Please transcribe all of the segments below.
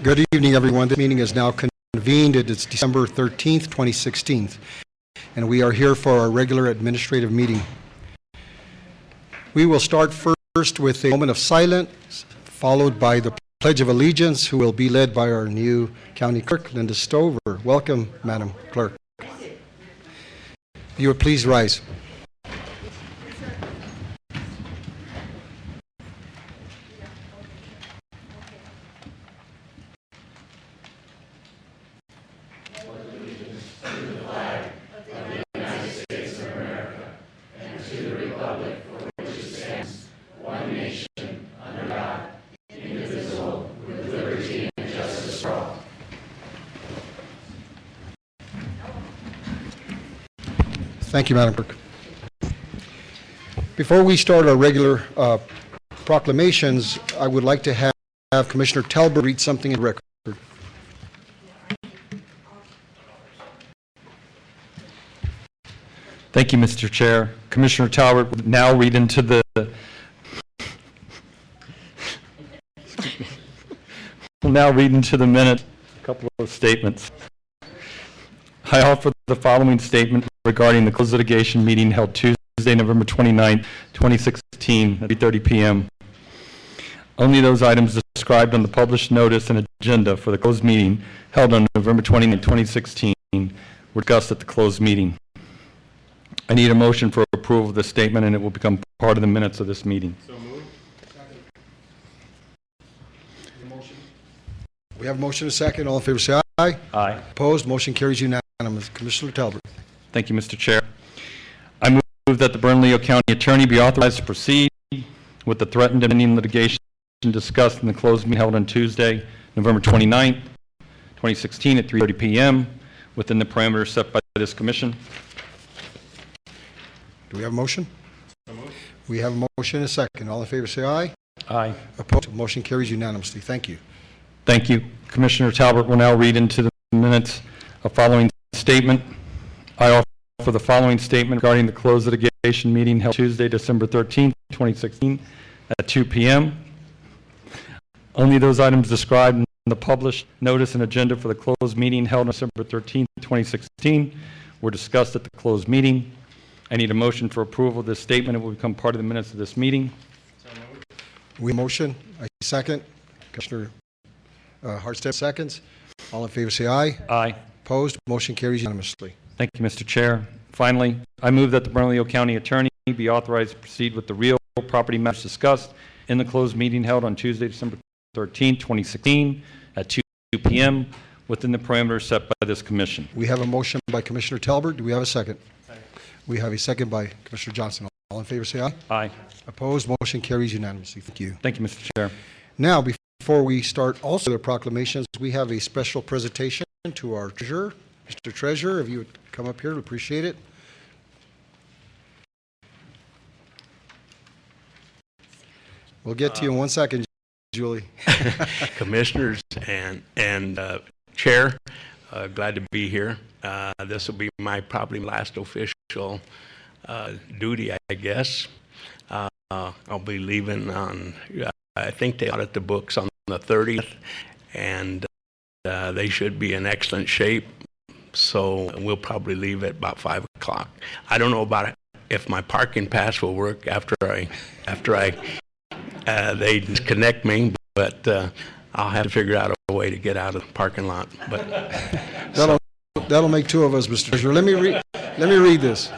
Good evening, everyone. The meeting is now convened. It is December 13th, 2016, and we are here for our regular administrative meeting. We will start first with a moment of silence, followed by the Pledge of Allegiance, who will be led by our new County Clerk, Linda Stover. Welcome, Madam Clerk. If you would please rise. Thank you, Madam Clerk. Before we start our regular proclamations, I would like to have Commissioner Talbert read something in the record. Thank you, Mr. Chair. Commissioner Talbert will now read into the minute a couple of statements. I offer the following statement regarding the closed litigation meeting held Tuesday, November 29, 2016 at 3:30 p.m. Only those items described on the published notice and agenda for the closed meeting held on November 29, 2016 were discussed at the closed meeting. I need a motion for approval of this statement, and it will become part of the minutes of this meeting. So moved. Second. We have a motion and a second. All in favor say aye. Aye. Opposed? Motion carries unanimously. Commissioner Talbert. Thank you, Mr. Chair. I move that the Bernalillo County Attorney be authorized to proceed with the threatened and pending litigation discussed in the closed meeting held on Tuesday, November 29, 2016 at 3:30 p.m. within the parameters set by this commission. Do we have a motion? So moved. We have a motion and a second. All in favor say aye. Aye. Opposed? Motion carries unanimously. Thank you. Thank you. Commissioner Talbert will now read into the minutes a following statement. I offer the following statement regarding the closed litigation meeting held Tuesday, December 13, 2016 at 2 p.m. Only those items described in the published notice and agenda for the closed meeting held on December 13, 2016 were discussed at the closed meeting. I need a motion for approval of this statement. It will become part of the minutes of this meeting. We motion. I second. Commissioner Hartstead seconds. All in favor say aye. Aye. Opposed? Motion carries unanimously. Thank you, Mr. Chair. Finally, I move that the Bernalillo County Attorney be authorized to proceed with the real property matters discussed in the closed meeting held on Tuesday, December 13, 2016 at 2 p.m. within the parameters set by this commission. We have a motion by Commissioner Talbert. Do we have a second? Second. We have a second by Commissioner Johnson. All in favor say aye. Aye. Opposed? Motion carries unanimously. Thank you. Thank you, Mr. Chair. Now, before we start also the proclamations, we have a special presentation to our treasurer. Mr. Treasurer, if you would come up here, we'd appreciate it. We'll get to you in 1 second, Julie. Commissioners and Chair, glad to be here. This will be my probably last official duty, I guess. I'll be leaving on, I think they audit the books on the 30th, and they should be in excellent shape. So we'll probably leave at about 5 o'clock. I don't know about it, if my parking pass will work after they disconnect me, but I'll have to figure out a way to get out of the parking lot. But that'll make two of us, Mr. Treasurer. Let me read this.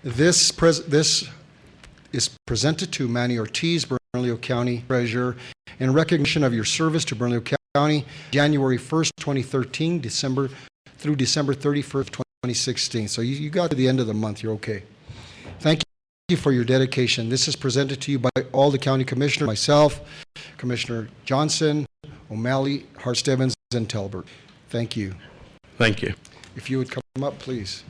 This is presented to Manny Ortiz, Bernalillo County Treasurer, in recognition of your service to Bernalillo County, January 1st, 2013, through December 31st, 2016. So you got to the end of the month. You're okay. Thank you for your dedication. This is presented to you by all the county commissioners, myself, Commissioner Johnson, O'Malley, Hart-Stebbins, and Talbert. Thank you. Thank you. If you would come up, please.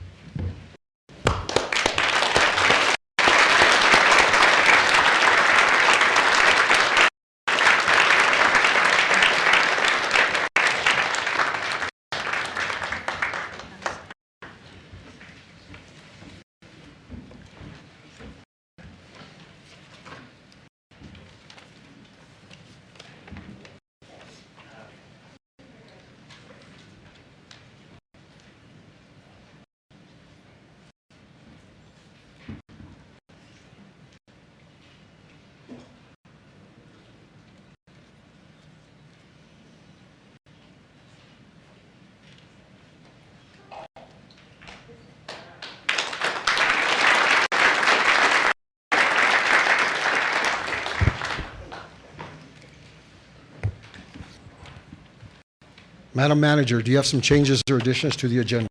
Madam Manager, do you have some changes or additions to the agenda?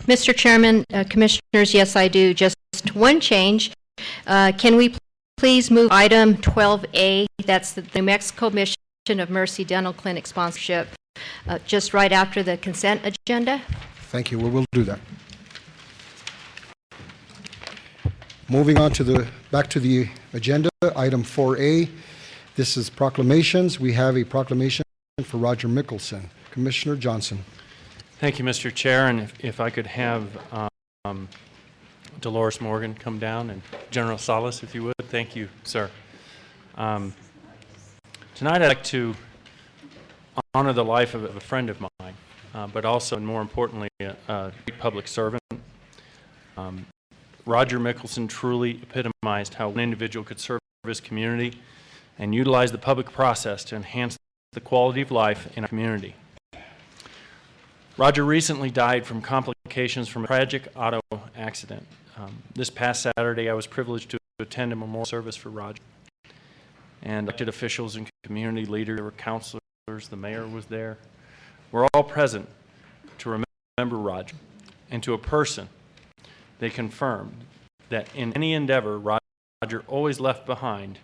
Mr. Chairman, Commissioners, yes, I do. Just one change. Can we please move item 12A, that's the New Mexico Mission of Mercy Dental Clinic sponsorship, just right after the consent agenda? Thank you. We will do that. Moving on to back to the agenda, item 4A. This is proclamations. We have a proclamation for Roger Mickelson. Commissioner Johnson. Thank you, Mr. Chair, and if I could have Dolores Morgan come down, and General Salas, if you would. Thank you, sir. Tonight I'd like to honor the life of a friend of mine, but also, and more importantly, a public servant. Roger Mickelson truly epitomized how an individual could serve his community and utilize the public process to enhance the quality of life in our community. Roger recently died from complications from a tragic auto accident. This past Saturday, I was privileged to attend a memorial service for Roger. And elected officials and community leaders, there were counselors, the mayor was there. We're all present to remember Roger. And to a person, they confirmed that in any endeavor Roger always left behind,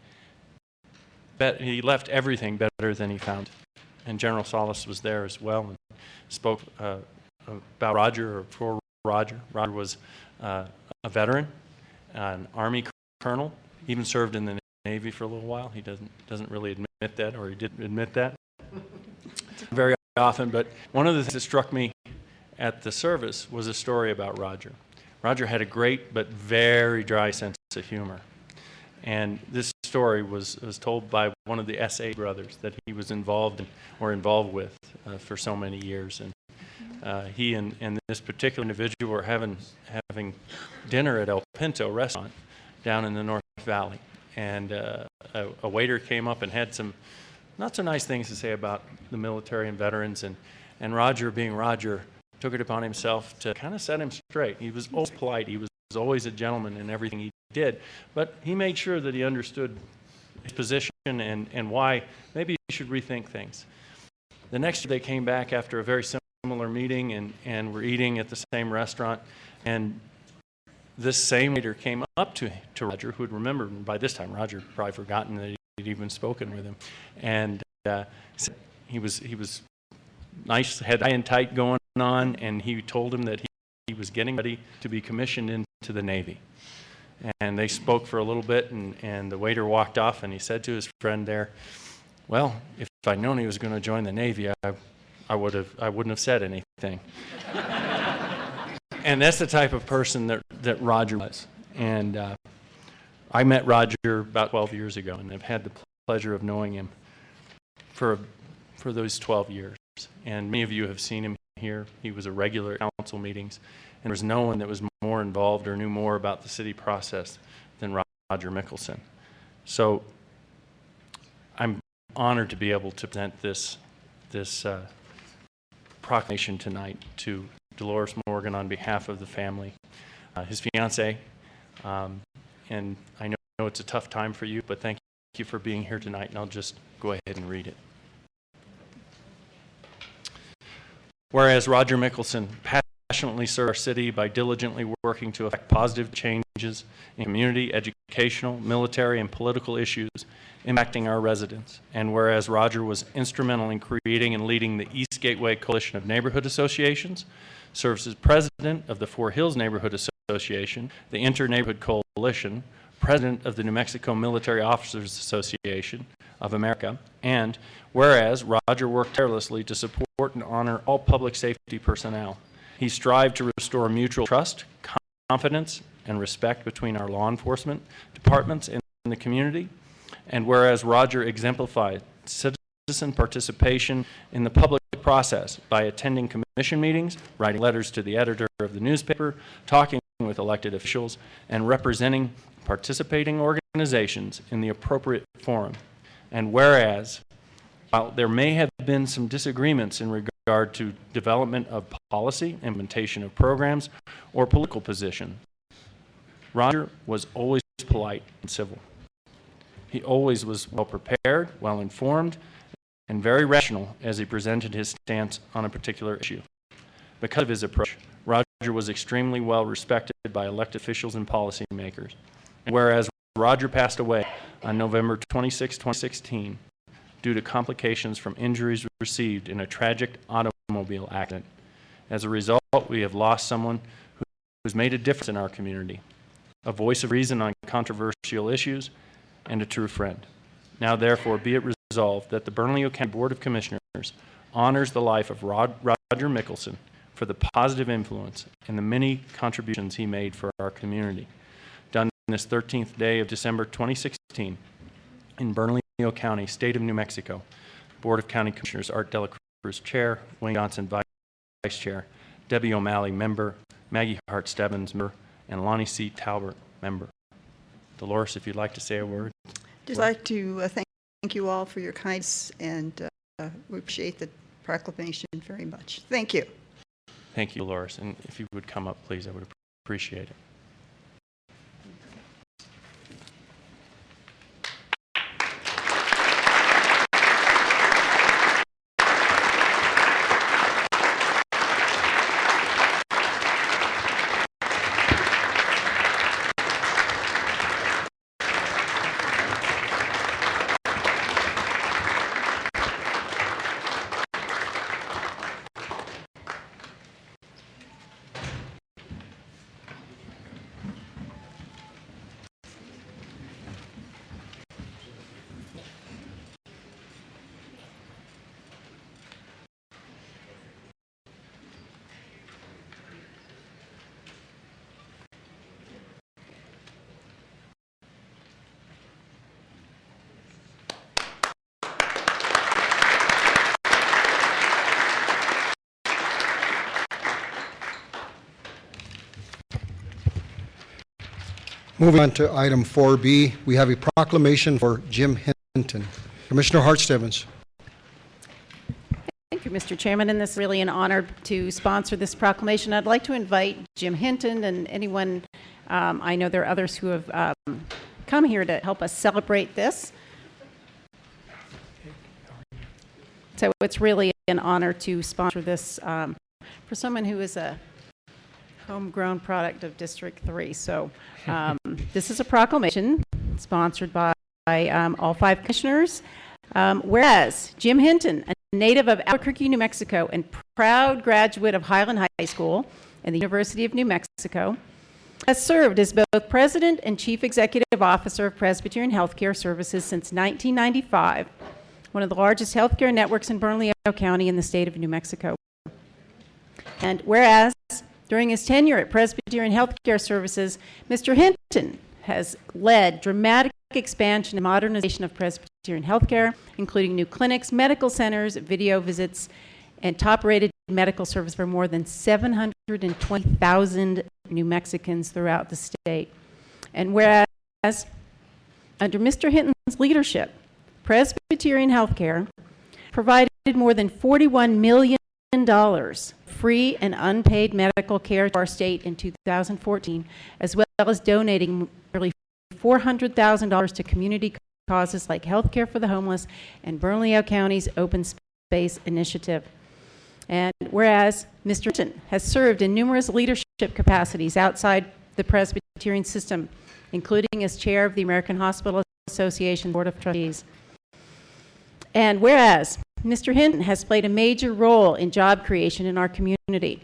he left everything better than he found. And General Salas was there as well and spoke about Roger, or for Roger. Roger was a veteran, an Army colonel, even served in the Navy for a little while. He doesn't really admit that, or he didn't admit that very often. But one of the things that struck me at the service was a story about Roger. Roger had a great but very dry sense of humor. And this story was told by one of the S.A. brothers that he was involved with for so many years. And he and this particular individual were having dinner at El Pinto restaurant down in the North Valley. And a waiter came up and had some not so nice things to say about the military and veterans. And Roger, being Roger, took it upon himself to kind of set him straight. He was always polite. He was always a gentleman in everything he did. But he made sure that he understood his position and why maybe he should rethink things. The next year they came back after a very similar meeting and were eating at the same restaurant. And this same waiter came up to Roger, who had remembered, by this time Roger had probably forgotten that he'd even spoken with him. And he was nice, had high and tight going on, and he told him that he was getting ready to be commissioned into the Navy. And they spoke for a little bit, and the waiter walked off, and he said to his friend there, well, if I'd known he was going to join the Navy, I wouldn't have said anything. And that's the type of person that Roger was. And I met Roger about 12 years ago, and I've had the pleasure of knowing him for those 12 years. And many of you have seen him here. He was a regular at council meetings, and there was no one that was more involved or knew more about the city process than Roger Mickelson. So I'm honored to be able to present this proclamation tonight to Dolores Morgan on behalf of the family, his fiancée, and I know it's a tough time for you, but thank you for being here tonight, and I'll just go ahead and read it. Whereas Roger Mickelson passionately served our city by diligently working to effect positive changes in community, educational, military, and political issues impacting our residents. And whereas Roger was instrumental in creating and leading the East Gateway Coalition of Neighborhood Associations, serves as president of the Four Hills Neighborhood Association, the Inter-Neighborhood Coalition, president of the New Mexico Military Officers Association of America, and whereas Roger worked tirelessly to support and honor all public safety personnel. He strived to restore mutual trust, confidence, and respect between our law enforcement departments and the community. And whereas Roger exemplified citizen participation in the public process by attending commission meetings, writing letters to the editor of the newspaper, talking with elected officials, and representing participating organizations in the appropriate forum. And whereas, while there may have been some disagreements in regard to development of policy, implementation of programs, or political position, Roger was always polite and civil. He always was well prepared, well informed, and very rational as he presented his stance on a particular issue. Because of his approach, Roger was extremely well respected by elected officials and policymakers. And whereas Roger passed away on November 26, 2016, due to complications from injuries received in a tragic automobile accident. As a result, we have lost someone who's made a difference in our community, a voice of reason on controversial issues, and a true friend. Now, therefore, be it resolved that the Bernalillo County Board of Commissioners honors the life of Roger Mickelson for the positive influence and the many contributions he made for our community. Done this 13th day of December 2016 in Bernalillo County, State of New Mexico. Board of County Commissioners, Art Dela Cruz, Chair, Wayne Johnson, Vice Chair, Debbie O'Malley, Member, Maggie Hart Stebbins, Member, and Lonnie C. Talbert, Member. Dolores, if you'd like to say a word. Just like to thank you all for your kindness, and we appreciate the proclamation very much. Thank you. Thank you, Dolores. And if you would come up, please, I would appreciate it. Moving on to item 4B, we have a proclamation for Jim Hinton. Commissioner Hart Stebbins. Thank you, Mr. Chairman, and this is really an honor to sponsor this proclamation. I'd like to invite Jim Hinton and anyone, I know there are others who have come here to help us celebrate this. So it's really an honor to sponsor this for someone who is a homegrown product of District 3. So this is a proclamation sponsored by all 5 commissioners. Whereas Jim Hinton, a native of Albuquerque, New Mexico, and proud graduate of Highland High School and the University of New Mexico, has served as both President and Chief Executive Officer of Presbyterian Healthcare Services since 1995, one of the largest healthcare networks in Bernalillo County in the state of New Mexico. And whereas during his tenure at Presbyterian Healthcare Services, Mr. Hinton has led dramatic expansion and modernization of Presbyterian healthcare, including new clinics, medical centers, video visits, and top-rated medical service for more than 720,000 New Mexicans throughout the state. And whereas, under Mr. Hinton's leadership, Presbyterian healthcare provided more than $41 million free and unpaid medical care to our state in 2014, as well as donating nearly $400,000 to community causes like Healthcare for the Homeless and Bernalillo County's Open Space Initiative. And whereas Mr. Hinton has served in numerous leadership capacities outside the Presbyterian system, including as chair of the American Hospital Association Board of Trustees. And whereas Mr. Hinton has played a major role in job creation in our community,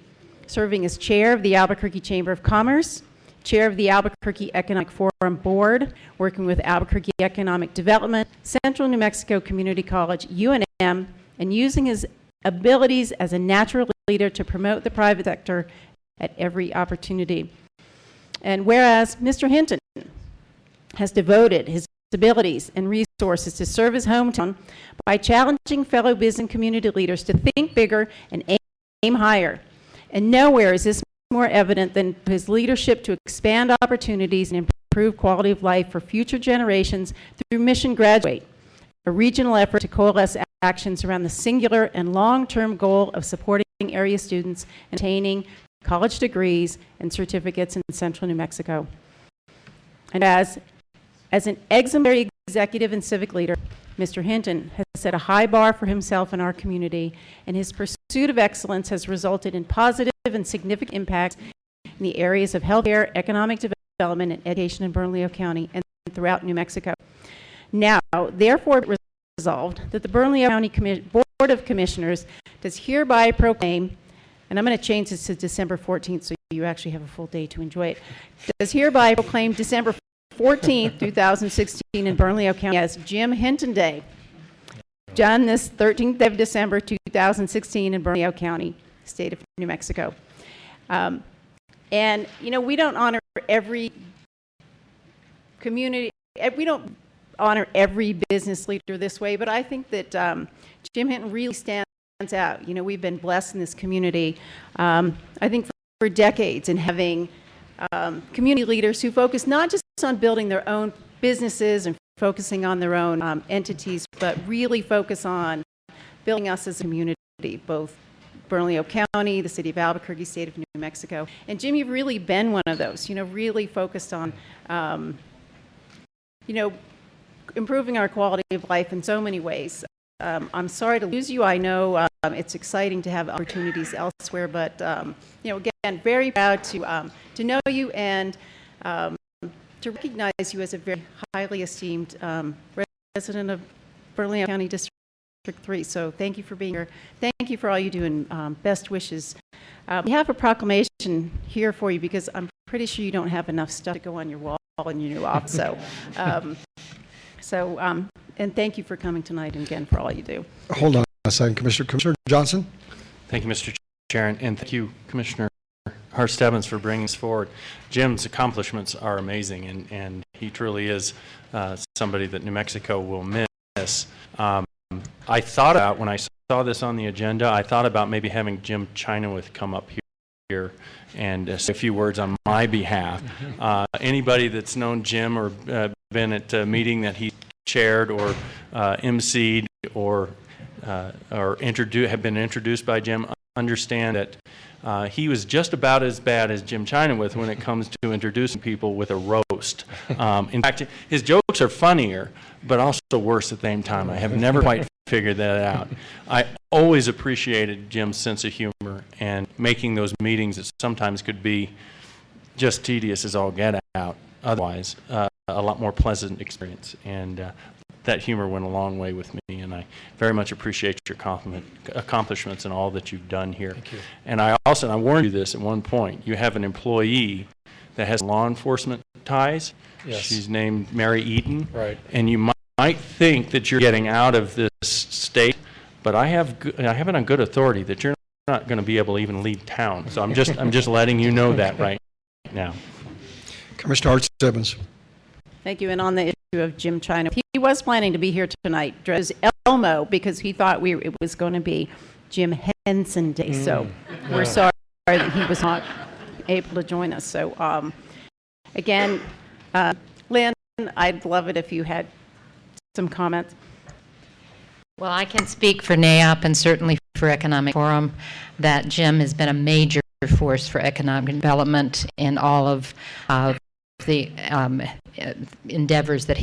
serving as chair of the Albuquerque Chamber of Commerce, chair of the Albuquerque Economic Forum Board, working with Albuquerque Economic Development, Central New Mexico Community College, UNM, and using his abilities as a natural leader to promote the private sector at every opportunity. And whereas Mr. Hinton has devoted his abilities and resources to serve his hometown by challenging fellow business and community leaders to think bigger and aim higher. And nowhere is this more evident than his leadership to expand opportunities and improve quality of life for future generations through Mission Graduate, a regional effort to coalesce actions around the singular and long-term goal of supporting area students and attaining college degrees and certificates in Central New Mexico. And as an exemplary executive and civic leader, Mr. Hinton has set a high bar for himself in our community, and his pursuit of excellence has resulted in positive and significant impacts in the areas of healthcare, economic development, and education in Bernalillo County and throughout New Mexico. Now, therefore, it resolved that the Bernalillo County Board of Commissioners does hereby proclaim, and I'm going to change this to December 14th so you actually have a full day to enjoy it, does hereby proclaim December 14th, 2016 in Bernalillo County as Jim Hinton Day, done this 13th of December 2016 in Bernalillo County, state of New Mexico. And, you know, we don't honor every community, we don't honor every business leader this way, but I think that Jim Hinton really stands out. You know, we've been blessed in this community, I think for decades, in having community leaders who focus not just on building their own businesses and focusing on their own entities, but really focus on building us as a community, both Bernalillo County, the city of Albuquerque, state of New Mexico. And Jim, you've really been one of those, you know, really focused on, you know, improving our quality of life in so many ways. I'm sorry to lose you. I know it's exciting to have opportunities elsewhere, but, you know, again, very proud to know you and to recognize you as a very highly esteemed resident of Bernalillo County District 3. So thank you for being here. Thank you for all you do, and best wishes. We have a proclamation here for you because I'm pretty sure you don't have enough stuff to go on your wall in your new office. So, and thank you for coming tonight and again for all you do. Hold on a second, Commissioner Johnson. Thank you, Mr. Chair, and thank you, Commissioner Hart-Stebbins, for bringing this forward. Jim's accomplishments are amazing, and he truly is somebody that New Mexico will miss. I thought about, when I saw this on the agenda, I thought about maybe having Jim Chinawith come up here and say a few words on my behalf. Anybody that's known Jim or been at a meeting that he chaired or emceed or have been introduced by Jim understand that he was just about as bad as Jim Chinawith when it comes to introducing people with a roast. In fact, his jokes are funnier, but also worse at the same time. I have never quite figured that out. I always appreciated Jim's sense of humor and making those meetings that sometimes could be just tedious as all get out. Otherwise, a lot more pleasant experience. And that humor went a long way with me, and I very much appreciate your accomplishments and all that you've done here. Thank you. And I warned you this at one point. You have an employee that has law enforcement ties. Yes. She's named Mary Eaton. Right. And you might think that you're getting out of this state, but I have it on good authority that you're not going to be able to even leave town. So I'm just letting you know that right now. Commissioner Hart-Stebbins. Thank you. And on the issue of Jim China, he was planning to be here tonight. It was Elmo because he thought it was going to be Jim Henson Day. So we're sorry that he was not able to join us. So again, Lynn, I'd love it if you had some comments. Well, I can speak for NAIOP and certainly for Economic Forum that Jim has been a major force for economic development in all of the endeavors that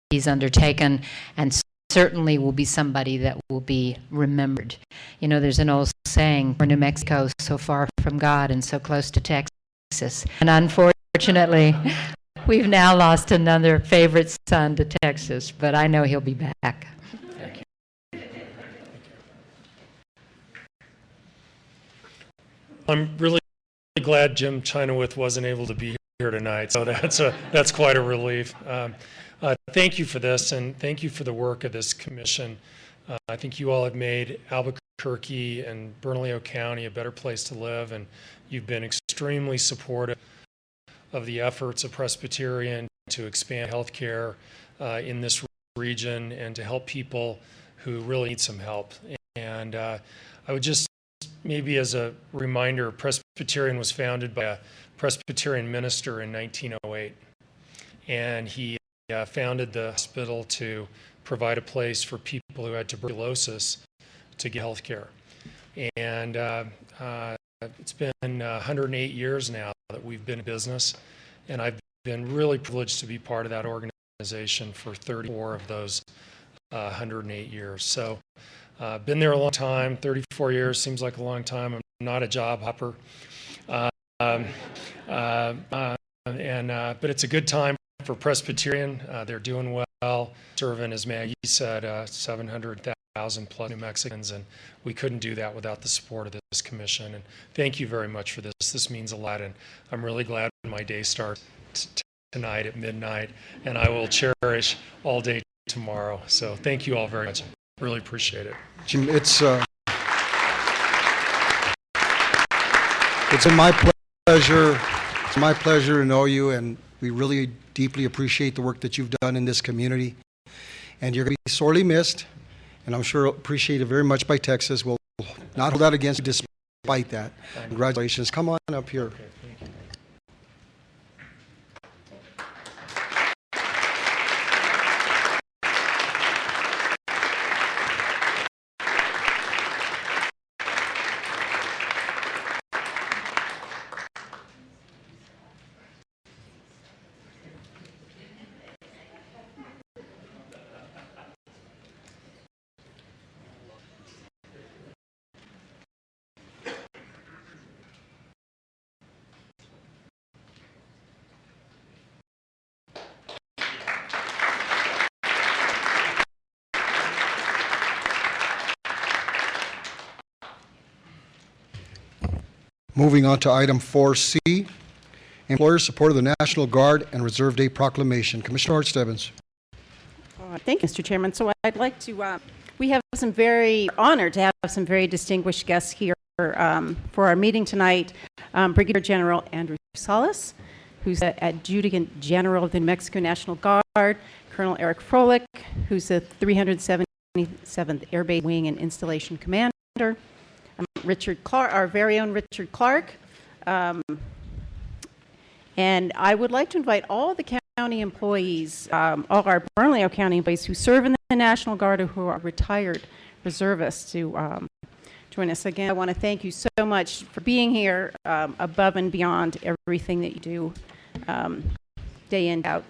he's undertaken, and certainly will be somebody that will be remembered. You know, there's an old saying, for New Mexico, so far from God and so close to Texas. And unfortunately, we've now lost another favorite son to Texas, but I know he'll be back. I'm really glad Jim Chinawith wasn't able to be here tonight, so that's quite a relief. Thank you for this, and thank you for the work of this commission. I think you all have made Albuquerque and Bernalillo County a better place to live, and you've been extremely supportive of the efforts of Presbyterian to expand healthcare in this region and to help people who really need some help. And I would just, maybe as a reminder, Presbyterian was founded by a Presbyterian minister in 1908, and he founded the hospital to provide a place for people who had tuberculosis to get health care. And it's been 108 years now that we've been in business, and I've been really privileged to be part of that organization for 34 of those 108 years. So been there a long time, 34 years seems like a long time. I'm not a job hopper. But it's a good time for Presbyterian. They're doing well, serving, as Maggie said, 700,000 plus New Mexicans, and we couldn't do that without the support of this commission. And thank you very much for this. This means a lot, and I'm really glad my day starts tonight at midnight, and I will cherish all day tomorrow. So thank you all very much. Really appreciate it. Jim, it's my pleasure. It's my pleasure to know you, and we really deeply appreciate the work that you've done in this community. And you're going to be sorely missed, and I'm sure appreciated very much by Texas. We'll not hold that against you despite that. Congratulations. Come on up here. Moving on to item 4C, employer support of the National Guard and Reserve Day proclamation. Commissioner Art Stebbins. Thank you, Mr. Chairman. So I'd like to, we have some very honored to have some very distinguished guests here for our meeting tonight. Brigadier General Andrew Salas, who's the Adjutant General of the New Mexico National Guard, Colonel Eric Froelich, who's the 377th Air Base Wing and Installation Commander, Richard Clark, our very own Richard Clark, and I would like to invite all the county employees, all our Bernalillo County employees who serve in the National Guard or who are retired reservists to join us. Again, I want to thank you so much for being here above and beyond everything that you do day in, day out.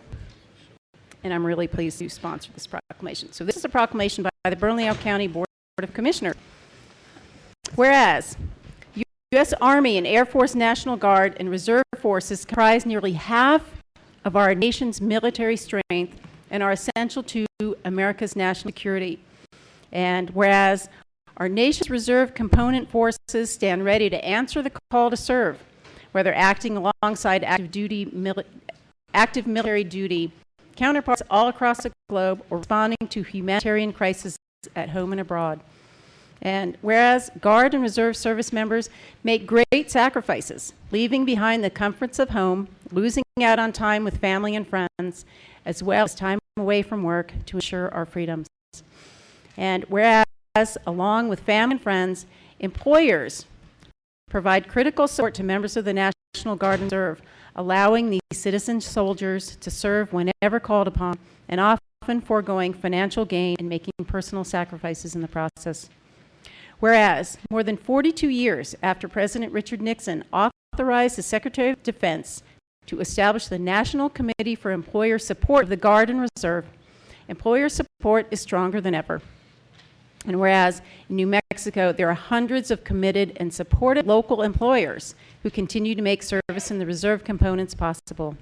And I'm really pleased to sponsor this proclamation. So this is a proclamation by the Bernalillo County Board of Commissioners. Whereas, U.S. Army and Air Force National Guard and Reserve Forces comprise nearly half of our nation's military strength and are essential to America's national security. And whereas, our nation's reserve component forces stand ready to answer the call to serve, whether acting alongside active military duty counterparts all across the globe or responding to humanitarian crises at home and abroad. And whereas Guard and Reserve service members make great sacrifices, leaving behind the comforts of home, losing out on time with family and friends, as well as time away from work to ensure our freedoms. And whereas, along with family and friends, employers provide critical support to members of the National Guard and Reserve, allowing these citizen soldiers to serve whenever called upon, and often foregoing financial gain and making personal sacrifices in the process. Whereas, more than 42 years after President Richard Nixon authorized the Secretary of Defense to establish the National Committee for Employer Support of the Guard and Reserve, employer support is stronger than ever. And whereas in New Mexico, there are hundreds of committed and supported local employers who continue to make service in the reserve components possible.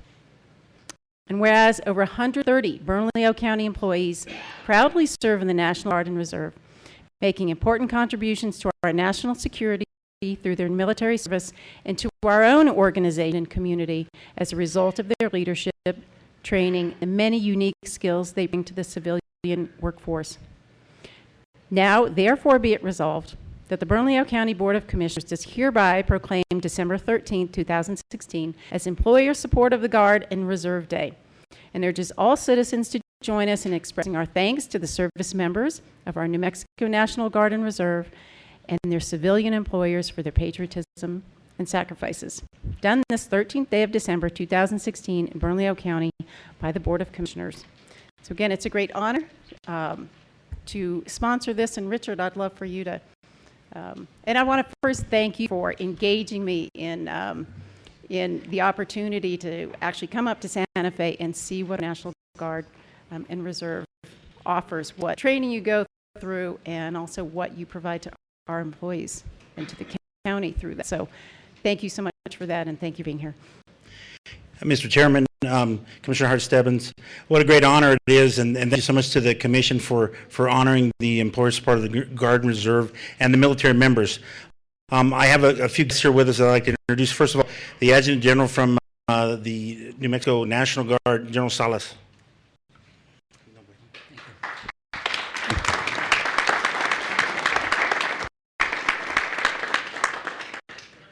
And whereas over 130 Bernalillo County employees proudly serve in the National Guard and Reserve, making important contributions to our national security through their military service and to our own organization and community as a result of their leadership, training, and many unique skills they bring to the civilian workforce. Now, therefore, be it resolved that the Bernalillo County Board of Commissioners does hereby proclaim December 13, 2016 as Employer Support of the Guard and Reserve Day, and urges all citizens to join us in expressing our thanks to the service members of our New Mexico National Guard and Reserve and their civilian employers for their patriotism and sacrifices. Done this 13th day of December 2016 in Bernalillo County by the Board of Commissioners. So again, it's a great honor to sponsor this, and Richard, I'd love for you to, and I want to first thank you for engaging me in the opportunity to actually come up to Santa Fe and see what National Guard and Reserve offers, what training you go through, and also what you provide to our employees and to the county through that. So thank you so much for that, and thank you for being here. Mr. Chairman, Commissioner Hart-Stebbins, what a great honor it is, and thank you so much to the Commission for honoring the employees part of the Guard and Reserve and the military members. I have a few guests here with us that I'd like to introduce. First of all, the Adjutant General from the New Mexico National Guard, General Salas.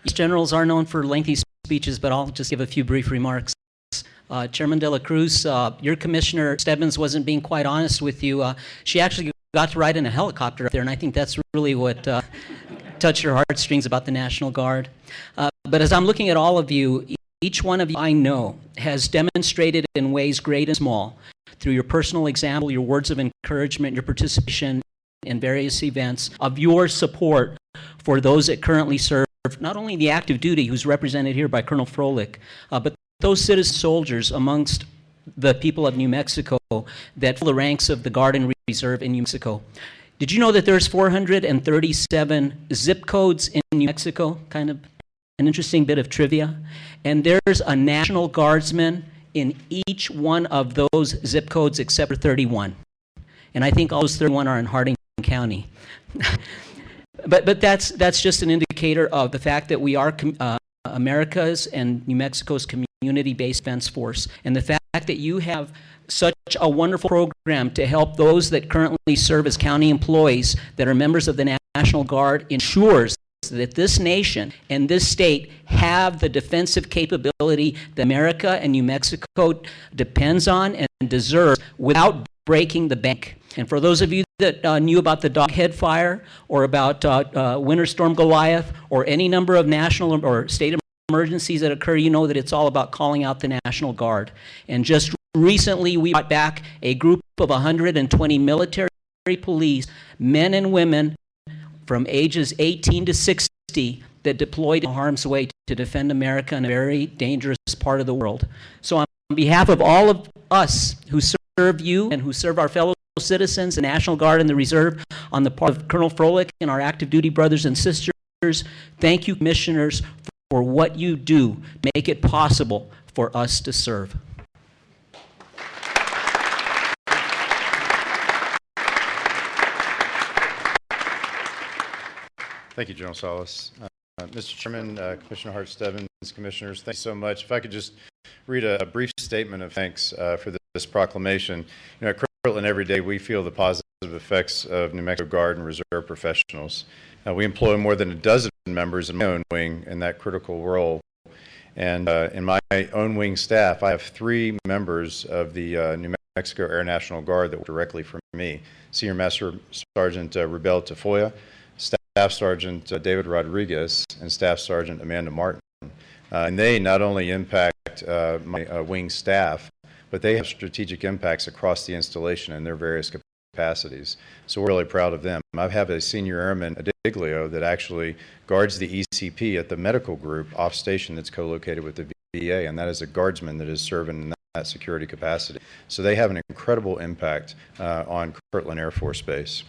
These generals are known for lengthy speeches, but I'll just give a few brief remarks. Chairman De La Cruz, your Commissioner Stebbins wasn't being quite honest with you. She actually got to ride in a helicopter up there, and I think that's really what touched her heartstrings about the National Guard. But as I'm looking at all of you, each one of you I know has demonstrated in ways great and small, through your personal example, your words of encouragement, your participation in various events, of your support for those that currently serve, not only the active duty, who's represented here by Colonel Froelich, but those citizen soldiers amongst the people of New Mexico that fill the ranks of the Guard and Reserve in New Mexico. Did you know that there's 437 zip codes in New Mexico? Kind of an interesting bit of trivia. And there's a National Guardsman in each one of those zip codes except for 31. And I think all those 31 are in Harding County. But that's just an indicator of the fact that we are America's and New Mexico's community-based defense force, and the fact that you have such a wonderful program to help those that currently serve as county employees that are members of the National Guard ensures that this nation and this state have the defensive capability that America and New Mexico depends on and deserves without breaking the bank. And for those of you that knew about the Doghead Fire or about Winter Storm Goliath or any number of national or state emergencies that occur, you know that it's all about calling out the National Guard. And just recently we brought back a group of 120 military police, men and women from ages 18 to 60 that deployed in harm's way to defend America in a very dangerous part of the world. So on behalf of all of us who serve you and who serve our fellow citizens, the National Guard and the Reserve, on the part of Colonel Froelich and our active duty brothers and sisters, thank you, commissioners, for what you do to make it possible for us to serve. Thank you, General Salas. Mr. Chairman, Commissioner Hart-Stebbins, commissioners, thank you so much. If I could just read a brief statement of thanks for this proclamation. You know, at Kirtland every day we feel the positive effects of New Mexico Guard and Reserve professionals. We employ more than a dozen members in my own wing in that critical role. And in my own wing staff, I have 3 members of the New Mexico Air National Guard that work directly for me. Senior Master Sergeant Rubel Tafoya, Staff Sergeant David Rodriguez, and Staff Sergeant Amanda Martin. And they not only impact my wing staff, but they have strategic impacts across the installation in their various capacities. So we're really proud of them. I have a senior airman, Adiglio, that actually guards the ECP at the medical group off station that's co-located with the VA, and that is a guardsman that is serving in that security capacity. So they have an incredible impact on Kirtland Air Force Base.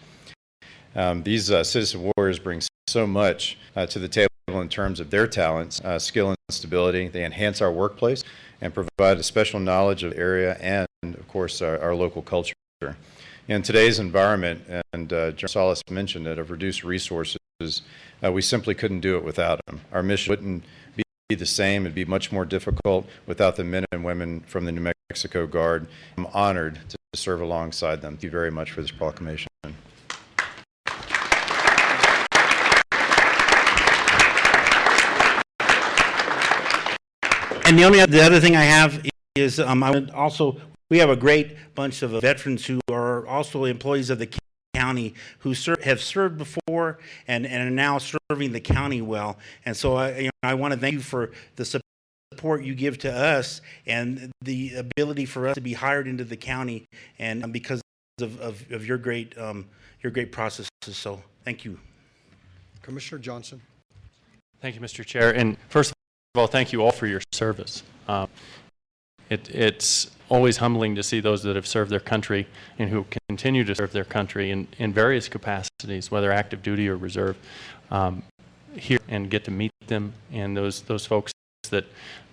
These citizen warriors bring so much to the table in terms of their talents, skill, and stability. They enhance our workplace and provide a special knowledge of the area and, of course, our local culture. In today's environment, and General Salas mentioned it, of reduced resources, we simply couldn't do it without them. Our mission wouldn't be the same. It'd be much more difficult without the men and women from the New Mexico Guard. I'm honored to serve alongside them. Thank you very much for this proclamation. And the other thing I have is I would also, we have a great bunch of veterans who are also employees of the county who have served before and are now serving the county well. And so I want to thank you for the support you give to us and the ability for us to be hired into the county, and because of your great processes. So thank you. Commissioner Johnson. Thank you, Mr. Chair. And first of all, thank you all for your service. It's always humbling to see those that have served their country and who continue to serve their country in various capacities, whether active duty or reserve, here and get to meet them and those folks that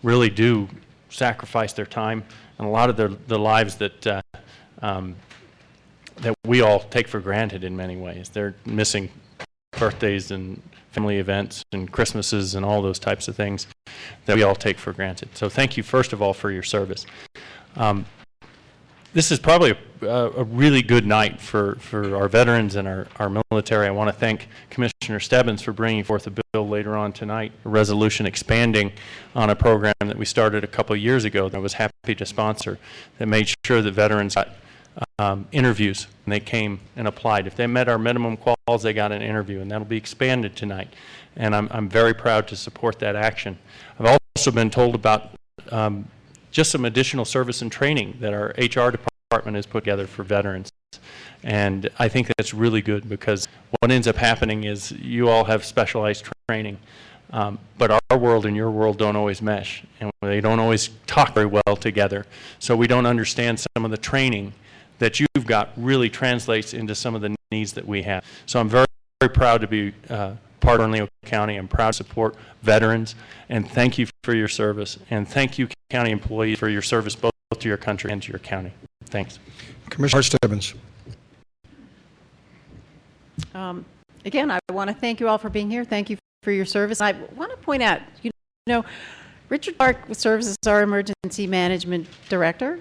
really do sacrifice their time and a lot of the lives that that we all take for granted in many ways. They're missing birthdays and family events and Christmases and all those types of things that we all take for granted. So thank you, first of all, for your service. This is probably a really good night for our veterans and our military. I want to thank Commissioner Stebbins for bringing forth a bill later on tonight, a resolution expanding on a program that we started a couple of years ago that I was happy to sponsor, that made sure that veterans got interviews when they came and applied. If they met our minimum quals, they got an interview, and that'll be expanded tonight. And I'm very proud to support that action. I've also been told about just some additional service and training that our HR department has put together for veterans. And I think that's really good, because what ends up happening is you all have specialized training, but our world and your world don't always mesh, and they don't always talk very well together. So we don't understand some of the training that you've got really translates into some of the needs that we have. So I'm very, very proud to be part of Bernalillo County. I'm proud to support veterans, and thank you for your service. And thank you, county employees, for your service both to your country and to your county. Thanks. Commissioner Stebbins. Again, I want to thank you all for being here. Thank you for your service. I want to point out, you know, Richard Clark serves as our Emergency Management Director.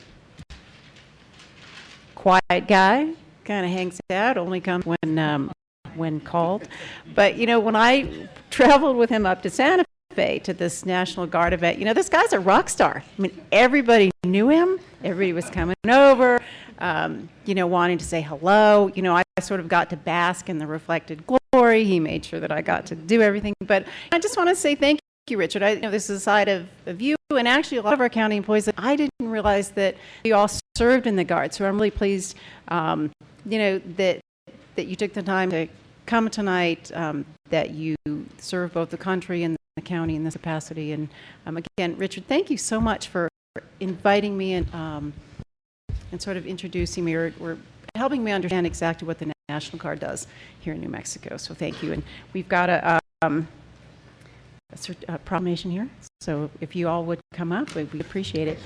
Quiet guy, kind of hangs out, only comes when called. But, you know, when I traveled with him up to Santa Fe to this National Guard event, you know, this guy's a rock star. I mean, everybody knew him. Everybody was coming over, you know, wanting to say hello. You know, I sort of got to bask in the reflected glory. He made sure that I got to do everything. But I just want to say thank you, Richard. I know this is a side of you and actually a lot of our county employees that I didn't realize that you all served in the Guard. So I'm really pleased, you know, that you took the time to come tonight, that you serve both the country and the county in this capacity. And again, Richard, thank you so much for inviting me and sort of introducing me or helping me understand exactly what the National Guard does here in New Mexico. So thank you. And we've got a proclamation here. So if you all would come up, we appreciate it.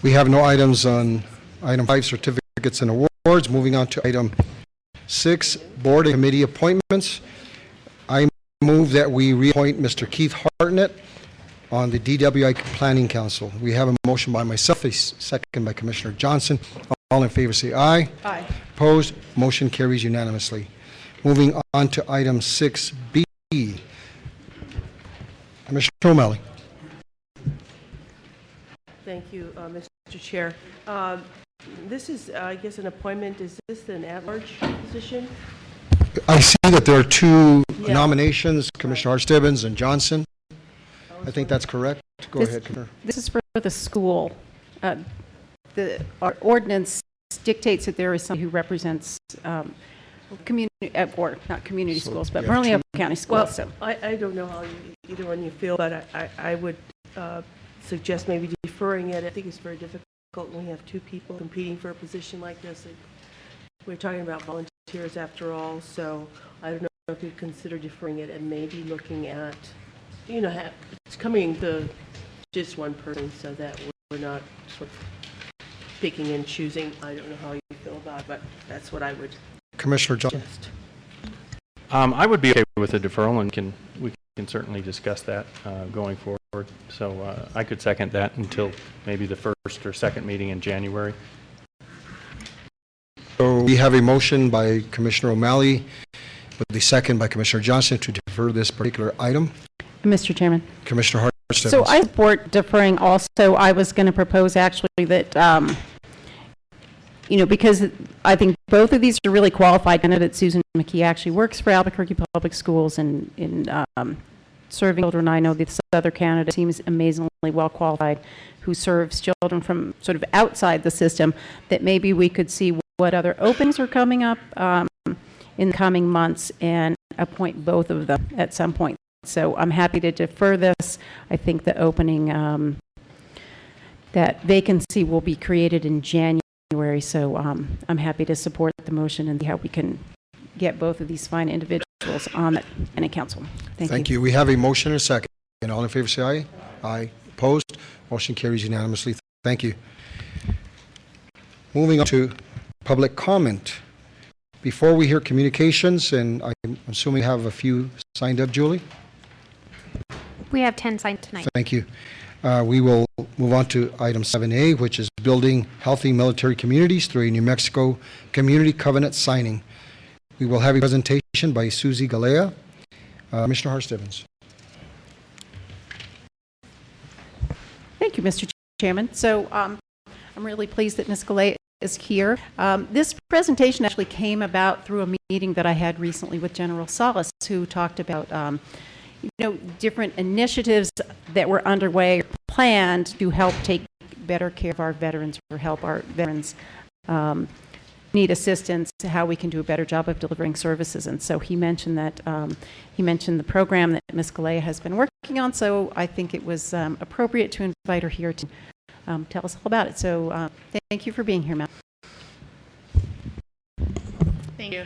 We have no items on item 5, certificates and awards. Moving on to item 6, board and committee appointments. I move that we reappoint Mr. Keith Hartnett on the DWI Planning Council. We have a motion by myself, a second by Commissioner Johnson. All in favor say aye. Aye. Opposed? Motion carries unanimously. Moving on to item 6B. Commissioner O'Malley. Thank you, Mr. Chair. This is, I guess, an appointment. Is this an at-large position? I see that there are two Yeah. nominations, Commissioner Hart Stebbins and Johnson. I think that's correct. Go ahead, Commissioner. This is for the school. Our ordinance dictates that there is someone who represents community, or not community schools, but Bernalillo County Well, schools. So. I don't know how either one you feel, but I would suggest maybe deferring it. I think it's very difficult when we have two people competing for a position like this. We're talking about volunteers after all, so I don't know if you'd consider deferring it and maybe looking at, it's coming to just one person so that we're not sort of picking and choosing. I don't know how you feel about it, but that's what I would Commissioner Johnson. suggest. I would be okay with a deferral, and we can certainly discuss that going forward. So I could second that until maybe the first or second meeting in January. So we have a motion by Commissioner O'Malley, with the second by Commissioner Johnson to defer this particular item. Mr. Chairman. Commissioner Hart. So I support deferring also. I was going to propose actually that, because I think both of these are really qualified candidates. Susan McKee actually works for Albuquerque Public Schools and in serving children. I know this other candidate seems amazingly well qualified, who serves children from sort of outside the system, that maybe we could see what other openings are coming up in the coming months and appoint both of them at some point. So I'm happy to defer this. I think the opening, that vacancy will be created in January, so I'm happy to support the motion and see how we can get both of these fine individuals on the County Council. Thank you. We have a motion and a second. And all in favor say aye. Aye. Opposed? Motion carries unanimously. Thank you. Moving on to public comment. Before we hear communications, and I'm assuming we have a few signed up, Julie? We have 10 signed tonight. Thank you. We will move on to item 7A, which is building healthy military communities through a New Mexico Community Covenant signing. We will have a presentation by Susie Galea. Commissioner Hart-Stebbins. Thank you, Mr. Chairman. So I'm really pleased that Ms. Galea is here. This presentation actually came about through a meeting that I had recently with General Salas, who talked about different initiatives that were underway or planned to help take better care of our veterans or help our veterans need assistance, how we can do a better job of delivering services. And so he mentioned that the program that Ms. Galea has been working on. So I think it was appropriate to invite her here to tell us all about it. So thank you for being here, ma'am. Thank you.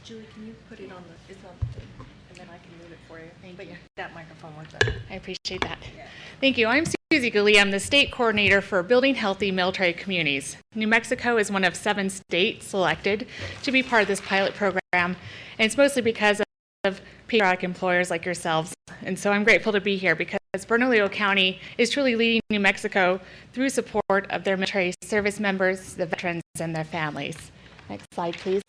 Julie, can you put it on the, and then I can move it for you. Thank you. That microphone works better. I appreciate that. Yeah. Thank you. I'm Susie Galea. I'm the state coordinator for Building Healthy Military Communities. New Mexico is one of 7 states selected to be part of this pilot program, and it's mostly because of patriotic employers like yourselves. And so I'm grateful to be here because Bernalillo County is truly leading New Mexico through support of their military service members, the veterans, and their families. Next slide, please.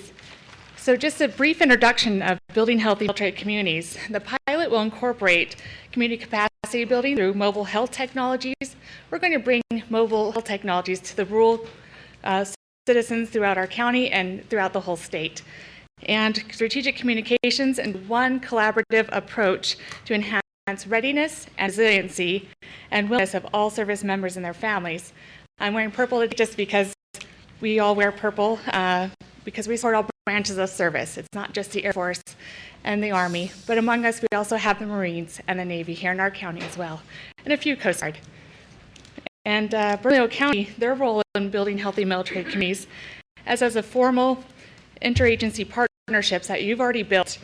So just a brief introduction of Building Healthy Military Communities. The pilot will incorporate community capacity building through mobile health technologies. We're going to bring mobile health technologies to the rural citizens throughout our county and throughout the whole state. And strategic communications and one collaborative approach to enhance readiness and resiliency and willingness of all service members and their families. I'm wearing purple just because we all wear purple because we support all branches of service. It's not just the Air Force and the Army, but among us we also have the Marines and the Navy here in our county as well, and a few Coast Guard. And Bernalillo County, their role in building healthy military communities as a formal interagency partnerships that you've already built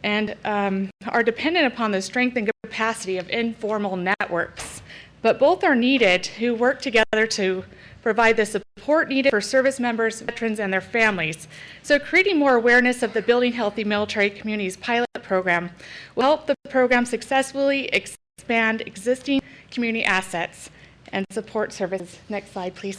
and are dependent upon the strength and capacity of informal networks. But both are needed who work together to provide the support needed for service members, veterans, and their families. So creating more awareness of the Building Healthy Military Communities pilot program will help the program successfully expand existing community assets and support services. Next slide, please.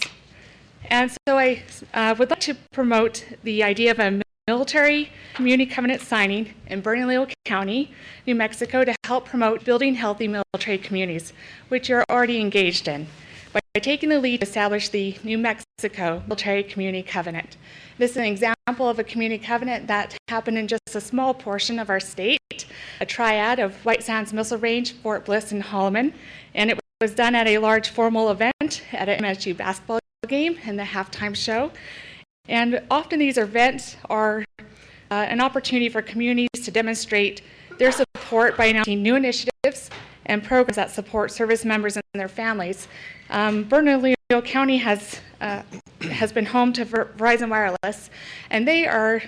And so I would like to promote the idea of a military community covenant signing in Bernalillo County, New Mexico, to help promote building healthy military communities, which you're already engaged in, by taking the lead to establish the New Mexico Military Community Covenant. This is an example of a community covenant that happened in just a small portion of our state, a triad of White Sands Missile Range, Fort Bliss, and Holloman, and it was done at a large formal event at an MSU basketball game and the halftime show. And often these events are an opportunity for communities to demonstrate their support by announcing new initiatives and programs that support service members and their families. Bernalillo County has been home to Verizon Wireless, and they are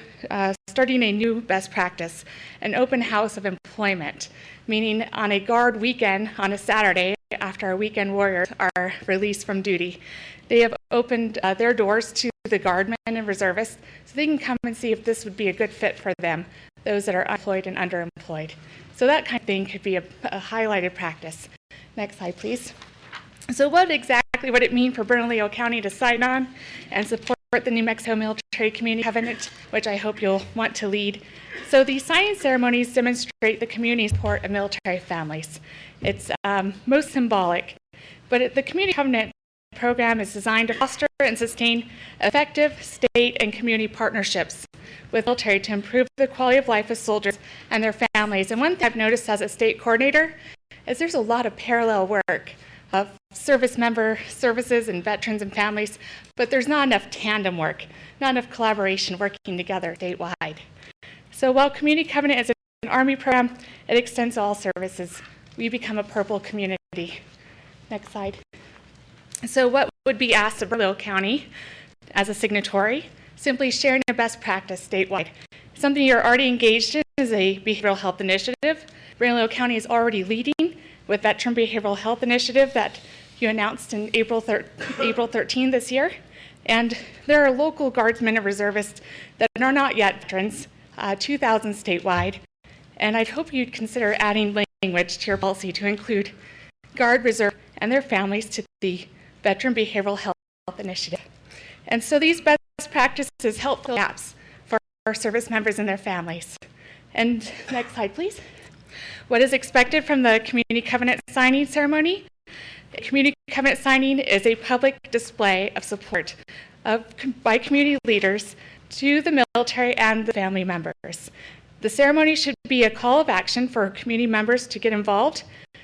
starting a new best practice, an open house of employment, meaning on a guard weekend on a Saturday after our weekend warriors are released from duty. They have opened their doors to the guardmen and reservists so they can come and see if this would be a good fit for them, those that are unemployed and underemployed. So that kind of thing could be a highlighted practice. Next slide, please. So what exactly would it mean for Bernalillo County to sign on and support the New Mexico Military Community Covenant, which I hope you'll want to lead? So these signing ceremonies demonstrate the community's support of military families. It's most symbolic, but the Community Covenant program is designed to foster and sustain effective state and community partnerships with military to improve the quality of life of soldiers and their families. And one thing I've noticed as a state coordinator is there's a lot of parallel work of service member services and veterans and families, but there's not enough tandem work, not enough collaboration working together statewide. So while Community Covenant is an Army program, it extends to all services. We become a purple community. Next slide. So what would be asked of Bernalillo County as a signatory? Simply sharing a best practice statewide. Something you're already engaged in is a behavioral health initiative. Bernalillo County is already leading with Veteran Behavioral Health Initiative that you announced in April 13 this year. And there are local guardsmen and reservists that are not yet veterans, 2,000 statewide. And I'd hope you'd consider adding language to your policy to include Guard, Reserve, and their families to the Veteran Behavioral Health Initiative. And so these best practices help fill gaps for our service members and their families. And next slide, please. What is expected from the Community Covenant signing ceremony? The Community Covenant signing is a public display of support by community leaders to the military and the family members. The ceremony should be a call of action for community members to get involved.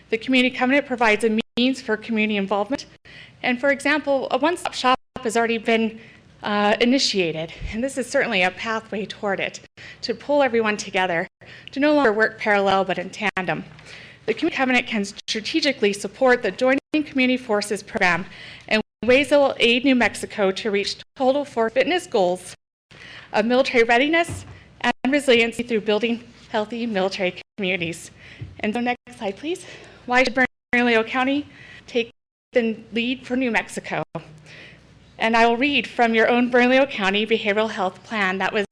The Community Covenant provides a means for community involvement. And for example, a one-stop shop has already been initiated, and this is certainly a pathway toward it, to pull everyone together, to no longer work parallel but in tandem. The Community Covenant can strategically support the Joining Community Forces program in ways that will aid New Mexico to reach total force fitness goals of military readiness and resiliency through building healthy military communities. And so next slide, please. Why should Bernalillo County take the lead for New Mexico? And I will read from your own Bernalillo County Behavioral Health Plan that was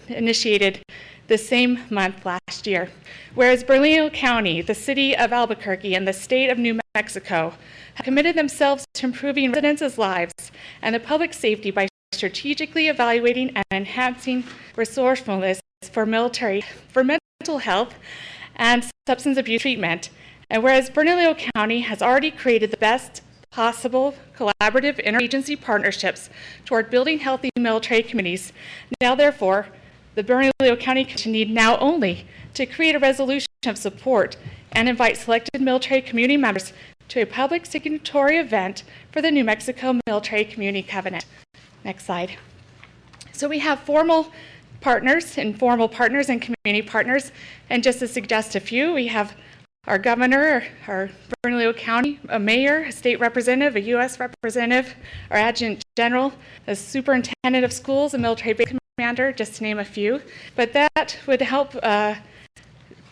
initiated the same month last year. Whereas Bernalillo County, the city of Albuquerque, and the state of New Mexico have committed themselves to improving residents' lives and the public safety by strategically evaluating and enhancing resourcefulness for mental health and substance abuse treatment. And whereas Bernalillo County has already created the best possible collaborative interagency partnerships toward building healthy military communities, now therefore, the Bernalillo County Commission need now only to create a resolution of support and invite selected military community members to a public signatory event for the New Mexico Military Community Covenant. Next slide. So we have formal partners, informal partners, and community partners. And just to suggest a few, we have our governor, our Bernalillo County, a mayor, a state representative, a U.S. representative, our adjutant general, a superintendent of schools, a military base commander, just to name a few. But that would help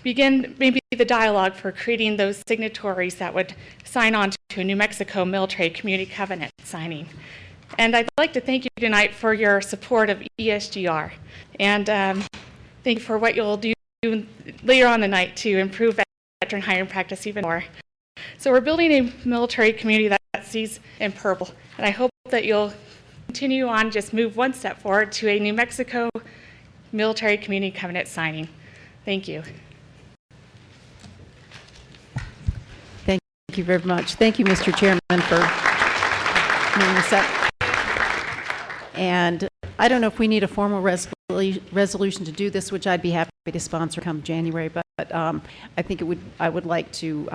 begin maybe the dialogue for creating those signatories that would sign on to a New Mexico Military Community Covenant signing. And I'd like to thank you tonight for your support of ESGR. And thank you for what you'll do later on the night to improve veteran hiring practice even more. So we're building a military community that sees in purple. And I hope that you'll continue on, just move one step forward to a New Mexico Military Community Covenant signing. Thank you. Thank you very much. Thank you, Mr. Chairman, for bringing this up. And I don't know if we need a formal resolution to do this, which I'd be happy to sponsor come January, but I think I would like to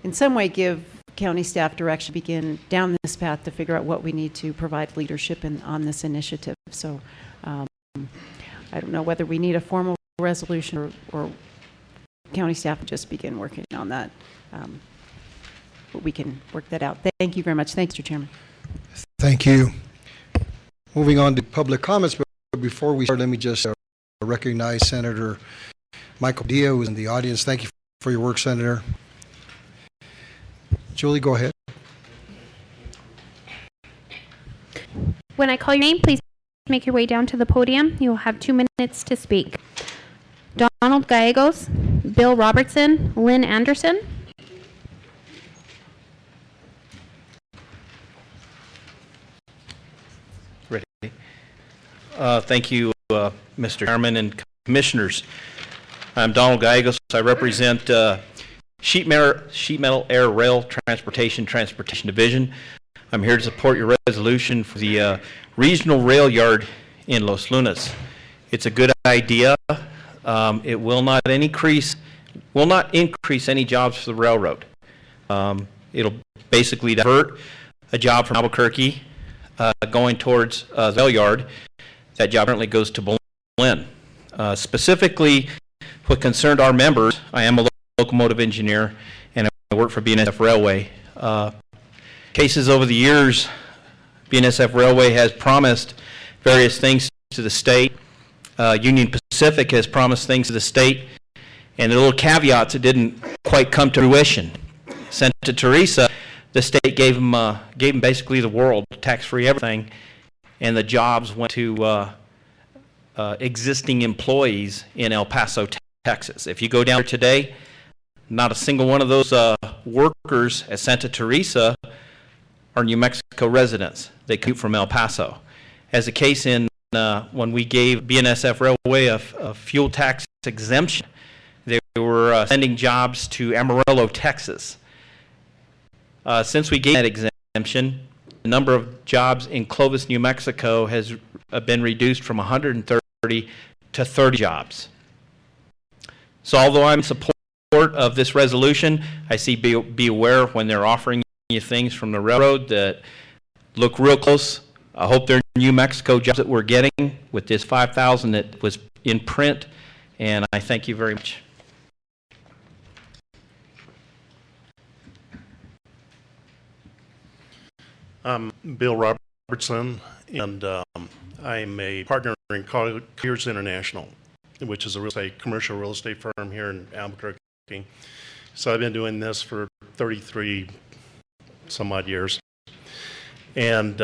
in some way give county staff direction, begin down this path to figure out what we need to provide leadership on this initiative. So I don't know whether we need a formal resolution or county staff will just begin working on that. But we can work that out. Thank you very much. Thanks, Mr. Chairman. Thank you. Moving on to public comments, but before we start, let me just recognize Senator Michael Dia, who's in the audience. Thank you for your work, Senator. Julie, go ahead. When I call your name, please make your way down to the podium. You will have 2 minutes to speak. Donald Gallegos, Bill Robertson, Lynn Anderson. Ready. Thank you, Mr. Chairman and Commissioners. I'm Donald Gallegos. I represent Sheet Metal Air Rail Transportation Division. I'm here to support your resolution for the regional rail yard in Los Lunas. It's a good idea. It will not increase any jobs for the railroad. It'll basically divert a job from Albuquerque going towards the rail yard. That job currently goes to Berlin. Specifically, what concerned our members, I am a locomotive engineer and I work for BNSF Railway. Cases over the years, BNSF Railway has promised various things to the state. Union Pacific has promised things to the state, and the little caveats that didn't quite come to fruition. Santa Teresa, the state gave them basically the world, tax-free everything, and the jobs went to existing employees in El Paso, Texas. If you go down there today, not a single one of those workers at Santa Teresa are New Mexico residents. They commute from El Paso. As a case in when we gave BNSF Railway a fuel tax exemption, they were sending jobs to Amarillo, Texas. Since we gave that exemption, the number of jobs in Clovis, New Mexico has been reduced from 130 to 30 jobs. So although I'm in support of this resolution, I see be aware when they're offering you things from the railroad that look real close. I hope they're New Mexico jobs that we're getting with this 5,000 that was in print, and I thank you very much. I'm Bill Robertson, and I'm a partner in Colliers International, which is a commercial real estate firm here in Albuquerque. So I've been doing this for 33 some odd years. And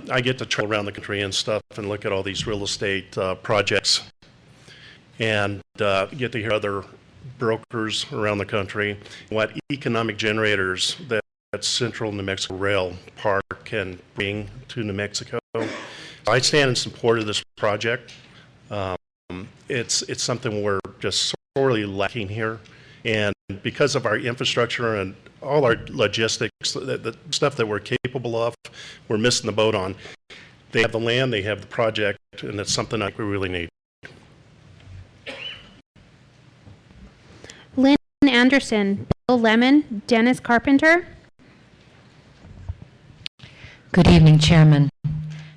I get to travel around the country and stuff and look at all these real estate projects and get to hear other brokers around the country what economic generators that Central New Mexico Rail Park can bring to New Mexico. I stand in support of this project. It's something we're just sorely lacking here. And because of our infrastructure and all our logistics, the stuff that we're capable of, we're missing the boat on. They have the land, they have the project, and it's something I think we really need. Lynn Anderson, Bill Lemon, Dennis Carpenter. Good evening, Chairman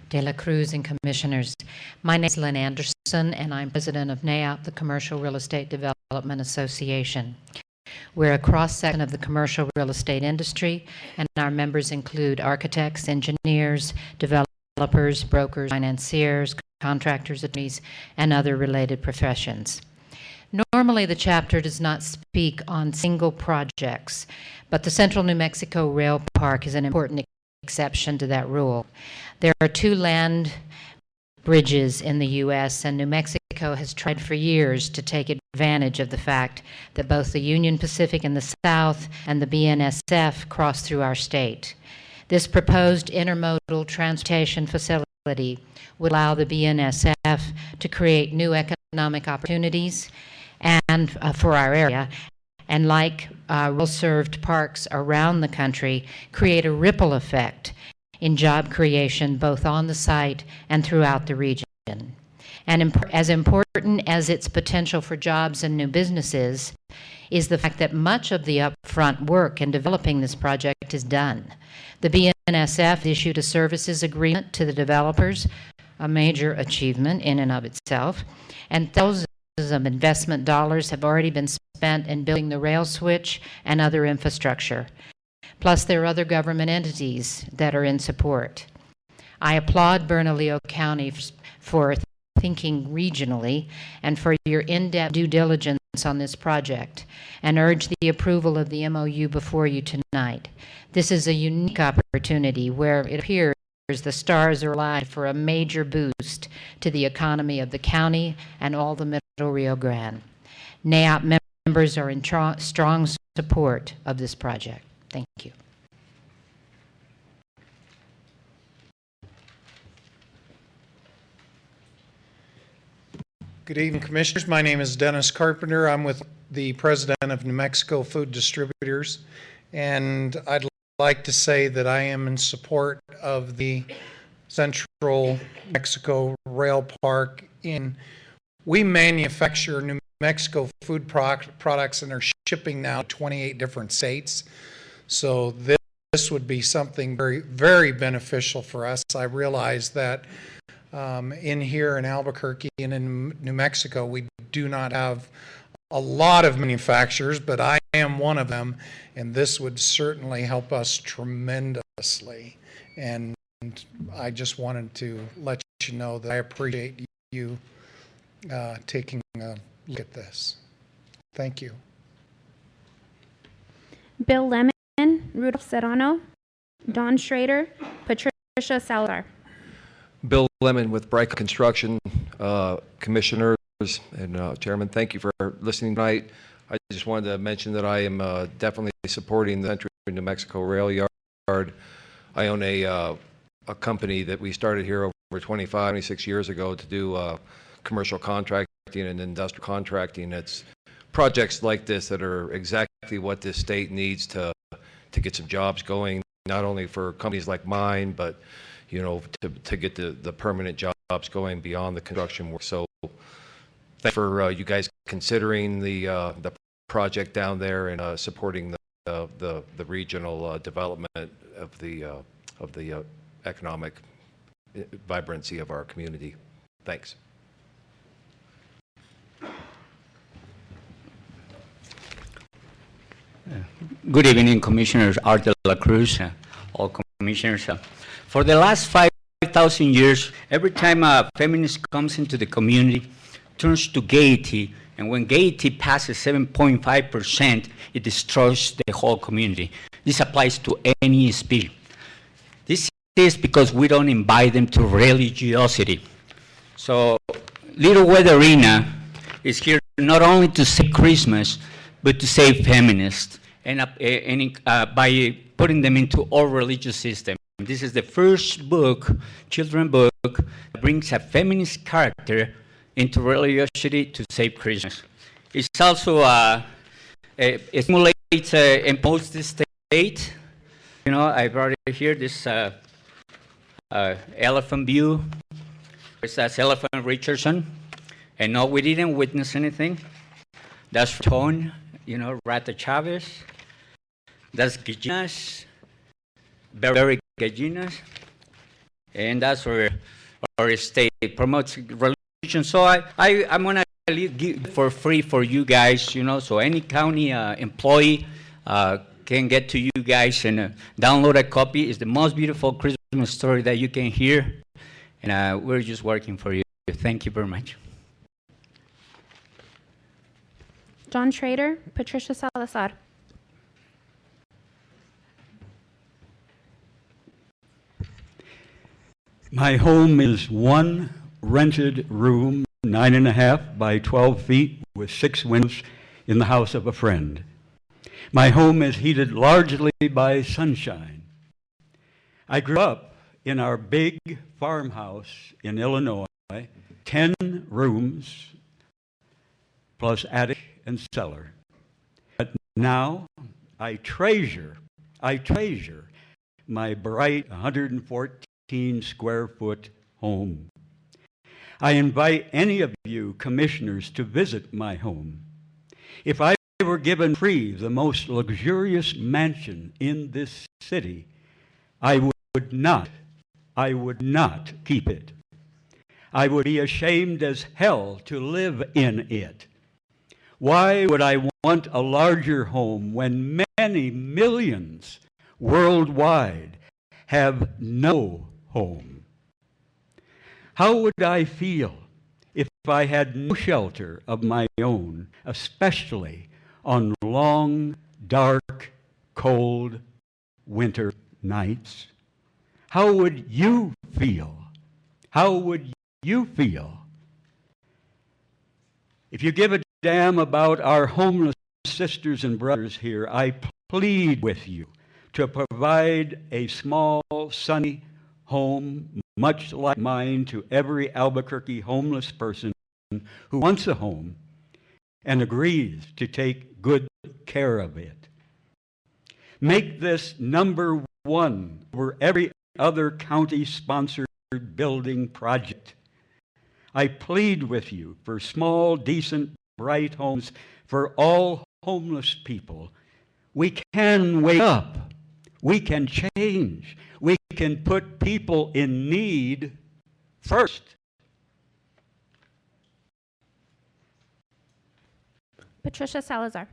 De La Cruz and Commissioners. My name is Lynn Anderson, and I'm president of NAOP, the Commercial Real Estate Development Association. We're a cross-section of the commercial real estate industry, and our members include architects, engineers, developers, brokers, financiers, contractors, attorneys, and other related professions. Normally, the chapter does not speak on single projects, but the Central New Mexico Rail Park is an important exception to that rule. There are 2 land bridges in the U.S., and New Mexico has tried for years to take advantage of the fact that both the Union Pacific in the south and the BNSF cross through our state. This proposed intermodal transportation facility would allow the BNSF to create new economic opportunities and for our area, and like well-served parks around the country, create a ripple effect in job creation both on the site and throughout the region. And as important as its potential for jobs and new businesses is the fact that much of the upfront work in developing this project is done. The BNSF issued a services agreement to the developers, a major achievement in and of itself, and thousands of investment dollars have already been spent in building the rail switch and other infrastructure. Plus, there are other government entities that are in support. I applaud Bernalillo County for thinking regionally and for your in-depth due diligence on this project, and urge the approval of the MOU before you tonight. This is a unique opportunity where it appears the stars are aligned for a major boost to the economy of the county and all the Middle Rio Grande. NAIOP members are in strong support of this project. Thank you. Good evening, Commissioners. My name is Dennis Carpenter. I'm with the President of New Mexico Food Distributors, and I'd like to say that I am in support of the Central Mexico Rail Park. We manufacture New Mexico food products and are shipping now to 28 different states. So this would be something very, very beneficial for us. I realize that in here in Albuquerque and in New Mexico, we do not have a lot of manufacturers, but I am one of them, and this would certainly help us tremendously. And I just wanted to let you know that I appreciate you taking a look at this. Thank you. Bill Lemon, Rudolph Serrano, Don Schrader, Patricia Salazar. Bill Lemon with Bright Construction, Commissioners and Chairman, thank you for listening tonight. I just wanted to mention that I am definitely supporting the Central New Mexico Rail Yard. I own a company that we started here over 26 years ago to do commercial contracting and industrial contracting. It's projects like this that are exactly what this state needs to get some jobs going, not only for companies like mine, but you know, to get the permanent jobs going beyond the construction work. So thanks for you guys considering the project down there and supporting the regional development of the economic vibrancy of our community. Thanks. Good evening, Commissioners Art de la Cruz, all commissioners. For the last 5,000 years, every time a feminist comes into the community, turns to gaiety, and when gaiety passes 7.5%, it destroys the whole community. This applies to any species. This is because we don't invite them to religiosity. So, Little Weatherina is here not only to save Christmas, but to save feminists, and by putting them into all religious systems. This is the first book, children's book, that brings a feminist character into religiosity to save Christmas. It's also it stimulates and promotes the state. You know, I brought it here, this elephant view. That's Elephant Richardson. And no, we didn't witness anything. That's Tone, you know, Rata Chavez. That's Gallinas, very Gallinas. And that's our state promotes religion. So I'm going to give for free for you guys, you know, so any county employee can get to you guys and download a copy. It's the most beautiful Christmas story that you can hear. And we're just working for you. Thank you very much. John Schrader, Patricia Salazar. My home is one rented room, 9.5 by 12 feet, with 6 windows in the house of a friend. My home is heated largely by sunshine. I grew up in our big farmhouse in Illinois, 10 rooms, plus attic and cellar. But now I treasure my bright 114 square foot home. I invite any of you commissioners to visit my home. If I were were given free the most luxurious mansion in this city, I would not keep it. I would be ashamed as hell to live in it. Why would I want a larger home when many millions worldwide have no home? How would I feel if I had no shelter of my own, especially on long, dark, cold winter nights? How would you feel? How would you feel? If you give a damn about our homeless sisters and brothers here, I plead with you to provide a small, sunny home, much like mine, to every Albuquerque homeless person who wants a home and agrees to take good care of it. Make this number one over every other county-sponsored building project. I plead with you for small, decent, bright homes for all homeless people. We can wake up. We can change. We can put people in need first. Patricia Salazar.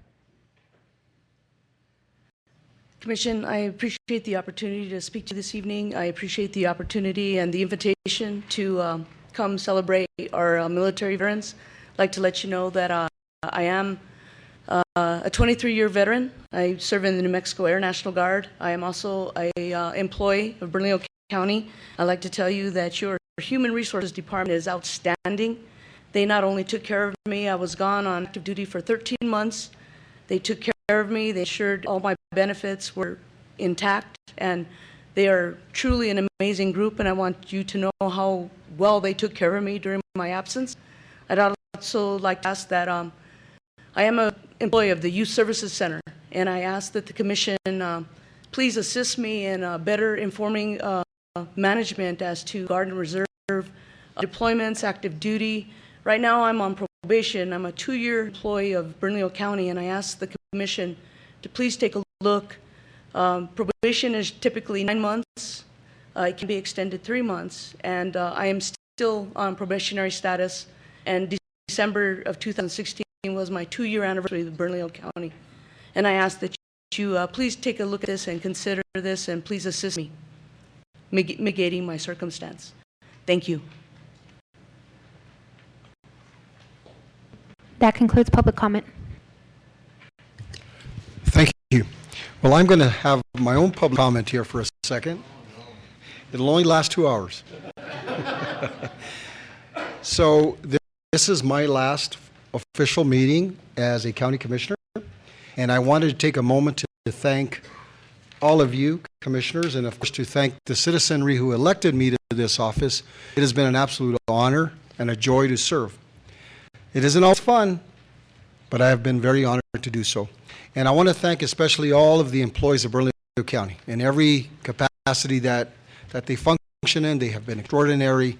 Commission, I appreciate the opportunity to speak to you this evening. I appreciate the opportunity and the invitation to come celebrate our military veterans. I'd like to let you know that I am a 23-year veteran. I serve in the New Mexico Air National Guard. I am also an employee of Bernalillo County. I'd like to tell you that your Human Resources Department is outstanding. They not only took care of me, I was gone on active duty for 13 months. They took care of me. They ensured all my benefits were intact, and they are truly an amazing group, and I want you to know how well they took care of me during my absence. I'd also like to ask that I am an employee of the Youth Services Center, and I ask that the Commission please assist me in better informing management as to Guard and Reserve deployments, active duty. Right now I'm on probation. I'm a 2-year employee of Bernalillo County, and I ask the Commission to please take a look. Probation is typically 9 months. It can be extended 3 months, and I am still on probationary status, and December of 2016 was my 2-year anniversary with Bernalillo County. And I ask that you please take a look at this and consider this, and please assist me mitigating my circumstance. Thank you. That concludes public comment. Thank you. Well, I'm going to have my own public comment here for a second. It'll only last 2 hours. So this is my last official meeting as a county commissioner, and I wanted to take a moment to thank all of you commissioners, and of course to thank the citizenry who elected me to this office. It has been an absolute honor and a joy to serve. It isn't always fun, but I have been very honored to do so. And I want to thank especially all of the employees of Bernalillo County in every capacity that they function in. They have been extraordinary.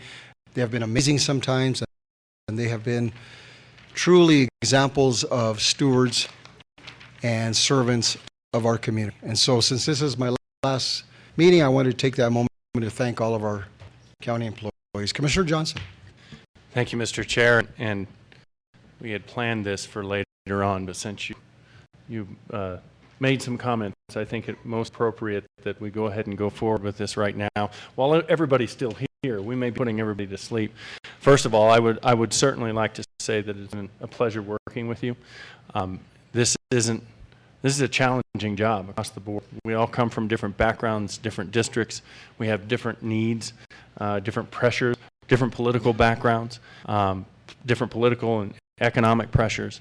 They have been amazing sometimes, and they have been truly examples of stewards and servants of our community. And so since this is my last meeting, I wanted to take that moment to thank all of our county employees. Commissioner Johnson. Thank you, Mr. Chair. And we had planned this for later on, but since you made some comments, I think it most appropriate that we go ahead and go forward with this right now. While everybody's still here, we may be putting everybody to sleep. First of all, I would certainly like to say that it's been a pleasure working with you. This is a challenging job across the board. We all come from different backgrounds, different districts. We have different needs, different pressures, different political backgrounds, different political and economic pressures.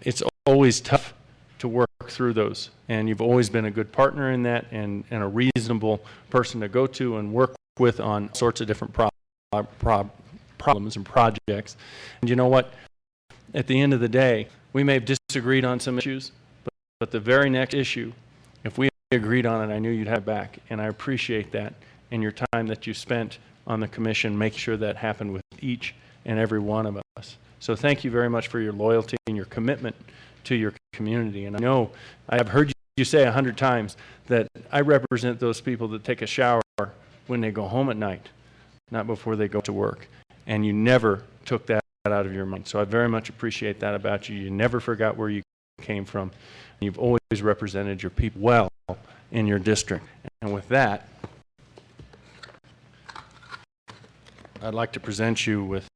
It's always tough to work through those, and you've always been a good partner in that, and a reasonable person to go to and work with on sorts of different problems and projects. And you know what? At the end of the day, we may have disagreed on some issues, but the very next issue, if we agreed on it, I knew you'd have it back, and I appreciate that and your time that you spent on the commission making sure that happened with each and every one of us. So thank you very much for your loyalty and your commitment to your community. And I know I've heard you say 100 times that I represent those people that take a shower when they go home at night, not before they go to work. And you never took that out of your mind. So I very much appreciate that about you. You never forgot where you came from. You've always represented your people well in your district. And with that, I'd like to present you with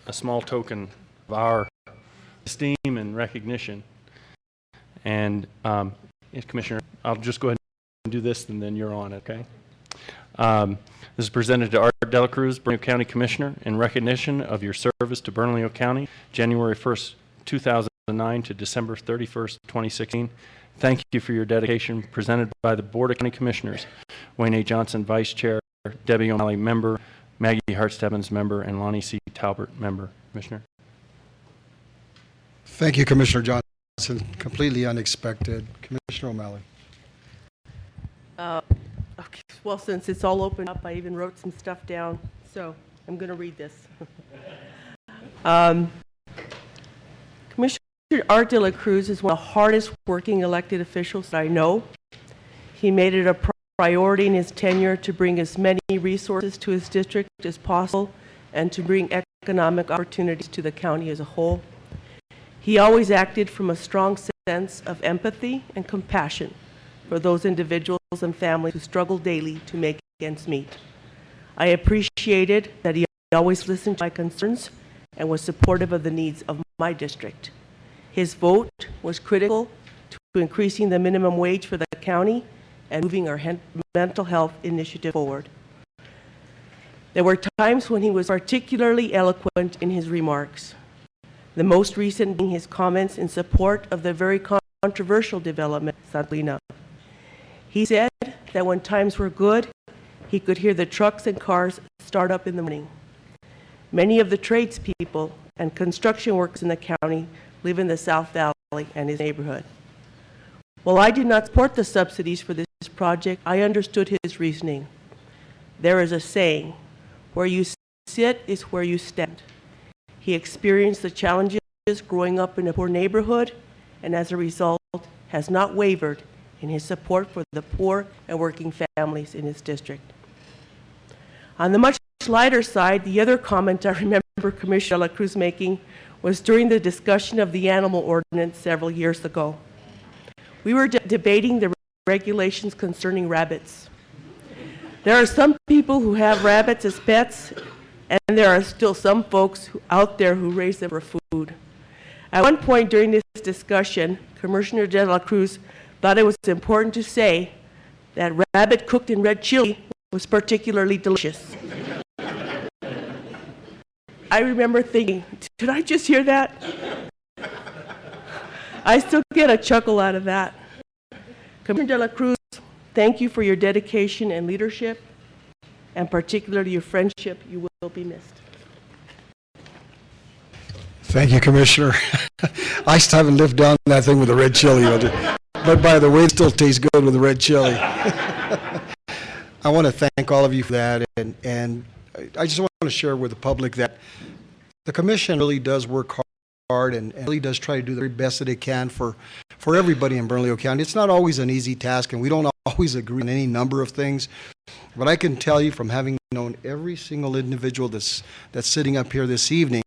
a small token of our esteem and recognition. And Commissioner, I'll just go ahead and do this, and then you're on, okay? This is presented to Art Dela Cruz, Bernalillo County Commissioner, in recognition of your service to Bernalillo County, January 1st, 2009 to December 31st, 2016. Thank you for your dedication. Presented by the Board of County Commissioners, Wayne A. Johnson, Vice Chair, Debbie O'Malley, Member, Maggie Hart-Stebbins, Member, and Lonnie C. Talbert, Member. Commissioner. Thank you, Commissioner Johnson. Completely unexpected. Commissioner O'Malley. Okay. Well, since it's all opened up, I even wrote some stuff down, so I'm going to read this. Commissioner Art De La Cruz is one of the hardest working elected officials that I know. He made it a priority in his tenure to bring as many resources to his district as possible and to bring economic opportunities to the county as a whole. He always acted from a strong sense of empathy and compassion for those individuals and families who struggle daily to make ends meet. I appreciated that he always listened to my concerns and was supportive of the needs of my district. His vote was critical to increasing the minimum wage for the county and moving our mental health initiative forward. There were times when he was particularly eloquent in his remarks, the most recent being his comments in support of the very controversial development in Santa Lina. He said that when times were good, he could hear the trucks and cars start up in the morning. Many of the tradespeople and construction workers in the county live in the South Valley and his neighborhood. While I did not support the subsidies for this project, I understood his reasoning. There is a saying, where you sit is where you stand. He experienced the challenges growing up in a poor neighborhood, and as a result, has not wavered in his support for the poor and working families in his district. On the much lighter side, the other comment I remember Commissioner La Cruz making was during the discussion of the animal ordinance several years ago. We were debating the regulations concerning rabbits. There are some people who have rabbits as pets, and there are still some folks out there who raise them for food. At one point during this discussion, Commissioner De La Cruz thought it was important to say that rabbit cooked in red chili was particularly delicious. I remember thinking, did I just hear that? I still get a chuckle out of that. Commissioner De La Cruz, thank you for your dedication and leadership, and particularly your friendship. You will be missed. Thank you, Commissioner. I still haven't lived down that thing with the red chili. But by the way, it still tastes good with the red chili. I want to thank all of you for that, and I just want to share with the public that the commission really does work hard and really does try to do the very best that it can for everybody in Bernalillo County. It's not always an easy task, and we don't always agree on any number of things, but I can tell you from having known every single individual that's sitting up here this evening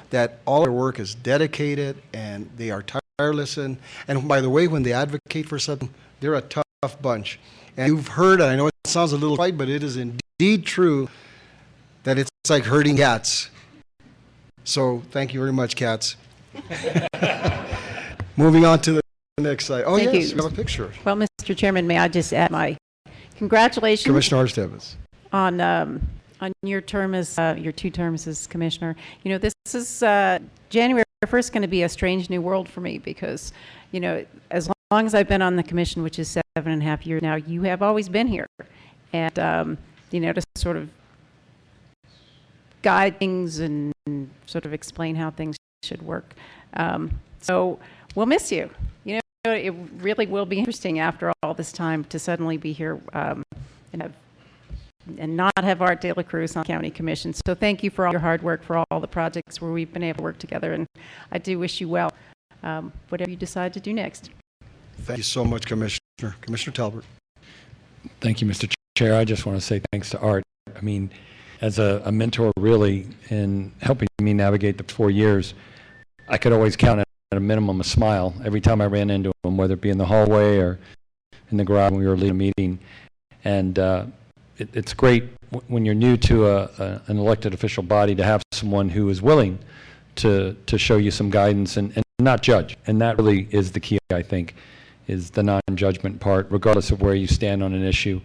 that all their work is dedicated and they are tireless. And by the way, when they advocate for something, they're a tough bunch. And you've heard, and I know it sounds a little trite, but it is indeed true that it's like herding cats. So thank you very much, cats. Moving on to the next slide. Oh, Thank yes, you. we have a picture. Well, Mr. Chairman, may I just add my congratulations Commissioner Hart-Stebbins. on your term as your 2 terms as commissioner. You know, this is January 1st going to be a strange new world for me because, you know, as long as I've been on the commission, which is 7.5 years now, you have always been here, and you know, to sort of guide things and sort of explain how things should work. So we'll miss you. You know, it really will be interesting after all this time to suddenly be here and not have Art De La Cruz on the county commission. So thank you for all your hard work for all the projects where we've been able to work together, and I do wish you well. whatever you decide to do next. Thank you so much, Commissioner. Commissioner Talbert. Thank you, Mr. Chair. I just want to say thanks to Art. I mean, as a mentor, really, in helping me navigate the 4 years, I could always count at a minimum a smile every time I ran into him, whether it be in the hallway or in the garage when we were leading a meeting. And it's great when you're new to an elected official body to have someone who is willing to show you some guidance and not judge. And that really is the key, I think, is the non-judgment part, regardless of where you stand on an issue.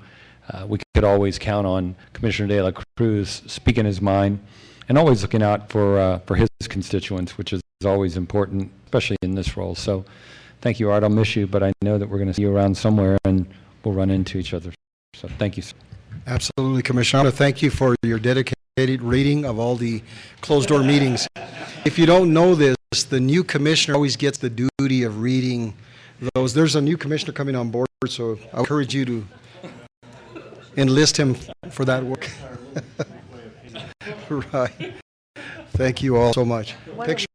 We could always count on Commissioner De La Cruz speaking his mind and always looking out for his constituents, which is always important, especially in this role. So thank you, Art. I'll miss you, but I know that we're going to see you around somewhere and we'll run into each other. So thank you, sir. Absolutely, Commissioner. I want to thank you for your dedicated reading of all the closed-door meetings. If you don't know this, the new commissioner always gets the duty of reading those. There's a new commissioner coming on board, so I encourage you to enlist him for that work. Right. Thank you all so much. Picture.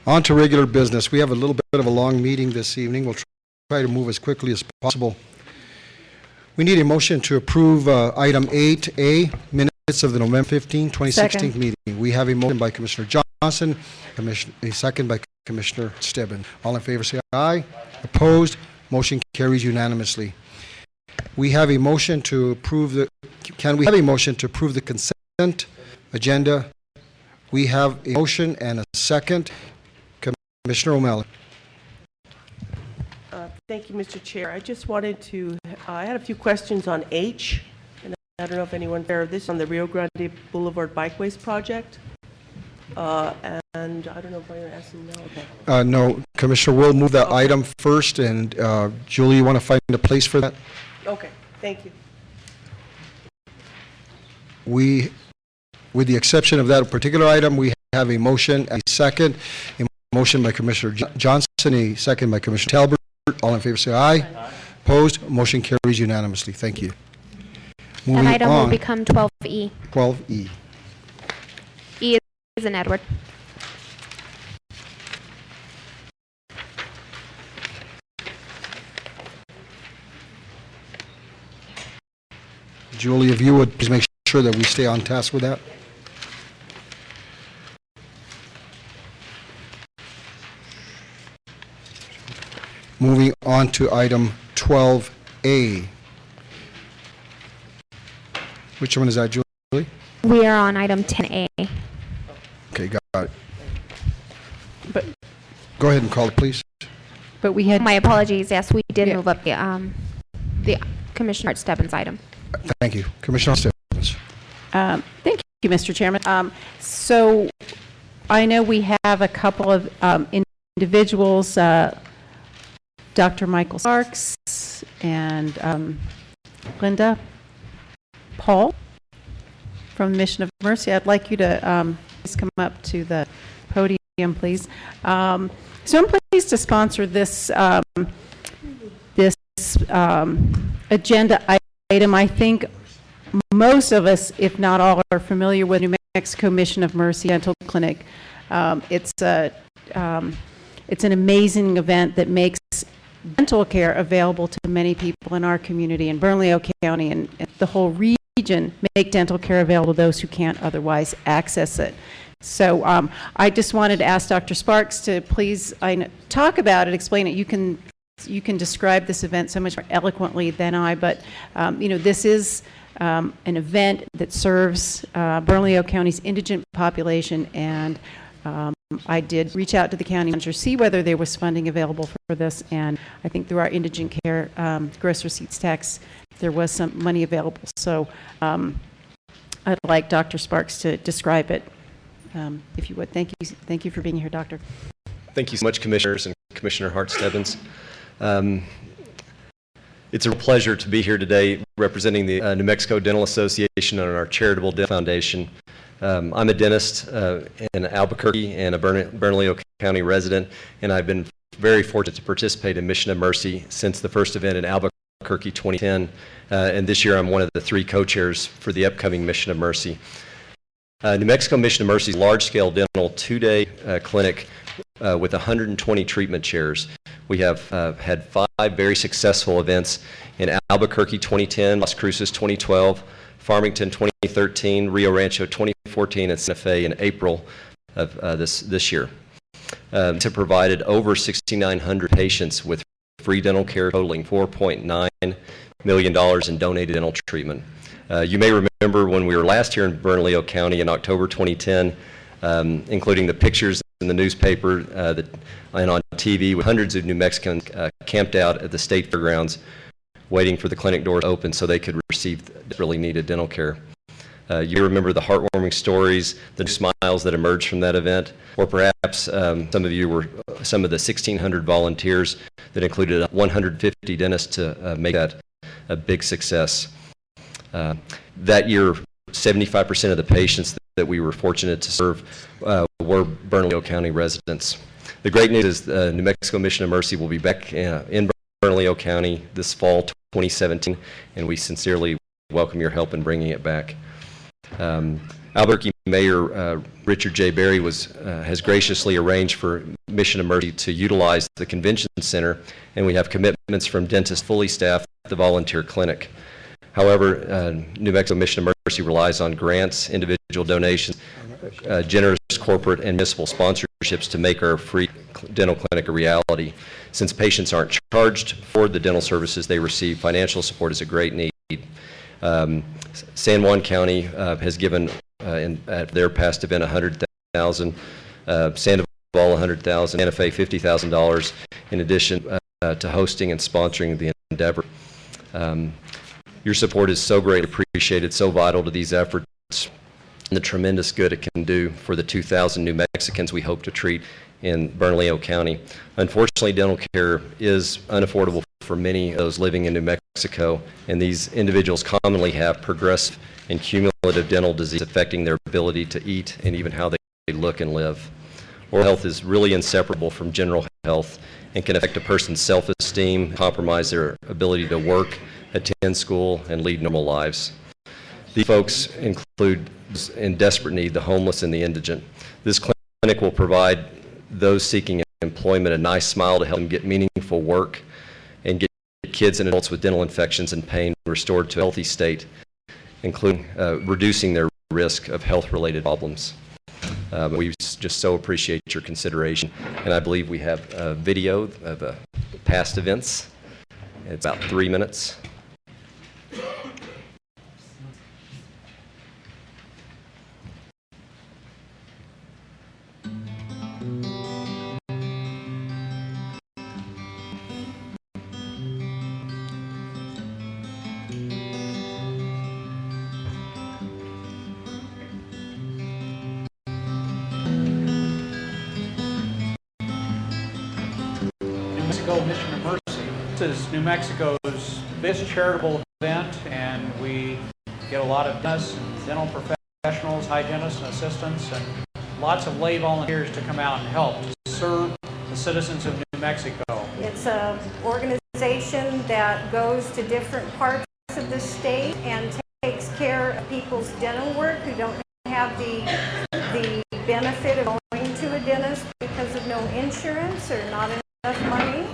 On to regular business. We have a little bit of a long meeting this evening. We'll try to move as quickly as possible. We need a motion to approve item 8A, minutes of the November 15, 2016 Second. meeting. We have a motion by Commissioner Johnson, a second by Commissioner Stebbins. All in favor say aye. Opposed? Motion carries unanimously. We have a motion to approve can we have a motion to approve the consent agenda? We have a motion and a second. Commissioner O'Malley. Thank you, Mr. Chair. I just wanted to, I had a few questions on H, and I don't know if anyone's aware of this, on the Rio Grande Boulevard Bikeways project. And I don't know if I'm going to ask them now. Okay. No, Commissioner, we'll move that item first, and Julie, you want to find a place for that? Okay, thank you. We, with the exception of that particular item, we have a motion, a second, a motion by Commissioner Johnson, a second by Commissioner Talbert. All in favor say aye. Aye. Opposed? Motion carries unanimously. Thank you. Moving That item on. will become 12E. 12E. E is in Edward. Julie, if you would please make sure that we stay on task with that. Moving on to item 12A. Which one is that, Julie? We are on item 10A. Okay, got it. But go ahead and call it, please. But we had... My apologies. Yes, we did move up the Commissioner Art Stebbins item. Thank you. Commissioner Stebbins. Thank you, Mr. Chairman. So I know we have a couple of individuals, Dr. Michael Sparks and Linda Paul from the Mission of Mercy. I'd like you to please come up to the podium, please. So I'm pleased to sponsor this agenda item. I think most of us, if not all, are familiar with New Mexico Mission of Mercy Dental Clinic. It's an amazing event that makes dental care available to many people in our community in Bernalillo County and the whole region. Make dental care available to those who can't otherwise access it. So I just wanted to ask Dr. Sparks to please talk about it, explain it. You can describe this event so much more eloquently than I, but this is an event that serves Bernalillo County's indigent population, and I did reach out to the county manager, see whether there was funding available for this, and I think through our indigent care gross receipts tax, there was some money available. So I'd like Dr. Sparks to describe it, if you would. Thank you for being here, Doctor. Thank you so much, Commissioners and Commissioner Hart Stebbins. It's a pleasure to be here today representing the New Mexico Dental Association and our charitable dental foundation. I'm a dentist in Albuquerque and a Bernalillo County resident, and I've been very fortunate to participate in Mission of Mercy since the first event in Albuquerque 2010, and this year I'm one of the 3 co-chairs for the upcoming Mission of Mercy. New Mexico Mission of Mercy's large-scale dental 2-day clinic with 120 treatment chairs. We have had 5 very successful events in Albuquerque 2010, Las Cruces 2012, Farmington 2013, Rio Rancho 2014, and Santa Fe in April of this year. To provided over 6,900 patients with free dental care totaling $4.9 million in donated dental treatment. You may remember when we were last here in Bernalillo County in October 2010, including the pictures in the newspaper and on TV with hundreds of New Mexicans camped out at the state fairgrounds waiting for the clinic doors to open so they could receive really needed dental care. You remember the heartwarming stories, the smiles that emerged from that event, or perhaps some of you were some of the 1,600 volunteers that included 150 dentists to make that a big success. That year, 75% of the patients that we were fortunate to serve were Bernalillo County residents. The great news is the New Mexico Mission of Mercy will be back in Bernalillo County this fall 2017, and we sincerely welcome your help in bringing it back. Albuquerque Mayor Richard J. Berry has graciously arranged for Mission of Mercy to utilize the convention center, and we have commitments from dentists fully staffed the volunteer clinic. However, New Mexico Mission of Mercy relies on grants, individual donations, generous corporate and municipal sponsorships to make our free dental clinic a reality. Since patients aren't charged for the dental services they receive, financial support is a great need. San Juan County has given at their past event $100,000, Sandoval $100,000, Santa Fe $50,000 in addition to hosting and sponsoring the endeavor. Your support is so greatly appreciated, so vital to these efforts, and the tremendous good it can do for the 2,000 New Mexicans we hope to treat in Bernalillo County. Unfortunately, dental care is unaffordable for many of those living in New Mexico, and these individuals commonly have progressive and cumulative dental disease affecting their ability to eat and even how they look and live. Oral health is really inseparable from general health and can affect a person's self-esteem, compromise their ability to work, attend school, and lead normal lives. These folks include, in desperate need, the homeless and the indigent. This clinic will provide those seeking employment a nice smile to help them get meaningful work and get kids and adults with dental infections and pain restored to a healthy state, including reducing their risk of health-related problems. We just so appreciate your consideration, and I believe we have a video of past events. It's about 3 minutes. Mission of Mercy. This is New Mexico's biggest charitable event, and we get a lot of dentists and dental professionals, hygienists and assistants, and lots of lay volunteers to come out and help to serve the citizens of New Mexico. It's an organization that goes to different parts of the state and takes care of people's dental work who don't have the benefit of going to a dentist because of no insurance or not enough money.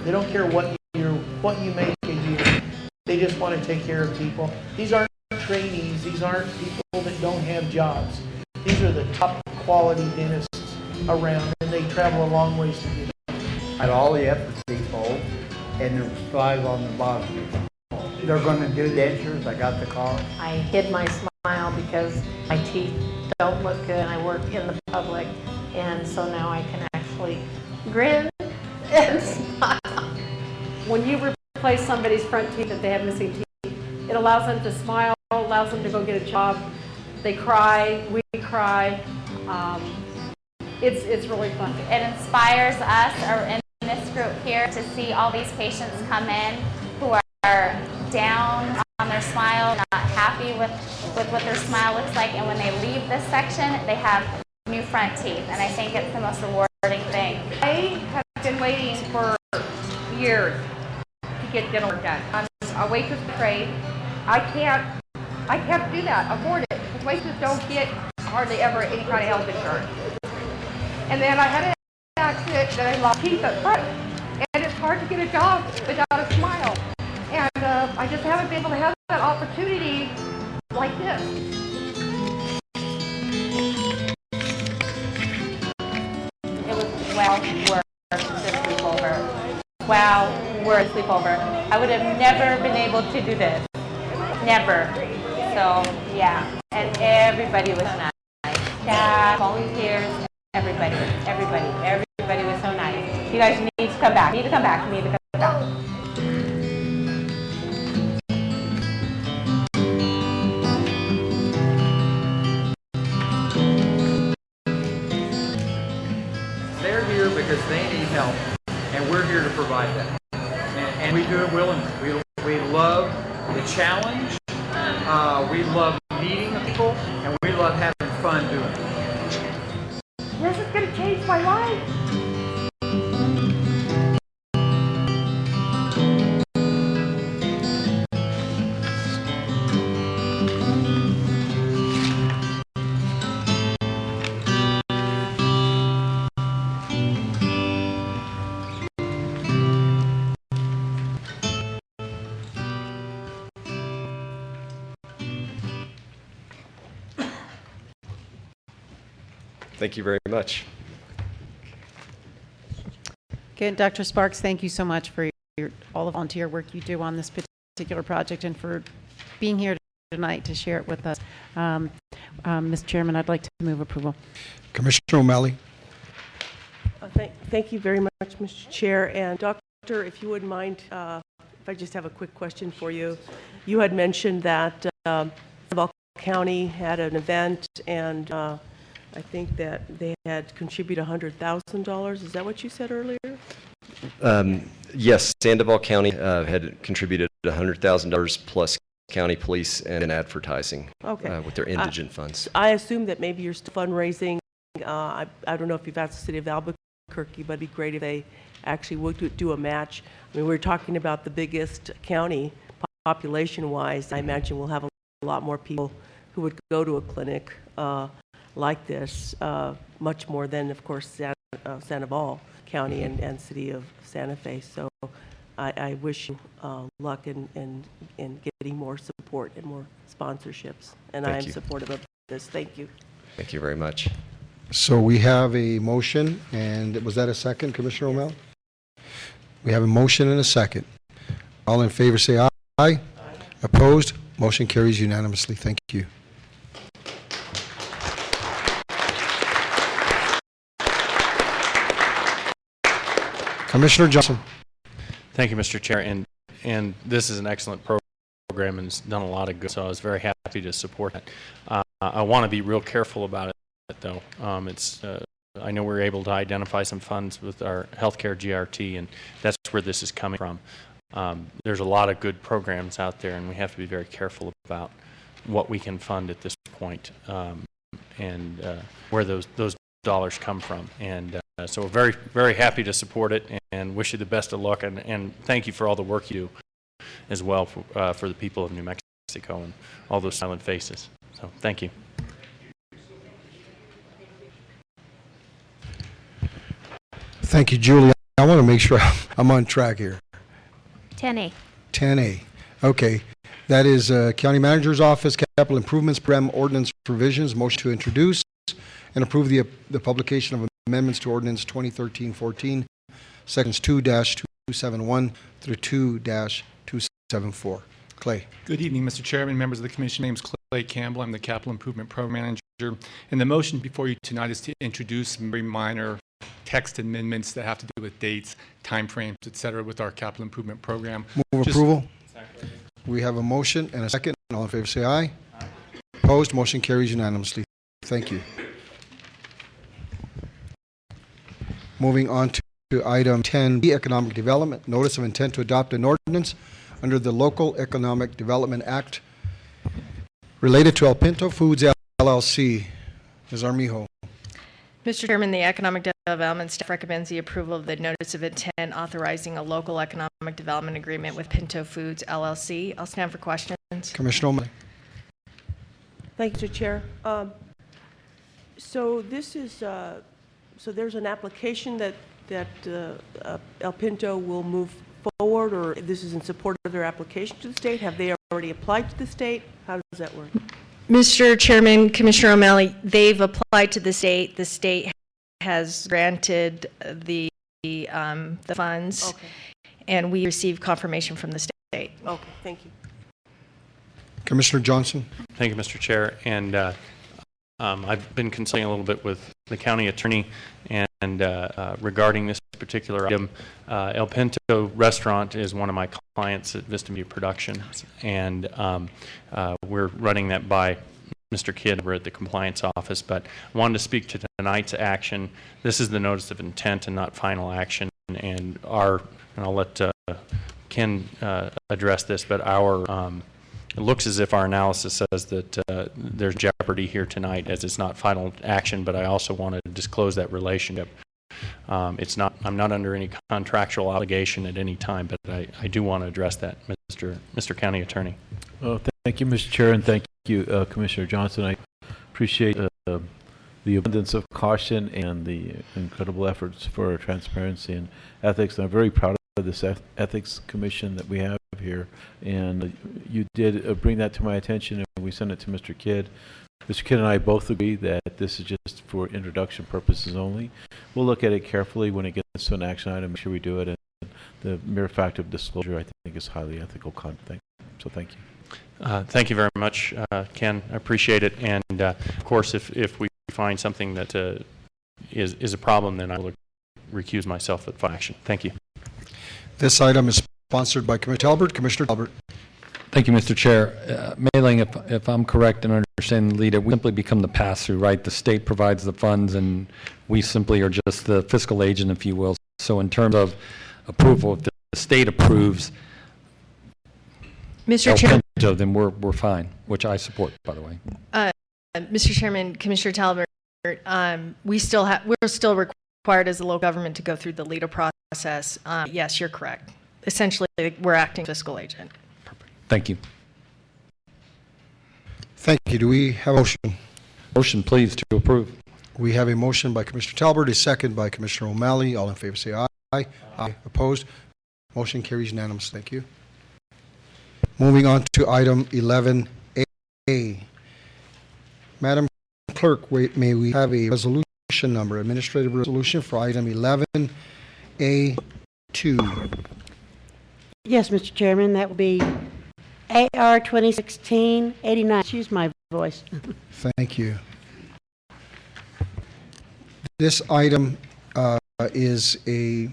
They don't care what you make a year. They just want to take care of people. These aren't trainees. These aren't people that don't have jobs. These are the top quality dentists around, and they travel a long ways to get them. At all the upper people, and there's 5 on the bottom. They're going to do dentures. I got the call. I hid my smile because my teeth don't look good and I work in the public, and so now I can actually grin and smile. When you replace somebody's front teeth if they have missing teeth, it allows them to smile, allows them to go get a job. They cry, we cry. It's really fun. It inspires us in this group here to see all these patients come in who are down on their smile, not happy with what their smile looks like, and when they leave this section, they have new front teeth, and I think it's the most rewarding thing. I have been waiting for years to get dental work done. I'm a waitress trade. I can't do that, afford it, because waitresses don't get hardly ever any kind of health insurance. And then I had an accident that I lost teeth up front, and it's hard to get a job without a smile. And I just haven't been able to have that opportunity like this. It was well worth the sleepover. Wow, worth sleepover. I would have never been able to do this. Never. So, yeah. And everybody was nice. Staff, volunteers, everybody was so nice. You guys need to come back. You need to come back. They're here because they need help, and we're here to provide that. And we do it willingly. We love the challenge, we love meeting people, and we love having fun doing it. This is going to change my life. Thank you very much. Again, Dr. Sparks, thank you so much for all the volunteer work you do on this particular project and for being here tonight to share it with us. Mr. Chairman, I'd like to move approval. Commissioner O'Malley. Thank you very much, Mr. Chair. And Doctor, if you wouldn't mind, if I just have a quick question for you. You had mentioned that Sandoval County had an event, and I think that they had contributed $100,000. Is that what you said earlier? Yes, Sandoval County had contributed $100,000 plus county police and advertising with their indigent funds. I assume that maybe you're still fundraising. I don't know if you've asked the city of Albuquerque, but it'd be great if they actually would do a match. I mean, we're talking about the biggest county population-wise. I imagine we'll have a lot more people who would go to a clinic like this, much more than, of course, Sandoval County and City of Santa Fe. So I wish you luck in getting more support and more sponsorships. And I am supportive of this. Thank you. Thank you very much. So we have a motion, and was that a second, Commissioner O'Malley? We have a motion and a second. All in favor say aye. Aye. Opposed? Motion carries unanimously. Thank you. Commissioner Johnson. Thank you, Mr. Chair, and this is an excellent program and it's done a lot of good, so I was very happy to support it. I want to be real careful about it, though. I know we're able to identify some funds with our healthcare GRT, and that's where this is coming from. There's a lot of good programs out there, and we have to be very careful about what we can fund at this point, and where those dollars come from. And so we're very, very happy to support it and wish you the best of luck, and thank you for all the work you do as well for the people of New Mexico and all those silent faces. So thank you. Thank you, Julie. I want to make sure I'm on track here. 10A. 10A. Okay. That is County Manager's Office Capital Improvements Program Ordinance Provisions. Motion to introduce and approve the publication of amendments to Ordinance 2013-14, Sections 2-271 through 2-274. Clay. Good evening, Mr. Chairman, members of the Commission. My name is Clay Campbell. I'm the Capital Improvement Program Manager. And the motion before you tonight is to introduce some very minor text amendments that have to do with dates, timeframes, et cetera, with our Capital Improvement Program. Move approval. Second. We have a motion and a second. All in favor say aye. Aye. Opposed? Motion carries unanimously. Thank you. Moving on to item 10B, Economic Development, Notice of Intent to Adopt an Ordinance under the Local Economic Development Act related to El Pinto Foods LLC. Ms. Armijo. Mr. Chairman, the Economic Development Staff recommends the approval of the Notice of Intent authorizing a local economic development agreement with Pinto Foods LLC. I'll stand for questions. Commissioner O'Malley. Thank you, Mr. Chair. So this is, so there's an application that El Pinto will move forward, or this is in support of their application to the state? Have they already applied to the state? How does that work? Mr. Chairman, Commissioner O'Malley, they've applied to the state. The state has granted the funds, Okay. and we received confirmation from the state. Okay, thank you. Commissioner Johnson. Thank you, Mr. Chair. And I've been consulting a little bit with the county attorney and regarding this particular item. El Pinto Restaurant is one of my clients at Vista Media Productions, and we're running that by Mr. Kidd over at the compliance office, but I wanted to speak to tonight's action. This is the notice of intent and not final action, and I'll let Ken address this, but it looks as if our analysis says that there's jeopardy here tonight as it's not final action, but I also want to disclose that relationship. I'm not under any contractual obligation at any time, but I do want to address that, Mr. County Attorney. Well, thank you, Mr. Chair, and thank you, Commissioner Johnson. I appreciate the abundance of caution and the incredible efforts for transparency and ethics. And I'm very proud of this ethics commission that we have here, and you did bring that to my attention, and we sent it to Mr. Kidd. Mr. Kidd and I both agree that this is just for introduction purposes only. We'll look at it carefully when it gets to an action item, make sure we do it, and the mere fact of disclosure, I think, is highly ethical conduct. So thank you. Thank you very much, Ken. I appreciate it. And of course, if we find something that is a problem, then I will recuse myself at action. Thank you. This item is sponsored by Commissioner Talbert. Commissioner Talbert. Thank you, Mr. Chair. Mailing, if I'm correct in understanding the leader, we simply become the pass-through, right? The state provides the funds, and we simply are just the fiscal agent, if you will. So in terms of approval, if the state approves Mr. Chairman, then we're fine, which I support, by the way. Mr. Chairman, Commissioner Talbert, we're still required as a local government to go through the LEDA process. Yes, you're correct. Essentially, we're acting fiscal agent. Thank you. Thank you. Do we have a motion? Motion, please, to approve. We have a motion by Commissioner Talbert, a second by Commissioner O'Malley. All in favor say aye. Aye. Opposed? Motion carries unanimous. Thank you. Moving on to item 11A. Madam Clerk, may we have a resolution number, administrative resolution for item 11A2? Yes, Mr. Chairman, that will be AR 2016-89. Excuse my voice. Thank you. This item is a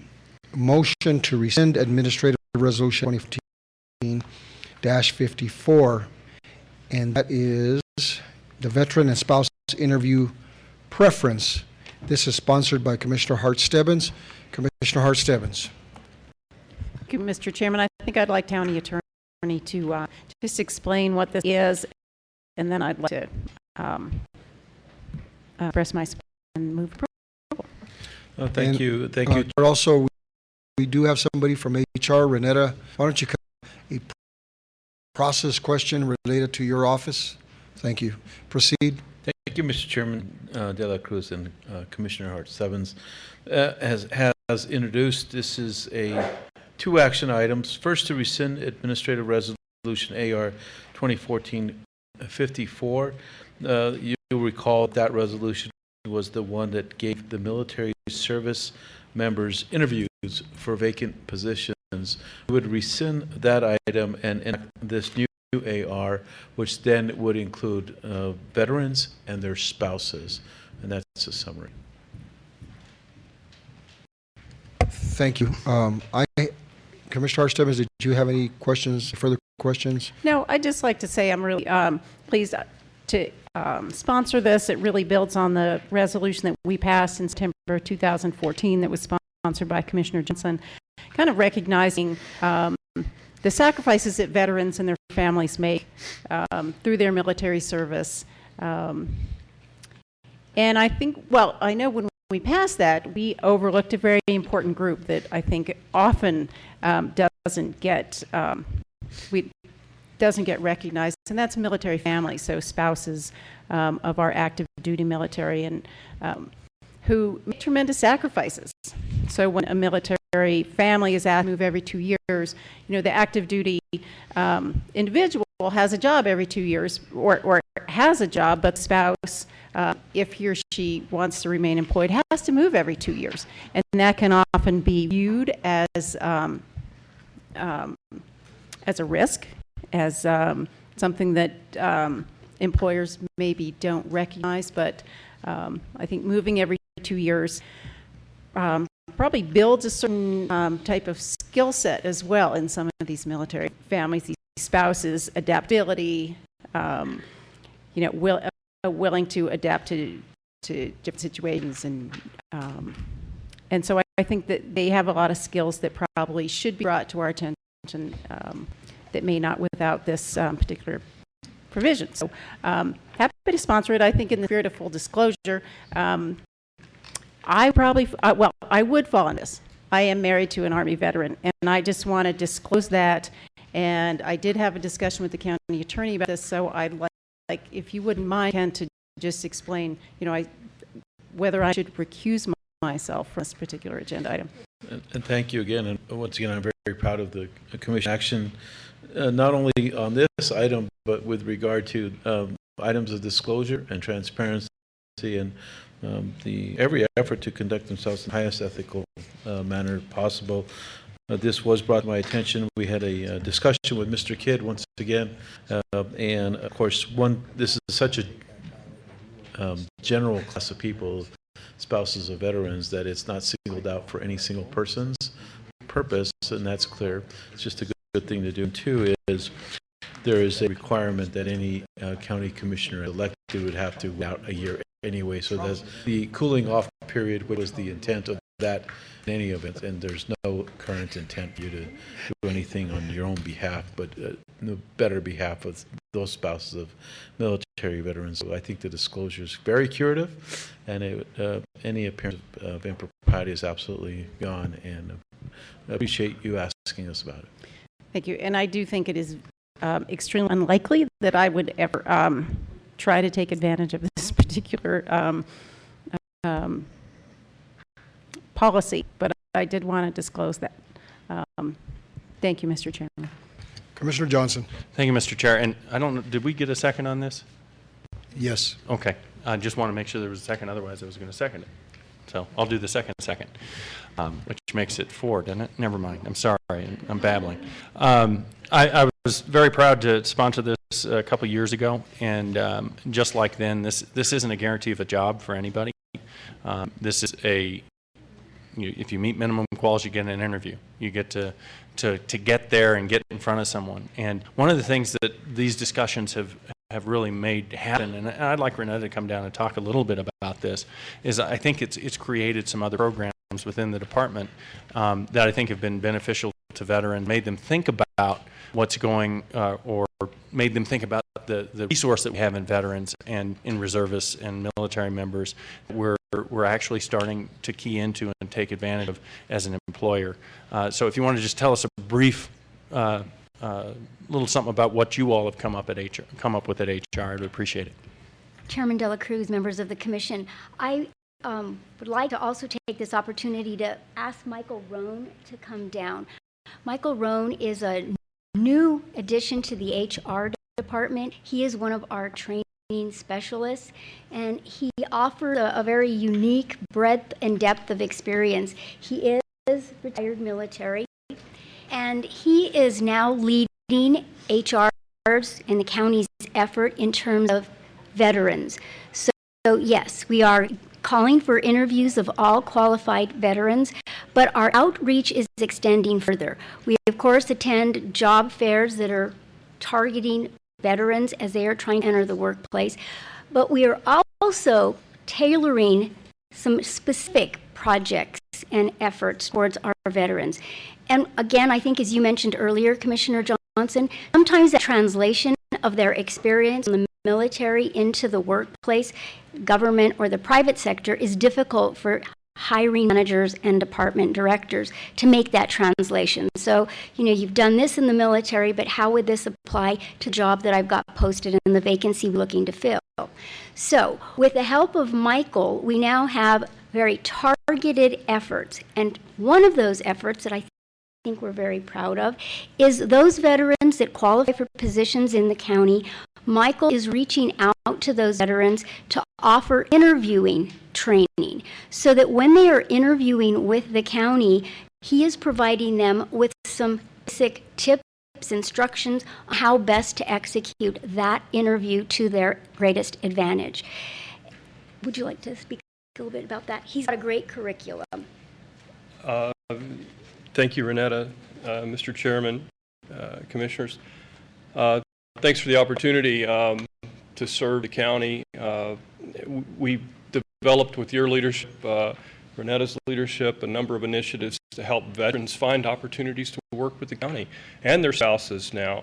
motion to rescind administrative resolution 2015-54, and that is the veteran and spouse interview preference. This is sponsored by Commissioner Hart-Stebbins. Commissioner Hart-Stebbins. Thank you, Mr. Chairman. I think I'd like County Attorney to just explain what this is, and then I'd like to express my support and move approval. Thank you. Thank you. Also, we do have somebody from HR, Renetta. Why don't you come a process question related to your office? Thank you. Proceed. Thank you, Mr. Chairman. De La Cruz and Commissioner Hart-Stebbins has introduced. This is two action items. First, to rescind administrative resolution AR 2014-54. You'll recall that resolution was the one that gave the military service members interviews for vacant positions. We would rescind that item and enact this new AR, which then would include veterans and their spouses. And that's a summary. Thank you. Commissioner Hart-Stebbins, did you have any questions, further questions? No, I'd just like to say I'm really pleased to sponsor this. It really builds on the resolution that we passed in September 2014 that was sponsored by Commissioner Johnson, kind of recognizing the sacrifices that veterans and their families make through their military service. And I think, well, I know when we passed that, we overlooked a very important group that I think often doesn't get recognized, and that's military families, so spouses of our active duty military, and who make tremendous sacrifices. So when a military family is asked to move every 2 years, the active duty individual has a job every 2 years, or has a job, but the spouse, if he or she wants to remain employed, has to move every 2 years. And that can often be viewed as a risk, as something that employers maybe don't recognize, but I think moving every 2 years probably builds a certain type of skill set as well in some of these military families, these spouses, adaptability, willing to adapt to different situations, and so I think that they have a lot of skills that probably should be brought to our attention that may not without this particular provision. So happy to sponsor it. I think in the spirit of full disclosure, I would fall on this. I am married to an Army veteran, and I just want to disclose that. And I did have a discussion with the county attorney about this, so I'd like if you wouldn't mind, Ken, to just explain, whether I should recuse myself from this particular agenda item. And thank you again. And once again, I'm very, very proud of the Commission action, not only on this item, but with regard to items of disclosure and transparency, and every effort to conduct themselves in the highest ethical manner possible. This was brought to my attention. We had a discussion with Mr. Kidd once again, and of course, this is such a general class of people, spouses of veterans, that it's not singled out for any single person's purpose, and that's clear. It's just a good thing to do. And two is there is a requirement that any county commissioner elected would have to wait out a year anyway, so there's the cooling off period, which was the intent of that in any event, and there's no current intent for you to do anything on your own behalf, but the better behalf of those spouses of military veterans. So I think the disclosure is very curative, and any appearance of impropriety is absolutely gone, and I appreciate you asking us about it. Thank you. And I do think it is extremely unlikely that I would ever try to take advantage of this particular policy, but I did want to disclose that. Thank you, Mr. Chairman. Commissioner Johnson. Thank you, Mr. Chair. And I don't know, did we get a second on this? Yes. Okay. I just want to make sure there was a second, otherwise I was going to second it. So I'll do the second, which makes it 4, doesn't it? Never mind. I'm sorry. I'm babbling. I was very proud to sponsor this a couple years ago, and just like then, this isn't a guarantee of a job for anybody. This is if you meet minimum qualities, you get an interview. You get to get there and get in front of someone. And one of the things that these discussions have really made happen, and I'd like Renetta to come down and talk a little bit about this, is I think it's created some other programs within the department that I think have been beneficial to veterans, made them think about what's going, or made them think about the resource that we have in veterans and in reservists and military members. We're actually starting to key into and take advantage of as an employer. So if you want to just tell us a brief little something about what you all have come up with at HR, I'd appreciate it. Chairman Dela Cruz, members of the Commission, I would like to also take this opportunity to ask Michael Rohn to come down. Michael Rohn is a new addition to the HR department. He is one of our training specialists, and he offers a very unique breadth and depth of experience. He is retired military, and he is now leading HR's and the county's effort in terms of veterans. So yes, we are calling for interviews of all qualified veterans, but our outreach is extending further. We, of course, attend job fairs that are targeting veterans as they are trying to enter the workplace, but we are also tailoring some specific projects and efforts towards our veterans. And again, I think as you mentioned earlier, Commissioner Johnson, sometimes the translation of their experience in the military into the workplace, government, or the private sector is difficult for hiring managers and department directors to make that translation. So, you've done this in the military, but how would this apply to the job that I've got posted and the vacancy we're looking to fill? So, with the help of Michael, we now have very targeted efforts. And one of those efforts that I think we're very proud of is those veterans that qualify for positions in the county. Michael is reaching out to those veterans to offer interviewing training so that when they are interviewing with the county, he is providing them with some basic tips, instructions on how best to execute that interview to their greatest advantage. Would you like to speak a little bit about that? He's got a great curriculum. Thank you, Renetta, Mr. Chairman, Commissioners. Thanks for the opportunity to serve the county. We developed with your leadership, Renetta's leadership, a number of initiatives to help veterans find opportunities to work with the county and their spouses now.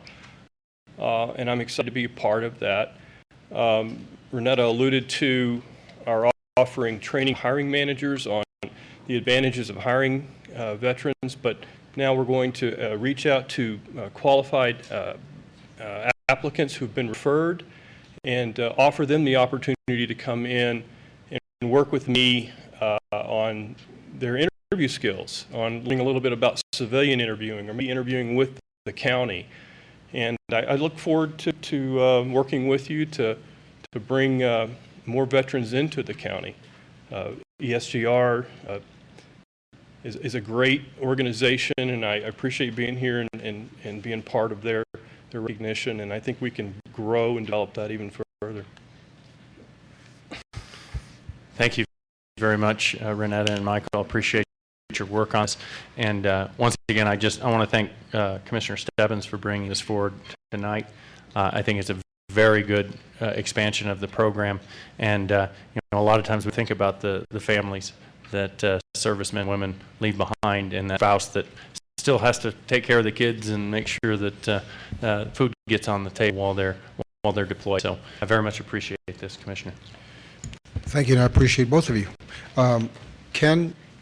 And I'm excited to be a part of that. Renetta alluded to our offering training hiring managers on the advantages of hiring veterans, but now we're going to reach out to qualified applicants who've been referred and offer them the opportunity to come in and work with me on their interview skills, on learning a little bit about civilian interviewing or me interviewing with the county. And I look forward to working with you to bring more veterans into the county. ESGR is a great organization, and I appreciate being here and being part of their recognition, and I think we can grow and develop that even further. Thank you very much, Renetta and Michael. I appreciate your work on this. And once again, I want to thank Commissioner Stebbins for bringing this forward tonight. I think it's a very good expansion of the program. And a lot of times we think about the families that servicemen and women leave behind, and that spouse that still has to take care of the kids and make sure that food gets on the table while they're deployed. So I very much appreciate this, Commissioner. Thank you, and I appreciate both of you.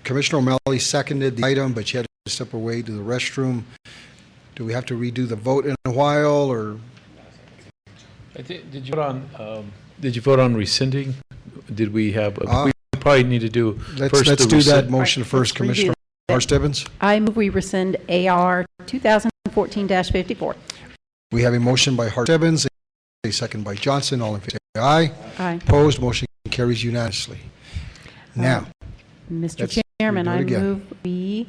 Commissioner O'Malley seconded the item, but she had to step away to the restroom. Do we have to redo the vote in a while, or? Did you vote on rescinding? Did we have? We probably need to do. Let's do that motion first, Commissioner Stebbins. I move we rescind AR 2014-54. We have a motion by Stebbins, a second by Johnson. All in favor, say aye. Aye. Opposed, motion carries unanimously. Now, Mr. Chairman, I move we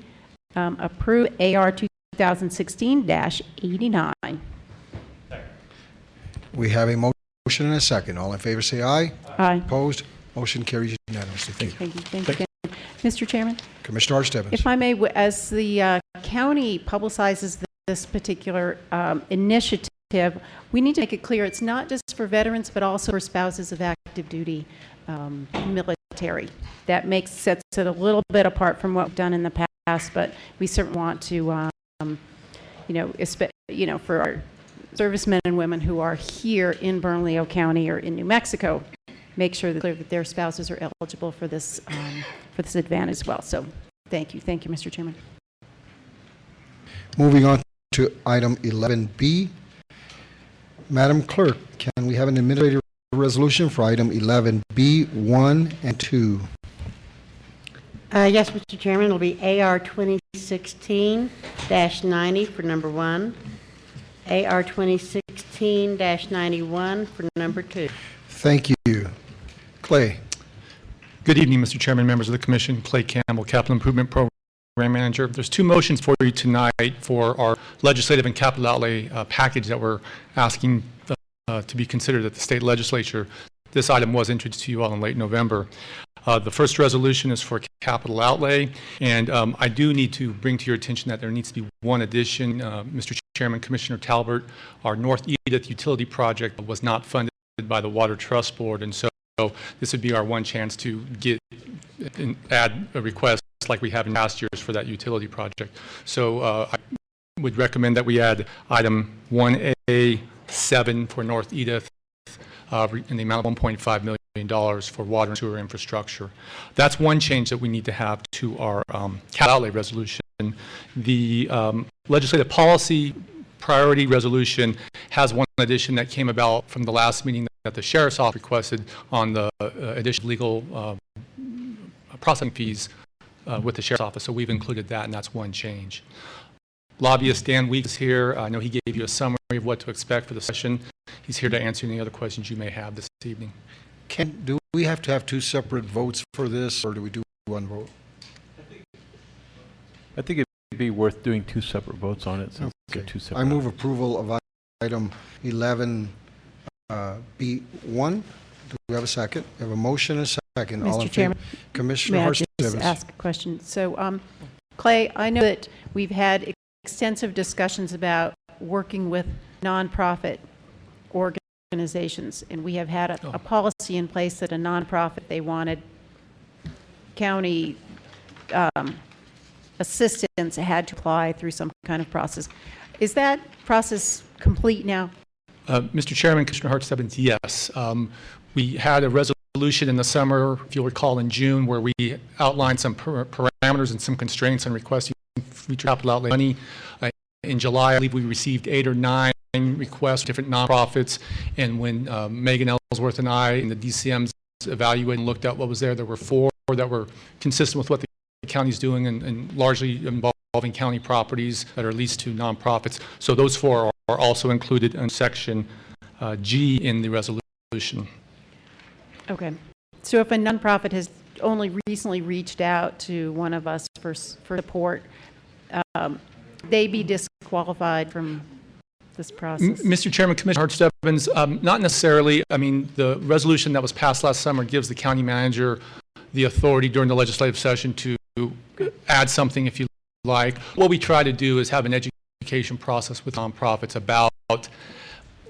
approve AR 2016-89. we have a motion and a second. All in favor, say aye. Aye. Opposed, motion carries unanimously. Thank you. Thank you. Mr. Chairman? Commissioner Stebbins. If I may, as the county publicizes this particular initiative, we need to make it clear it's not just for veterans, but also for spouses of active duty military. That sets it a little bit apart from what we've done in the past, but we certainly want to, for our servicemen and women who are here in Bernalillo County or in New Mexico, make sure that their spouses are eligible for this advantage as well. So thank you, Mr. Chairman. Moving on to item 11B. Madam Clerk, can we have an administrative resolution for item 11B 1 and 2? Yes, Mr. Chairman, it'll be AR 2016-90 for number 1, AR 2016-91 for number 2. Thank you. Clay. Good evening, Mr. Chairman, members of the Commission. Clay Campbell, Capital Improvement Program Manager. There's two motions for you tonight for our legislative and capital outlay package that we're asking to be considered at the state legislature. This item was introduced to you all in late November. The first resolution is for capital outlay, and I do need to bring to your attention that there needs to be one addition. Mr. Chairman, Commissioner Talbert, our North Edith utility project was not funded by the Water Trust Board, and so this would be our one chance to add a request like we have in past years for that utility project. So I would recommend that we add item 1A7 for North Edith in the amount of $1.5 million for water and sewer infrastructure. That's one change that we need to have to our capital outlay resolution. The legislative policy priority resolution has one addition that came about from the last meeting that the Sheriff's Office requested on the addition of legal processing fees with the Sheriff's Office. So we've included that, and that's one change. Lobbyist Dan Weeks is here. I know he gave you a summary of what to expect for the session. He's here to answer any other questions you may have this evening. Do we have to have two separate votes for this, or do we do one vote? I think it'd be worth doing two separate votes on it, since they're two separate. I move approval of item 11B1. Do we have a second? We have a motion and a second. All in Mr. Chairman, favor? Commissioner may I Hurst just ask a question? So, Clay, I know that we've had extensive discussions about working with nonprofit organizations, and we have had a policy in place that a nonprofit, they wanted county assistance, had to apply through some kind of process. Is that process complete now? Mr. Chairman, Commissioner Hart-Stebbins, yes. We had a resolution in the summer, if you'll recall, in June, where we outlined some parameters and some constraints on requesting future capital outlay money. In July, I believe we received 8 or 9 requests from different nonprofits, and when Megan Ellsworth and I and the DCMs evaluated and looked at what was there, there were 4 that were consistent with what the county's doing and largely involving county properties that are leased to nonprofits. So those 4 are also included in section G in the resolution. Okay. So if a nonprofit has only recently reached out to one of us for support, they be disqualified from this process? Mr. Chairman, Commissioner Hart-Stebbins, not necessarily. I mean, the resolution that was passed last summer gives the county manager the authority during the legislative session to add something if you like. What we try to do is have an education process with nonprofits about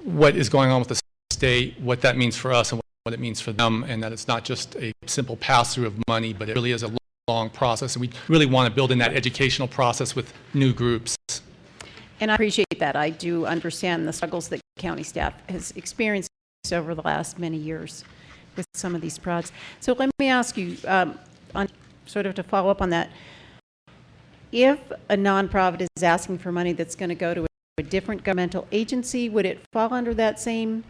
what is going on with the state, what that means for us and what it means for them, and that it's not just a simple pass-through of money, but it really is a long process. And we really want to build in that educational process with new groups. And I appreciate that. I do understand the struggles that county staff has experienced over the last many years with some of these projects. So let me ask you, on sort of to follow up on that, if a nonprofit is asking for money that's going to go to a different governmental agency, would it fall under that same?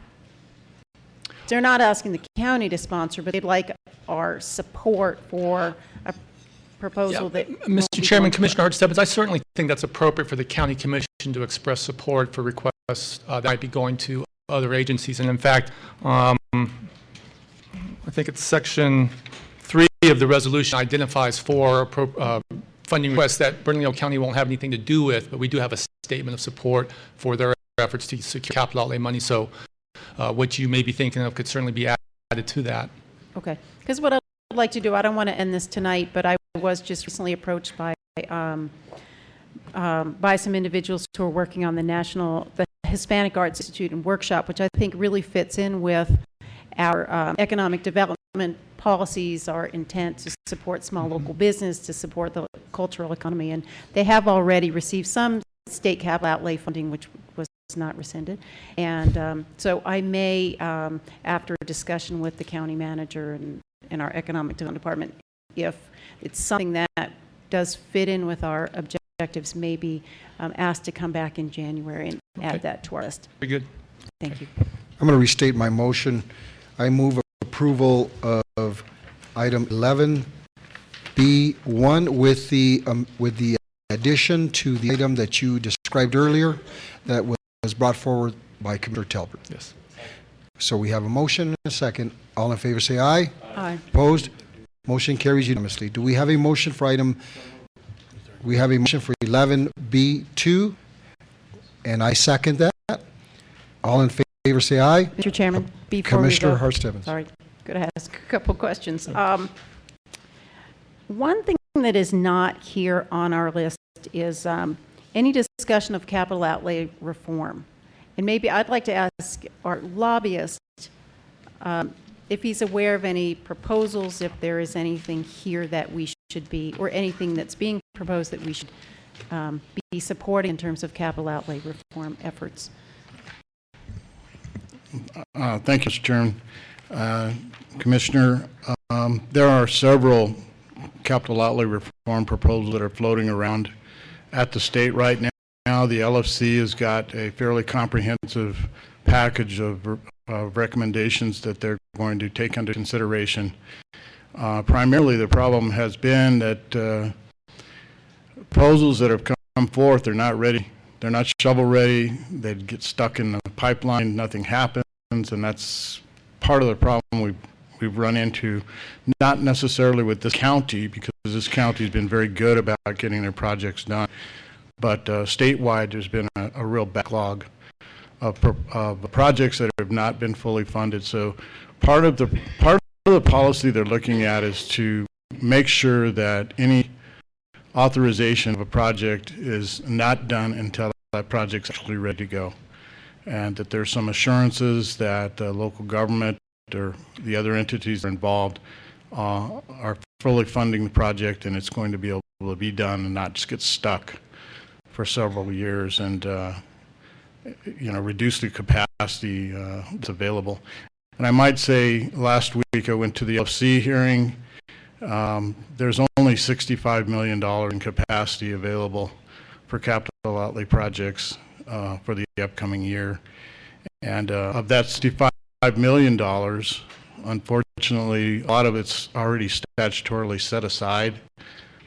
They're not asking the county to sponsor, but they'd like our support for a proposal that. Mr. Chairman, Commissioner Hart-Stebbins, I certainly think that's appropriate for the county commission to express support for requests that might be going to other agencies. And in fact, I think it's section 3 of the resolution identifies 4 funding requests that Bernalillo County won't have anything to do with, but we do have a statement of support for their efforts to secure capital outlay money. So what you may be thinking of could certainly be added to that. Okay. Because what I'd like to do, I don't want to end this tonight, but I was just recently approached by some individuals who are working on the Hispanic Arts Institute and workshop, which I think really fits in with our economic development policies, our intent to support small local business, to support the cultural economy. And they have already received some state capital outlay funding, which was not rescinded. And so I may, after a discussion with the county manager and our economic development department, if it's something that does fit in with our objectives, maybe asked to come back in January and add that to our list. Very good. Thank you. I'm going to restate my motion. I move approval of item 11B1 with the addition to the item that you described earlier that was brought forward by Commissioner Talbert. Yes. So we have a motion and a second. All in favor say aye. Aye. Opposed? Motion carries unanimously. Do we have a motion for we have a motion for 11B2, and I second that. All in favor say aye. Mr. Chairman, before Commissioner we go, Hart-Stebbins. sorry, could I ask a couple questions? One thing that is not here on our list is any discussion of capital outlay reform. And maybe I'd like to ask our lobbyist if he's aware of any proposals, if there is anything here that we should be, or anything that's being proposed that we should be supporting in terms of capital outlay reform efforts. Thank you, Mr. Chairman. Commissioner, there are several capital outlay reform proposals that are floating around at the state right now. The LFC has got a fairly comprehensive package of recommendations that they're going to take under consideration. Primarily, the problem has been that proposals that have come forth are not ready. They're not shovel ready. They get stuck in the pipeline. Nothing happens, and that's part of the problem we've run into. Not necessarily with this county, because this county has been very good about getting their projects done, but statewide there's been a real backlog of projects that have not been fully funded. So part of the policy they're looking at is to make sure that any authorization of a project is not done until that project's actually ready to go, and that there's some assurances that the local government or the other entities that are involved are fully funding the project, and it's going to be able to be done and not just get stuck for several years, and reduce the capacity that's available. And I might say last week I went to the LFC hearing. There's only $65 million in capacity available for capital outlay projects for the upcoming year. And of that $65 million, unfortunately, a lot of it's already statutorily set aside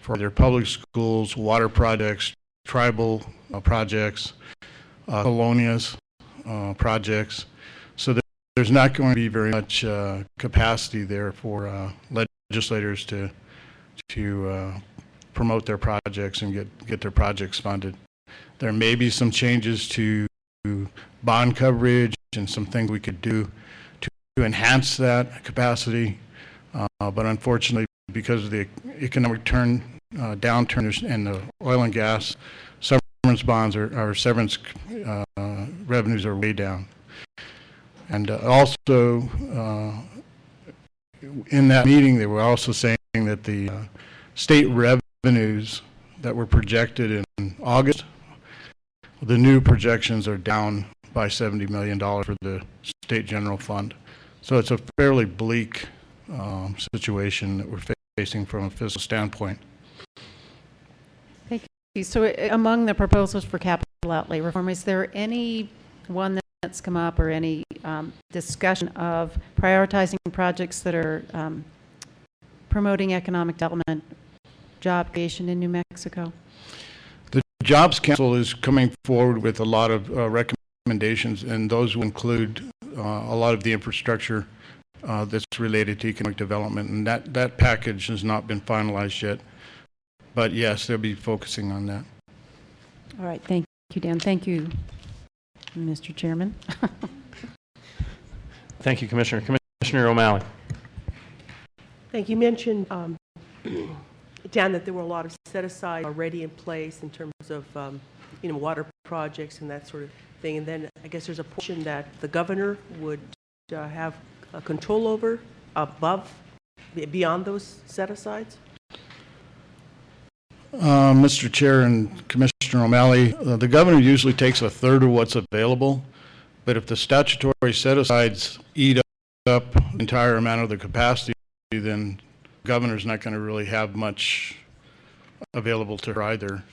for their public schools, water projects, tribal projects, colonias projects. So there's not going to be very much capacity there for legislators to promote their projects and get their projects funded. There may be some changes to bond coverage and some things we could do to enhance that capacity, but unfortunately, because of the economic downturn in the oil and gas, severance bonds or severance revenues are way down. And also, in that meeting, they were also saying that the state revenues that were projected in August, the new projections are down by $70 million for the state general fund. So it's a fairly bleak situation that we're facing from a fiscal standpoint. Thank you. So among the proposals for capital outlay reform, is there any one that's come up or any discussion of prioritizing projects that are promoting economic development, job creation in New Mexico? The Jobs Council is coming forward with a lot of recommendations, and those will include a lot of the infrastructure that's related to economic development, and that package has not been finalized yet. But yes, they'll be focusing on that. All right, thank you, Dan. Thank you, Mr. Chairman. Thank you, Commissioner. Commissioner O'Malley. Thank you. You mentioned, Dan, that there were a lot of set-aside already in place in terms of, water projects and that sort of thing. And then I guess there's a portion that the governor would have control over beyond those set-asides? Mr. Chair and Commissioner O'Malley, the governor usually takes a third of what's available, but if the statutory set-asides eat up the entire amount of the capacity, then the governor's not going to really have much available to her either.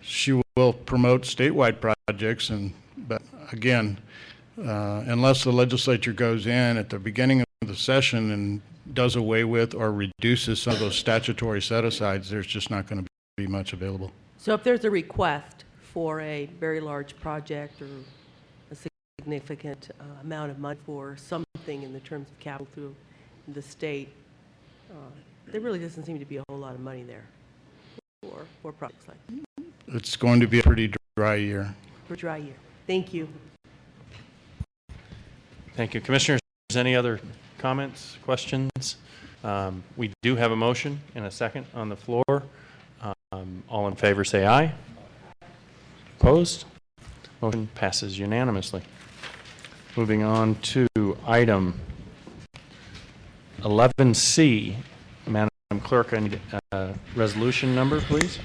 She will promote statewide projects, but again, unless the legislature goes in at the beginning of the session and does away with or reduces some of those statutory set-asides, there's just not going to be much available. So if there's a request for a very large project or a significant amount of money for something in the terms of capital through the state, there really doesn't seem to be a whole lot of money there for projects like that. It's going to be a pretty dry year. For a dry year. Thank you. Thank you. Commissioners, any other comments, questions? We do have a motion and a second on the floor. All in favor say aye. Opposed? Motion passes unanimously. Moving on to item 11C, Madam Clerk, I need a resolution number, please.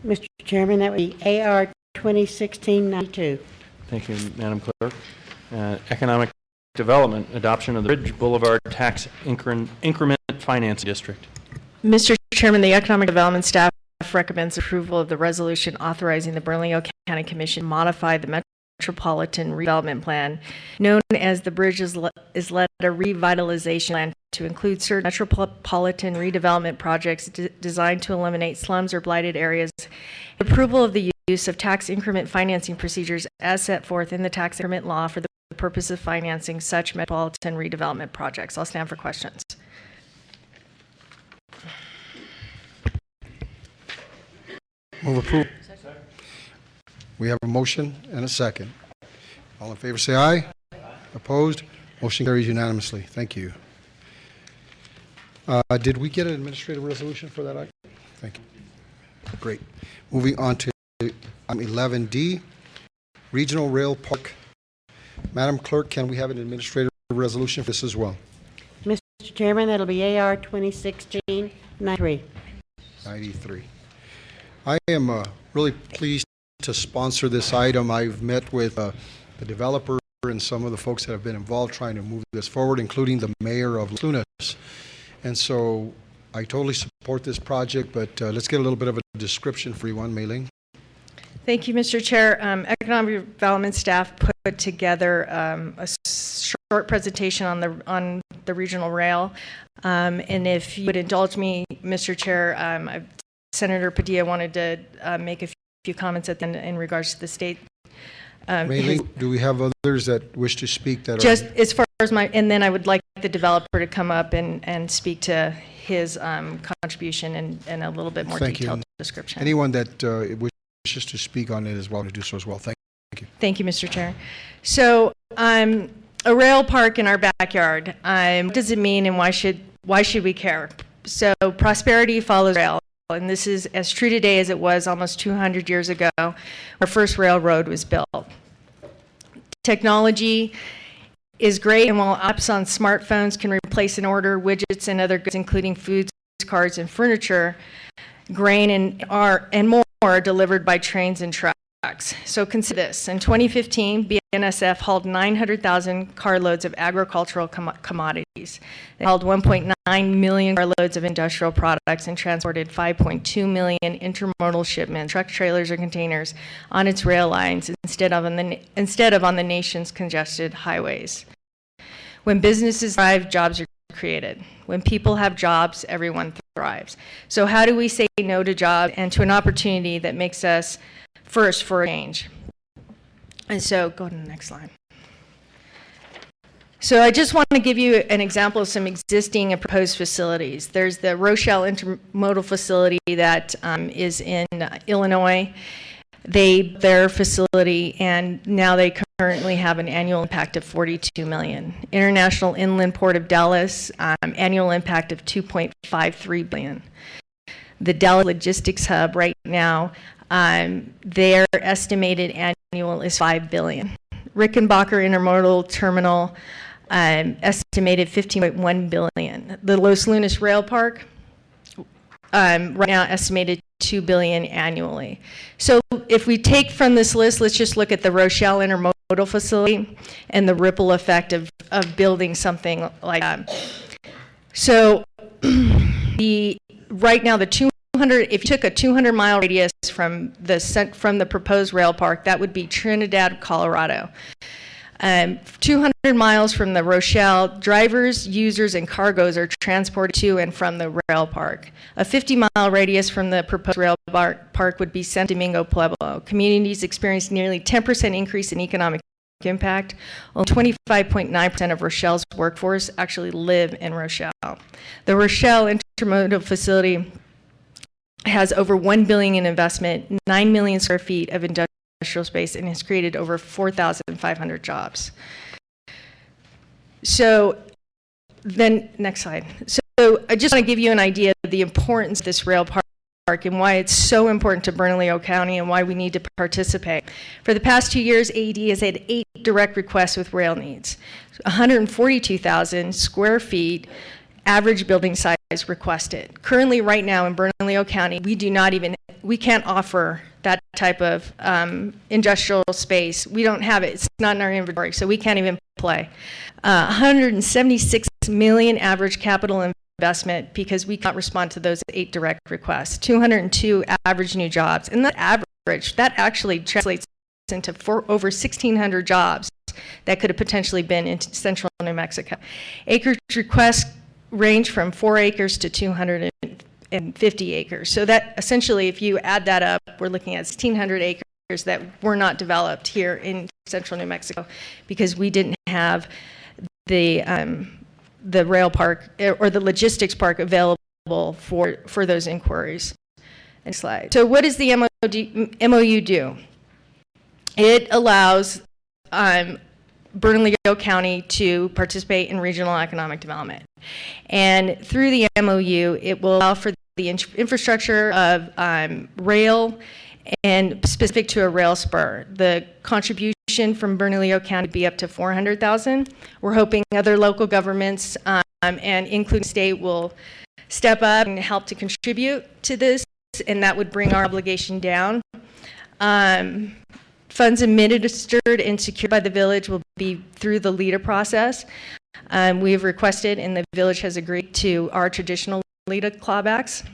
Mr. Chairman, that would be AR 2016-92. Thank you, Madam Clerk. Economic Development, adoption of the Bridge Boulevard Tax Increment Finance District. Mr. Chairman, the Economic Development staff recommends approval of the resolution authorizing the Bernalillo County Commission to modify the Metropolitan Redevelopment Plan, known as the Bridge Isleta Revitalization Plan, to include certain metropolitan redevelopment projects designed to eliminate slums or blighted areas. Approval of the use of tax increment financing procedures as set forth in the tax increment law for the purpose of financing such metropolitan redevelopment projects. I'll stand for questions. Move approval. We have a motion and a second. All in favor say aye. Opposed? Motion carries unanimously. Thank you. Did we get an administrative resolution for that item? Thank you. Great. Moving on to 11D, Regional Rail Park. Madam Clerk, can we have an administrative resolution for this as well? Mr. Chairman, that'll be AR 2016-93. 93. I am really pleased to sponsor this item. I've met with the developer and some of the folks that have been involved trying to move this forward, including the mayor of Las Lunas. And so I totally support this project, but let's get a little bit of a description for everyone. Mei Ling. Thank you, Mr. Chair. Economic Development staff put together a short presentation on the regional rail. And if you would indulge me, Mr. Chair, Senator Padilla wanted to make a few comments at the end in regards to the state. Mei Ling, do we have others that wish to speak? That just as far as and then I would like the developer to come up and speak to his contribution and a little bit more detailed description. Anyone that wishes to speak on it as well to do so as well. Thank you. Thank you, Mr. Chair. So a rail park in our backyard. What does it mean, and why should we care? So prosperity follows rail. And this is as true today as it was almost 200 years ago. Our first railroad was built. Technology is great, and while apps on smartphones can replace and order widgets and other goods, including foods, cars, and furniture, grain and more are delivered by trains and trucks. So consider this. In 2015, BNSF hauled 900,000 carloads of agricultural commodities. They hauled 1.9 million carloads of industrial products and transported 5.2 million intermodal shipments, truck trailers or containers on its rail lines instead of on the nation's congested highways. When businesses thrive, jobs are created. When people have jobs, everyone thrives. So how do we say no to jobs and to an opportunity that makes us first for a change? And so go to the next slide. So I just want to give you an example of some existing and proposed facilities. There's the Rochelle Intermodal Facility that is in Illinois. Their facility, and now they currently have an annual impact of $42 million. International Inland Port of Dallas, annual impact of $2.53 billion. The Dallas Logistics Hub right now, their estimated annual is $5 billion. Rickenbacker Intermodal Terminal, estimated $15.1 billion. The Los Lunas Rail Park, right now estimated $2 billion annually. So if we take from this list, let's just look at the Rochelle Intermodal Facility and the ripple effect of building something like that. So right now the 200, if you took a 200-mile radius from the proposed rail park, that would be Trinidad, Colorado. 200 miles from the Rochelle, drivers, users, and cargoes are transported to and from the rail park. A 50-mile radius from the proposed rail park would be Santo Domingo, Pueblo. Communities experience nearly 10% increase in economic impact. Only 25.9% of Rochelle's workforce actually live in Rochelle. The Rochelle Intermodal Facility has over $1 billion in investment, 9 million square feet of industrial space, and has created over 4,500 jobs. So then, next slide. So I just want to give you an idea of the importance of this rail park and why it's so important to Bernalillo County and why we need to participate. For the past 2 years, AED has had 8 direct requests with rail needs, 142,000 square feet average building size requested. Currently, right now in Bernalillo County, we can't offer that type of industrial space. We don't have it. It's not in our inventory, so we can't even play. 176 million average capital investment because we can't respond to those 8 direct requests. 202 average new jobs, and that average, that actually translates into over 1,600 jobs that could have potentially been in central New Mexico. Acreage requests range from 4 acres to 250 acres. So that essentially, if you add that up, we're looking at 1,600 acres that were not developed here in central New Mexico because we didn't have the rail park or the logistics park available for those inquiries. Next slide. So what does the MOU do? It allows Bernalillo County to participate in regional economic development. And through the MOU, it will allow for the infrastructure of rail and specific to a rail spur. The contribution from Bernalillo County would be up to $400,000. We're hoping other local governments and including state will step up and help to contribute to this, and that would bring our obligation down. Funds administered and secured by the village will be through the LEADA process. We have requested, and the village has agreed to our traditional LEADA clawbacks.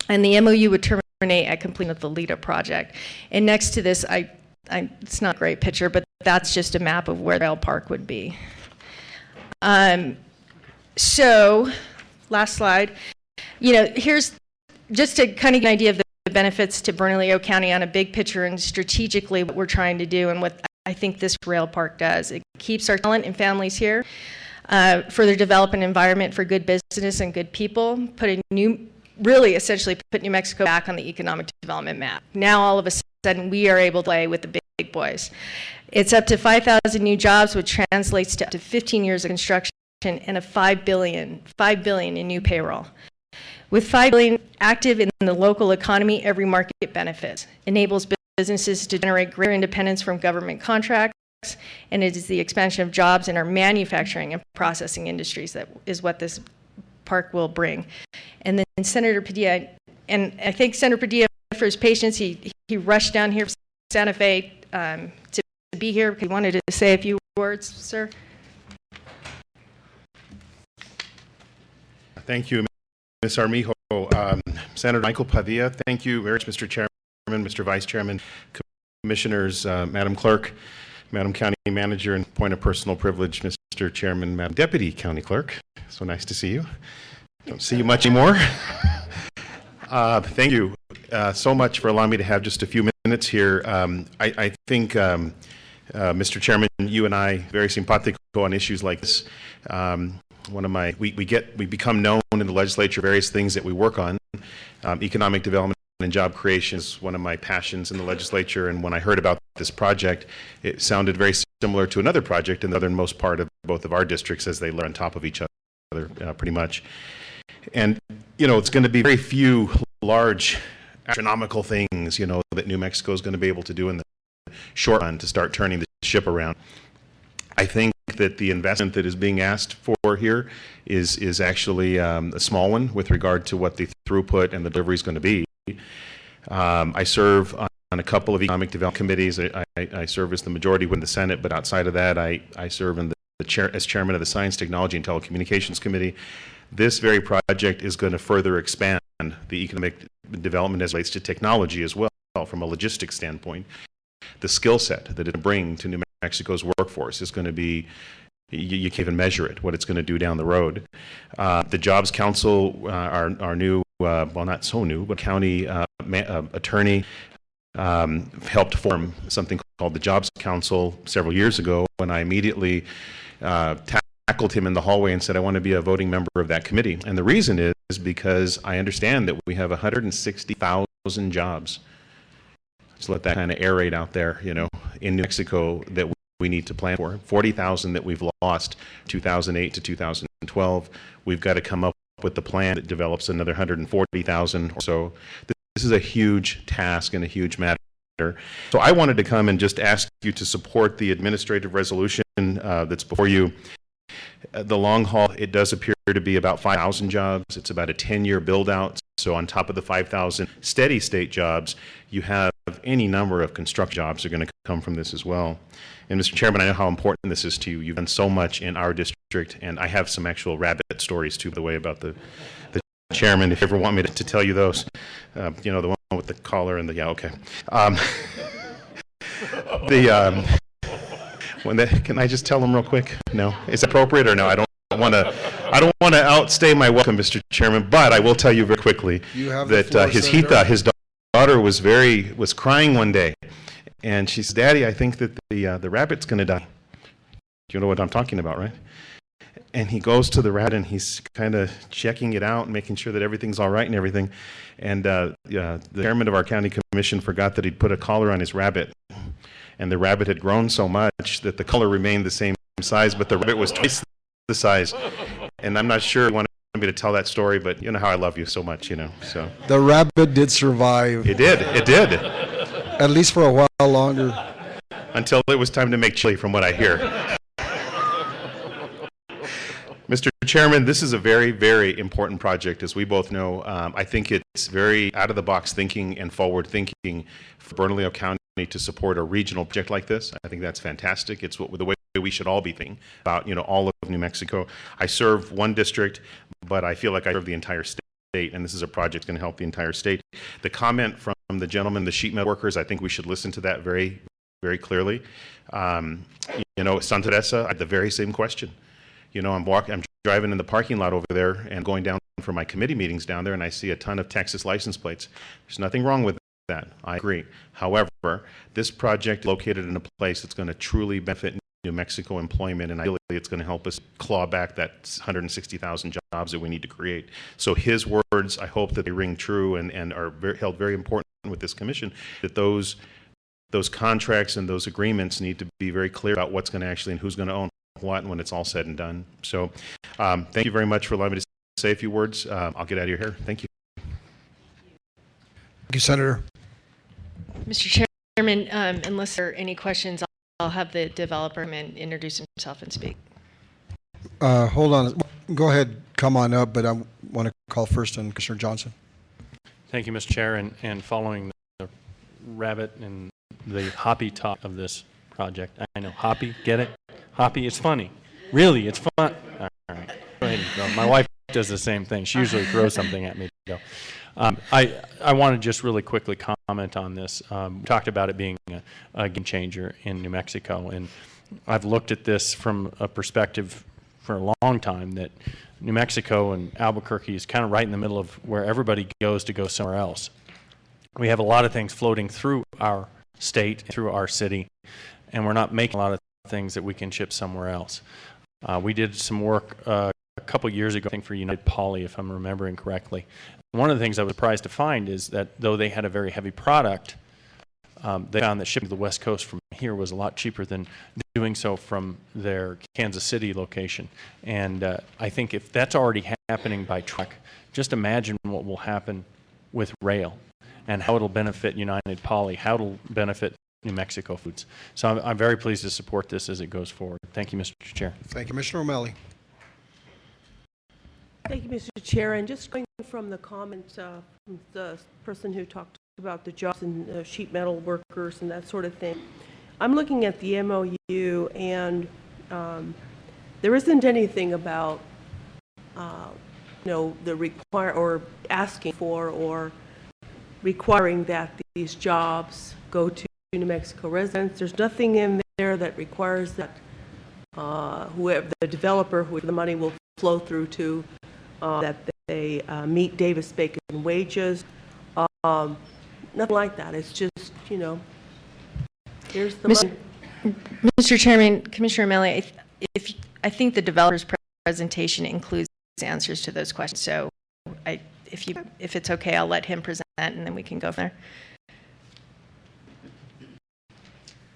And the MOU would terminate at completion of the LEADA project. And next to this, it's not a great picture, but that's just a map of where the rail park would be. So, last slide. Here's just to kind of get an idea of the benefits to Bernalillo County on a big picture and strategically what we're trying to do and what I think this rail park does. It keeps our talent and families here, further develop an environment for good business and good people, essentially put New Mexico back on the economic development map. Now all of a sudden we are able to play with the big boys. It's up to 5,000 new jobs, which translates to up to 15 years of construction and a $5 billion in new payroll. With $5 billion active in the local economy, every market benefits, enables businesses to generate greater independence from government contracts, and it is the expansion of jobs in our manufacturing and processing industries that is what this park will bring. And then Senator Padilla, and I thank Senator Padilla for his patience. He rushed down here from Santa Fe to be here because he wanted to say a few words, sir. Thank you, Ms. Armijo. Senator Michael Padilla, thank you very much, Mr. Chairman, Mr. Vice Chairman, Commissioners, Madam Clerk, Madam County Manager, and point of personal privilege, Mr. Chairman, Madam Deputy County Clerk. So nice to see you. Don't see you much anymore. Thank you so much for allowing me to have just a few minutes here. I think, Mr. Chairman, you and I, very simpatico on issues like this. We become known in the legislature, various things that we work on. Economic development and job creation is one of my passions in the legislature, and when I heard about this project, it sounded very similar to another project in the southernmost part of both of our districts as they lay on top of each other pretty much. And, it's going to be very few large astronomical things, that New Mexico is going to be able to do in the short run to start turning the ship around. I think that the investment that is being asked for here is actually a small one with regard to what the throughput and the delivery is going to be. I serve on a couple of economic development committees. I serve as the majority in the Senate, but outside of that, I serve in as chairman of the Science, Technology, and Telecommunications Committee. This very project is going to further expand the economic development as it relates to technology as well, from a logistics standpoint. The skill set that it brings to New Mexico's workforce is going to be, you can't even measure it, what it's going to do down the road. The Jobs Council, our new, well, not so new, but county attorney helped form something called the Jobs Council several years ago, and I immediately tackled him in the hallway and said, I want to be a voting member of that committee. And the reason is because I understand that we have 160,000 jobs. Just let that kind of aerate out there, in New Mexico that we need to plan for. 40,000 that we've lost 2008 to 2012. We've got to come up with the plan that develops another 140,000 or so. This is a huge task and a huge matter. So I wanted to come and just ask you to support the administrative resolution that's before you. The long haul, it does appear to be about 5,000 jobs. It's about a 10-year build-out. So on top of the 5,000 steady state jobs, you have any number of construction jobs are going to come from this as well. And Mr. Chairman, I know how important this is to you. You've done so much in our district, and I have some actual rabbit stories too, by the way, about the chairman, if you ever want me to tell you those. You know, the one with the collar and the, yeah, okay. Can I just tell them real quick? No? Is it appropriate or no? I don't want to outstay my welcome, Mr. Chairman, but I will tell you very quickly that his daughter was crying one day, and she said, "Daddy, I think that the rabbit's going to die." You know what I'm talking about, right? And he goes to the rabbit and he's kind of checking it out and making sure that everything's all right and everything. And the chairman of our county commission forgot that he'd put a collar on his rabbit. And the rabbit had grown so much that the collar remained the same size, but the rabbit was twice the size. And I'm not sure you wanted me to tell that story, but you know how I love you so much, you know. So the rabbit did survive. It did. At least for a while longer. Until it was time to make chili, from what I hear. Mr. Chairman, this is a very, very important project, as we both know. I think it's very out-of-the-box thinking and forward-thinking for Bernalillo County to support a regional project like this. I think that's fantastic. It's the way we should all be thinking about, you know, all of New Mexico. I serve one district, but I feel like I serve the entire state, and this is a project that's going to help the entire state. The comment from the gentleman, the sheet metal workers, I think we should listen to that very, very clearly. You know, Santa Teresa, I had the very same question. You know, I'm driving in the parking lot over there and going down for my committee meetings down there, and I see a ton of Texas license plates. There's nothing wrong with that. I agree. However, this project is located in a place that's going to truly benefit New Mexico employment, and ideally it's going to help us claw back that 160,000 jobs that we need to create. So his words, I hope that they ring true and are held very important with this commission, that those contracts and those agreements need to be very clear about what's going to actually and who's going to own what and when it's all said and done. So thank you very much for allowing me to say a few words. I'll get out of your hair. Thank you. Thank you, Senator. Mr. Chairman, unless there are any questions, I'll have the developer introduce himself and speak. Hold on. Go ahead, come on up, but I want to call first on Commissioner Johnson. Thank you, Mr. Chair, and following the rabbit and the hoppy talk of this project. I know, hoppy, get it? Hoppy, it's funny. Really, it's fun. All right, go ahead and go. My wife does the same thing. She usually throws something at me to go. I want to just really quickly comment on this. We talked about it being a game changer in New Mexico, and I've looked at this from a perspective for a long time that New Mexico and Albuquerque is kind of right in the middle of where everybody goes to go somewhere else. We have a lot of things floating through our state, through our city, and we're not making a lot of things that we can ship somewhere else. We did some work a couple years ago, I think, for United Poly, if I'm remembering correctly. One of the things I was surprised to find is that though they had a very heavy product, they found that shipping to the West Coast from here was a lot cheaper than doing so from their Kansas City location. And I think if that's already happening by truck, just imagine what will happen with rail and how it'll benefit United Poly, how it'll benefit New Mexico Foods. So I'm very pleased to support this as it goes forward. Thank you, Mr. Chair. Thank you, Commissioner O'Malley. Thank you, Mr. Chair. And just going from the comments from the person who talked about the jobs and sheet metal workers and that sort of thing, I'm looking at the MOU, and there isn't anything about, the require or asking for or requiring that these jobs go to New Mexico residents. There's nothing in there that requires that whoever the developer, who the money will flow through to, that they meet Davis-Bacon wages. Nothing like that. It's just, here's the money. Mr. Chairman, Commissioner O'Malley, I think the developer's presentation includes answers to those questions. So if it's okay, I'll let him present and then we can go from there.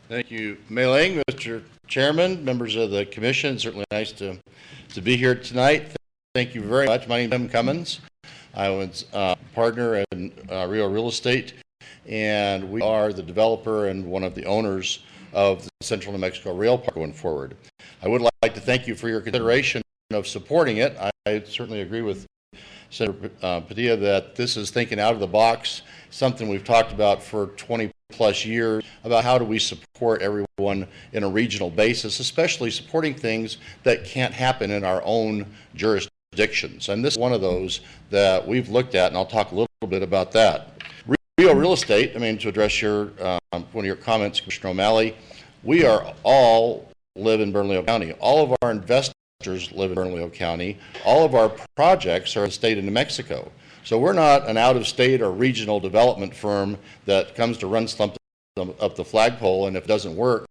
Thank you, Mei Ling, Mr. Chairman, members of the commission. Certainly nice to be here tonight. thank you very much. My name is Tim Cummins. I was a partner in Rio Real Estate, and we are the developer and one of the owners of the Central New Mexico Rail Park going forward. I would like to thank you for your consideration of supporting it. I certainly agree with Senator Padilla that this is thinking out of the box, something we've talked about for 20 plus years, about how do we support everyone in a regional basis, especially supporting things that can't happen in our own jurisdictions. And this is one of those that we've looked at, and I'll talk a little bit about that. Rio Real Estate, I mean, to address your one of your comments, Commissioner O'Malley, we are all live in Bernalillo County. All of our investors live in Bernalillo County. All of our projects are in the state of New Mexico. So we're not an out-of-state or regional development firm that comes to run something up the flagpole, and if it doesn't work,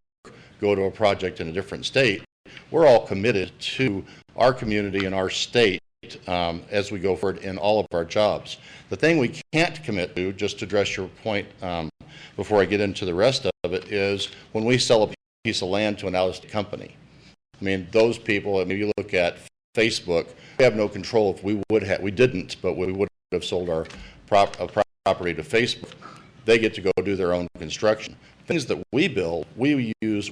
go to a project in a different state. We're all committed to our community and our state as we go forward in all of our jobs. The thing we can't commit to, just to address your point before I get into the rest of it, is when we sell a piece of land to an out-of-state company. I mean, those people, I mean, you look at Facebook, we have no control if we would have, we didn't, but we would have sold our property to Facebook. They get to go do their own construction. Things that we build, we use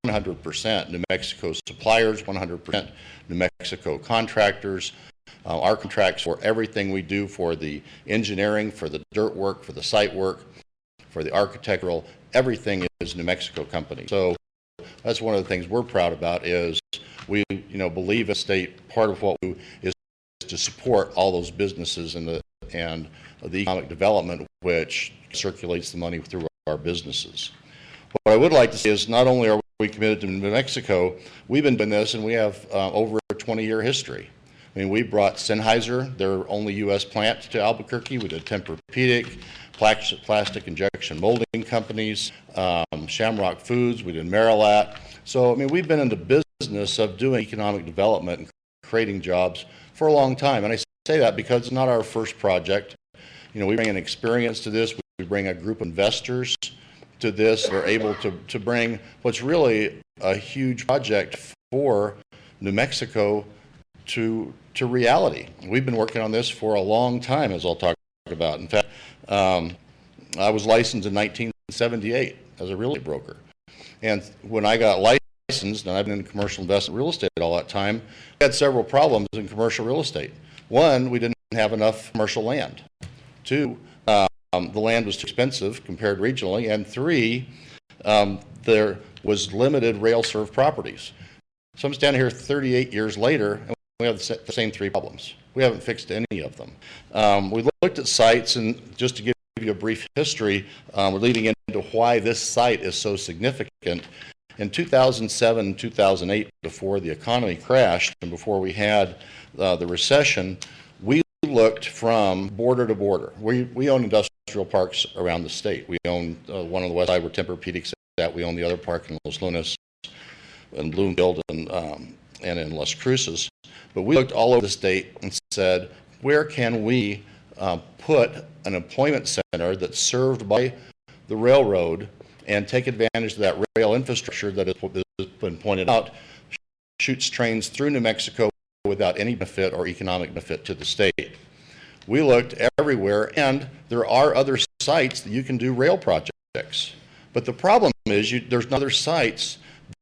100% New Mexico suppliers, 100% New Mexico contractors. Our contracts for everything we do, for the engineering, for the dirt work, for the site work, for the architectural, everything is New Mexico company. So that's one of the things we're proud about, is we, believe in state. Part of what we do is to support all those businesses and the economic development which circulates the money through our businesses. What I would like to say is not only are we committed to New Mexico, we've been doing this, and we have over a 20-year history. I mean, we brought Sennheiser, their only U.S. plant, to Albuquerque. We did Tempur-Pedic, plastic injection molding companies, Shamrock Foods, we did Marilat. So, I mean, we've been in the business of doing economic development and creating jobs for a long time. And I say that because it's not our first project. We bring an experience to this. We bring a group of investors to this. We're able to bring what's really a huge project for New Mexico to reality. We've been working on this for a long time, as I'll talk about. In fact, I was licensed in 1978 as a real estate broker. And when I got licensed, and I've been in commercial investment real estate all that time, we had several problems in commercial real estate. One, we didn't have enough commercial land. Two, the land was too expensive compared regionally. And three, there was limited rail-served properties. So I'm standing here 38 years later, and we have the same three problems. We haven't fixed any of them. We looked at sites, and just to give you a brief history, we're leading into why this site is so significant. In 2007 and 2008, before the economy crashed and before we had the recession, we looked from border to border. We own industrial parks around the state. We own one on the west side where Tempur-Pedic's at. We own the other park in Los Lunas and Bloomfield and in Las Cruces. But we looked all over the state and said, where can we put an employment center that's served by the railroad and take advantage of that rail infrastructure that has been pointed out, shoots trains through New Mexico without any benefit or economic benefit to the state. We looked everywhere, and there are other sites that you can do rail projects. But the problem is there's other sites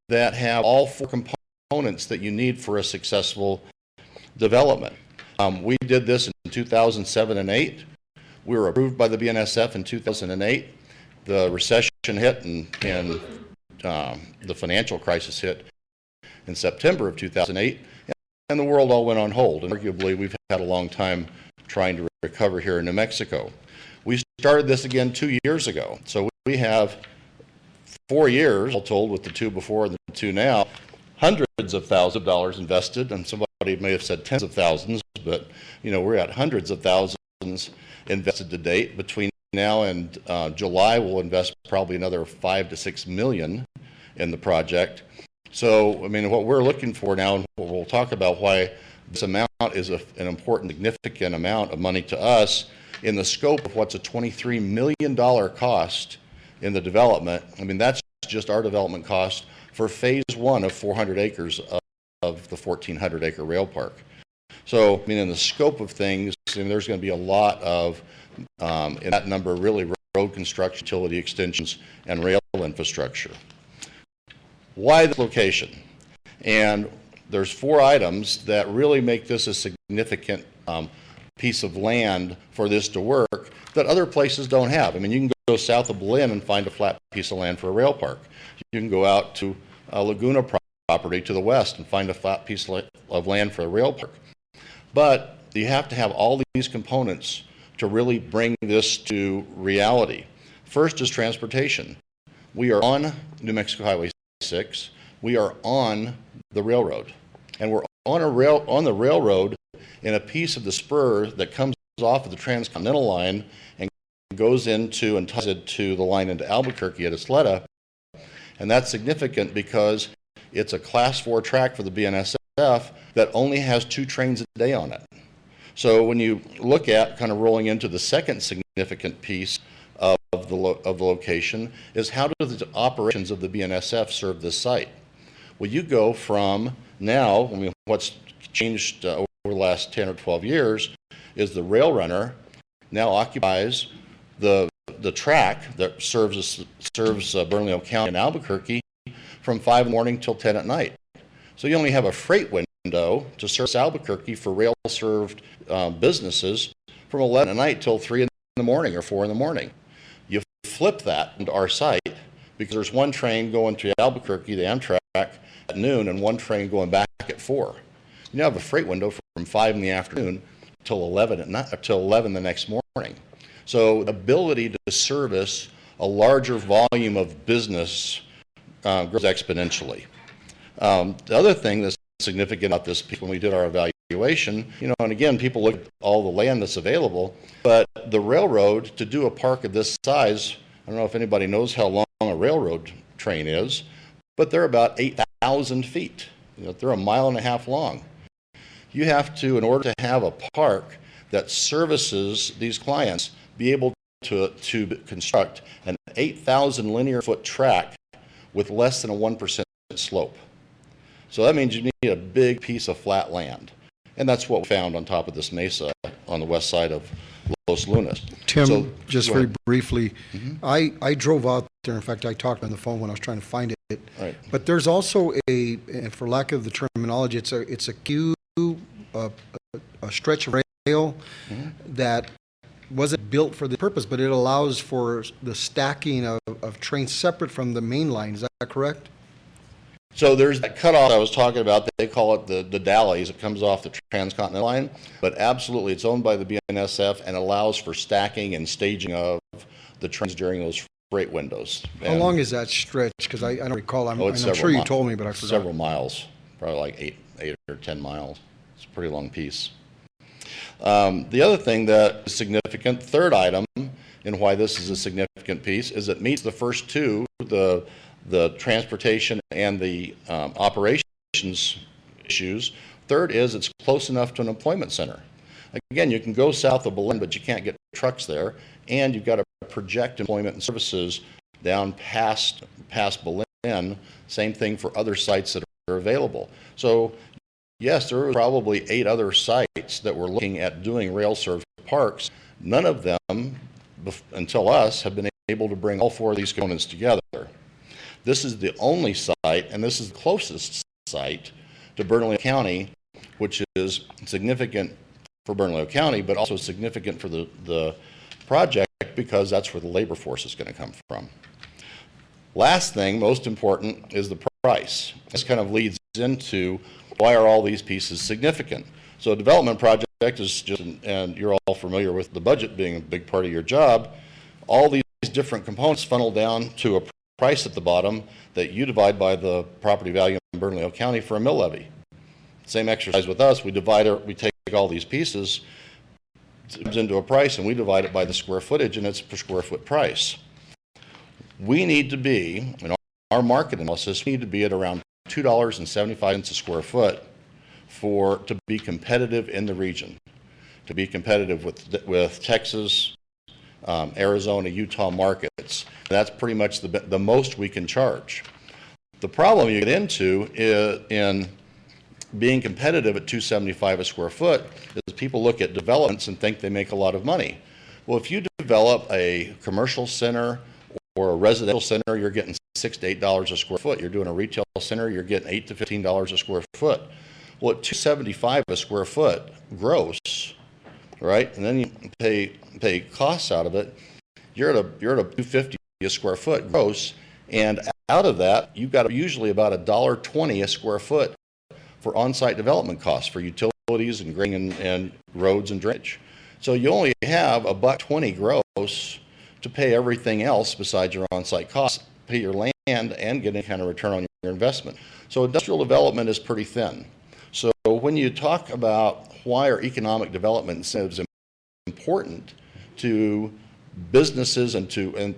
that have all four components that you need for a successful development. We did this in 2007 and 8. We were approved by the BNSF in 2008. The recession hit and the financial crisis hit in September of 2008, and the world all went on hold. And arguably, we've had a long time trying to recover here in New Mexico. We started this again 2 years ago. So we have 4 years, all told, with the two before and the two now, hundreds of thousands of dollars invested, and somebody may have said tens of thousands, but we're at hundreds of thousands invested to date. Between now and July, we'll invest probably another $5 to $6 million in the project. So, I mean, what we're looking for now, and we'll talk about why this amount is an important, significant amount of money to us in the scope of what's a $23 million cost in the development. I mean, that's just our development cost for phase one of 400 acres of the 1,400-acre rail park. So, I mean, in the scope of things, I mean, there's going to be a lot of, in that number, really road construction, utility extensions, and rail infrastructure. Why the location? And there's 4 items that really make this a significant piece of land for this to work that other places don't have. I mean, you can go south of Berlin and find a flat piece of land for a rail park. You can go out to Laguna property to the west and find a flat piece of land for a rail park. But you have to have all these components to really bring this to reality. First is transportation. We are on New Mexico Highway 6. We are on the railroad. And we're on the railroad in a piece of the spur that comes off of the transcontinental line and goes into and ties it to the line into Albuquerque at Isleta. And that's significant because it's a class 4 track for the BNSF that only has 2 trains a day on it. So when you look at kind of rolling into the second significant piece of the location is how do the operations of the BNSF serve this site? Well, you go from now, I mean, what's changed over the last 10 or 12 years is the rail runner now occupies the track that serves Bernalillo County and Albuquerque from 5 in the morning till 10 at night. So you only have a freight window to service Albuquerque for rail-served businesses from 11 at night till 3 in the morning or 4 in the morning. You flip that into our site because there's 1 train going to Albuquerque, the Amtrak, at noon and 1 train going back at 4. You now have a freight window from 5 in the afternoon till 11 at night, till 11 the next morning. So the ability to service a larger volume of business grows exponentially. The other thing that's significant about this when we did our evaluation, you know, and again, people look at all the land that's available, but the railroad, to do a park of this size, I don't know if anybody knows how long a railroad train is, but they're about 8,000 feet. You know, they're 1.5 miles long. You have to, in order to have a park that services these clients, be able to construct an 8,000 linear foot track with less than a 1% slope. So that means you need a big piece of flat land. And that's what we found on top of this mesa on the west side of Los Lunas. Tim, so, just very briefly, I drove out there. In fact, I talked on the phone when I was trying to find it. Right. But there's also for lack of the terminology, it's a queue, a stretch of rail that wasn't built for the purpose, but it allows for the stacking of trains separate from the main line. Is that correct? So there's that cutoff I was talking about. They call it the Dallies. It comes off the transcontinental line, but absolutely it's owned by the BNSF and allows for stacking and staging of the trains during those freight windows. How long is that stretch? Because I don't recall. I'm sure you told me, but I forgot. Several miles, probably like 8 or 10 miles. It's a pretty long piece. The other thing that is significant, third item, and why this is a significant piece, is it meets the first 2, the transportation and the operations issues. Third is it's close enough to an employment center. Again, you can go south of Berlin, but you can't get trucks there, and you've got to project employment and services down past Berlin. Same thing for other sites that are available. So yes, there are probably 8 other sites that we're looking at doing rail-served parks. None of them, until us, have been able to bring all 4 of these components together. This is the only site, and this is the closest site to Bernalillo County, which is significant for Bernalillo County, but also significant for the project because that's where the labor force is going to come from. Last thing, most important, is the price. This kind of leads into why are all these pieces significant? So a development project is just, and you're all familiar with the budget being a big part of your job, all these different components funnel down to a price at the bottom that you divide by the property value in Bernalillo County for a mill levy. Same exercise with us. We take all these pieces into a price and we divide it by the square footage, and it's per square foot price. We need to be, in our market analysis, we need to be at around $2.75 a square foot to be competitive in the region, to be competitive with Texas, Arizona, Utah markets. That's pretty much the most we can charge. The problem you get into being competitive at $275 a square foot is people look at developments and think they make a lot of money. Well, if you develop a commercial center or a residential center, you're getting $6 to $8 a square foot. You're doing a retail center, you're getting $8 to $15 a square foot. Well, at $275 a square foot gross, right? And then you pay costs out of it. You're at a $250 a square foot gross, and out of that, you've got usually about $1.20 a square foot for on-site development costs for utilities and grading and roads and drainage. So you only have $1.20 gross to pay everything else besides your on-site costs, pay your land, and get any kind of return on your investment. So industrial development is pretty thin. So when you talk about why are economic development incentives important to businesses and to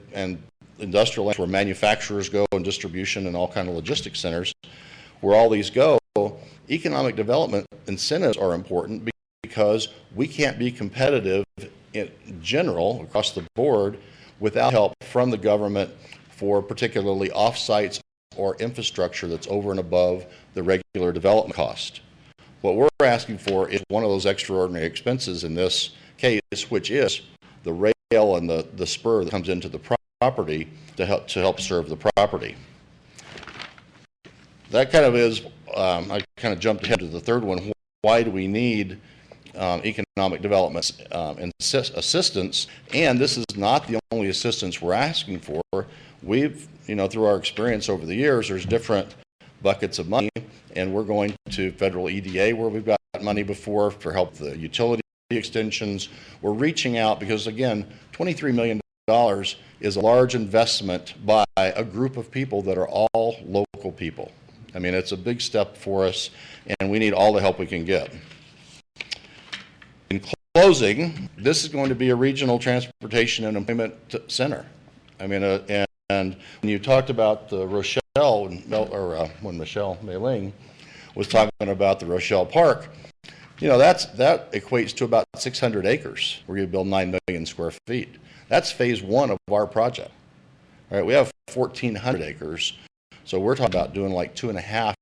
industrial lands where manufacturers go and distribution and all kind of logistics centers, where all these go, economic development incentives are important because we can't be competitive in general across the board without help from the government for particularly off-sites or infrastructure that's over and above the regular development cost. What we're asking for is one of those extraordinary expenses in this case, which is the rail and the spur that comes into the property to help serve the property. That kind of is, I kind of jumped ahead to the third one. Why do we need economic development assistance? And this is not the only assistance we're asking for. We've, through our experience over the years, there's different buckets of money, and we're going to federal EDA where we've got money before for help with the utility extensions. We're reaching out because, again, $23 million is a large investment by a group of people that are all local people. I mean, it's a big step for us, and we need all the help we can get. In closing, this is going to be a regional transportation and employment center. I mean, and when you talked about the Rochelle, when Michelle Mei-Ling was talking about the Rochelle Park, that equates to about 600 acres where you build 9 million square feet. That's phase one of our project. All right, we have 1,400 acres, so we're talking about doing like 2.5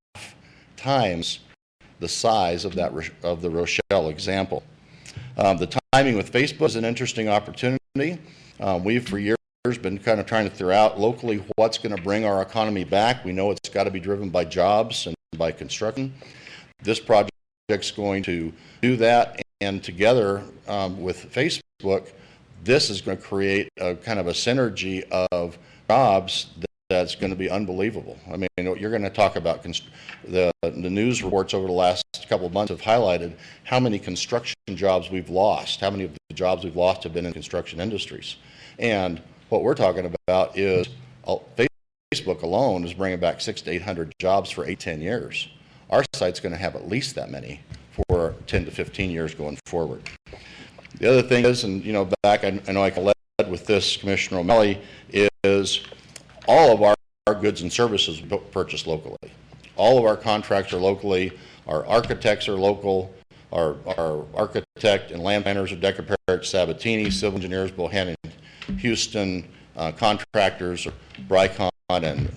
times the size of the Rochelle example. The timing with Facebook is an interesting opportunity. We've for years been kind of trying to figure out locally what's going to bring our economy back. We know it's got to be driven by jobs and by construction. This project's going to do that, and together with Facebook, this is going to create a kind of a synergy of jobs that's going to be unbelievable. I mean, you're going to talk about the news reports over the last couple of months have highlighted how many construction jobs we've lost, how many of the jobs we've lost have been in construction industries. And what we're talking about is Facebook alone is bringing back 600 to 800 jobs for 8-10 years. Our site's going to have at least that many for 10 to 15 years going forward. The other thing is, and back, I know I led with this, Commissioner O'Malley, is all of our goods and services purchased locally. All of our contracts are locally. Our architects are local. Our architect and land planners are Decker Parrish Sabatini, civil engineers Bohannon, Houston, contractors are Brycon,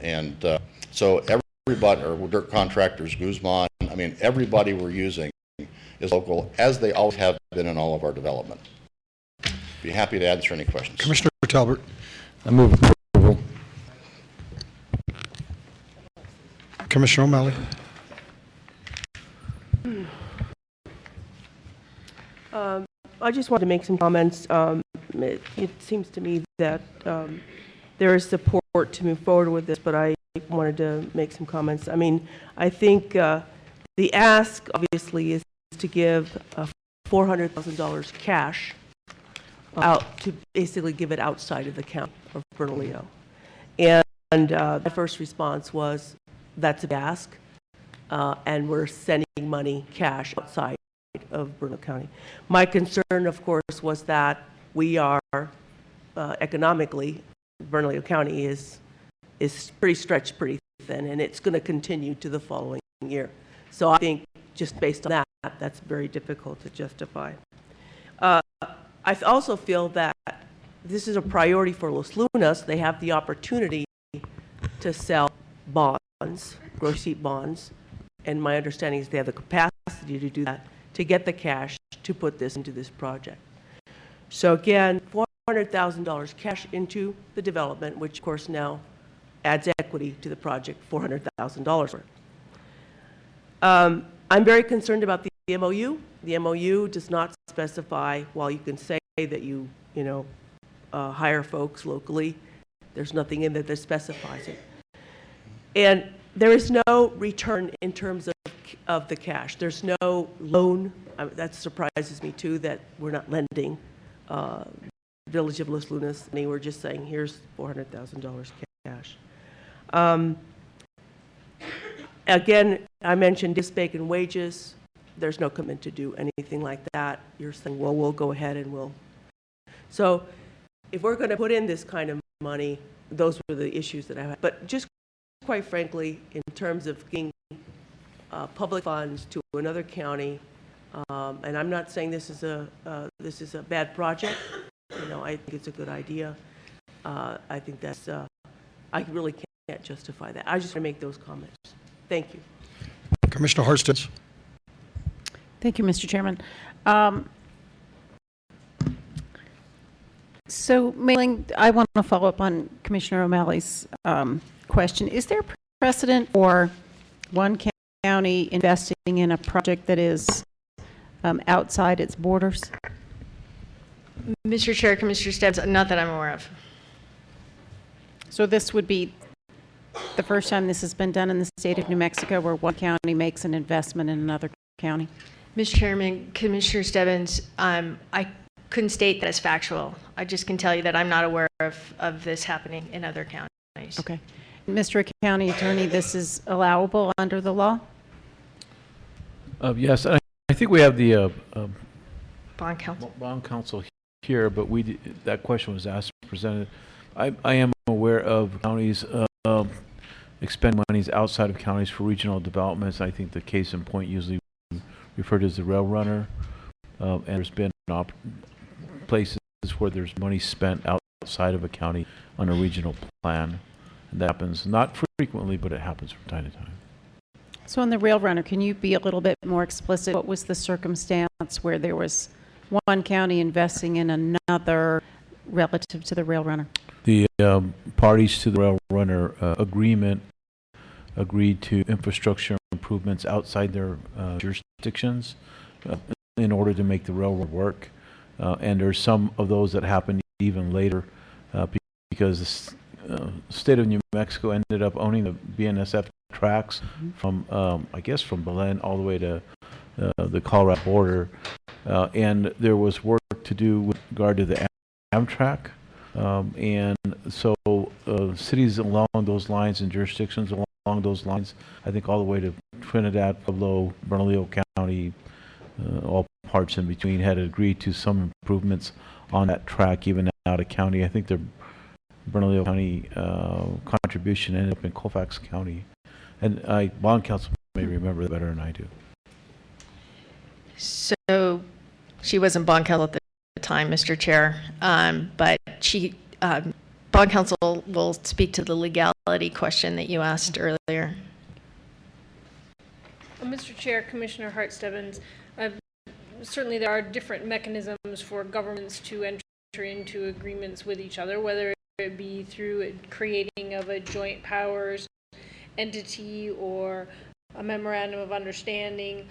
and so everybody, or dirt contractors, Guzman, I mean, everybody we're using is local, as they always have been in all of our development. Be happy to answer any questions. Commissioner Talbert. I move approval. Commissioner O'Malley. I just want to make some comments. It seems to me that there is support to move forward with this, but I wanted to make some comments. I mean, I think the ask, obviously, is to give $400,000 cash out to basically give it outside of the county of Bernalillo. And the first response was, that's a ask, and we're sending money, cash, outside of Bernalillo County. My concern, of course, was that we are economically, Bernalillo County is pretty stretched pretty thin, and it's going to continue to the following year. So I think just based on that, that's very difficult to justify. I also feel that this is a priority for Los Lunas. They have the opportunity to sell bonds, gross receipt bonds, and my understanding is they have the capacity to do that, to get the cash to put this into this project. So again, $400,000 cash into the development, which of course now adds equity to the project, $400,000 worth. I'm very concerned about the MOU. The MOU does not specify, while you can say that you hire folks locally, there's nothing in there that specifies it. And there is no return in terms of the cash. There's no loan. That surprises me too, that we're not lending Village of Los Lunas. And we're just saying, here's $400,000 cash. Again, I mentioned disbake and wages. There's no commitment to do anything like that. You're saying, well, we'll go ahead and we'll. So if we're going to put in this kind of money, those were the issues that I had. But just quite frankly, in terms of getting public funds to another county, and I'm not saying this is a bad project. I think it's a good idea. I think that's I really can't justify that. I just want to make those comments. Thank you. Commissioner Harsteds. Thank you, Mr. Chairman. So, Mailing, I want to follow up on Commissioner O'Malley's question. Is there precedent for one county investing in a project that is outside its borders? Mr. Chair, Commissioner Stebbs, not that I'm aware of. So this would be the first time this has been done in the state of New Mexico, where one county makes an investment in another county? Mr. Chairman, Commissioner Stebbins, I couldn't state that as factual. I just can tell you that I'm not aware of this happening in other counties. Okay. Mr. County Attorney, this is allowable under the law? Yes, I think we have the Bond counsel. Bond counsel here, but that question was asked, presented. I am aware of counties expend monies outside of counties for regional developments. I think the case in point usually referred to as the rail runner, and there's been places where there's money spent outside of a county on a regional plan. And that happens not frequently, but it happens from time to time. So on the rail runner, can you be a little bit more explicit? What was the circumstance where there was one county investing in another relative to the rail runner? The parties to the rail runner agreement agreed to infrastructure improvements outside their jurisdictions in order to make the railroad work. And there's some of those that happened even later because the state of New Mexico ended up owning the BNSF tracks from, I guess, from Belen all the way to the Colorado border. And there was work to do with regard to the Amtrak. And so cities along those lines and jurisdictions along those lines, I think all the way to Trinidad, Pueblo, Bernalillo County, all parts in between, had agreed to some improvements on that track, even out of county. I think the Bernalillo County contribution ended up in Colfax County. And bond counsel may remember that better than I do. So she wasn't bond counsel at the time, Mr. Chair, but she, bond counsel will speak to the legality question that you asked earlier. Mr. Chair, Commissioner Hart Stebbins, certainly there are different mechanisms for governments to enter into agreements with each other, whether it be through creating of a joint powers entity or a memorandum of understanding.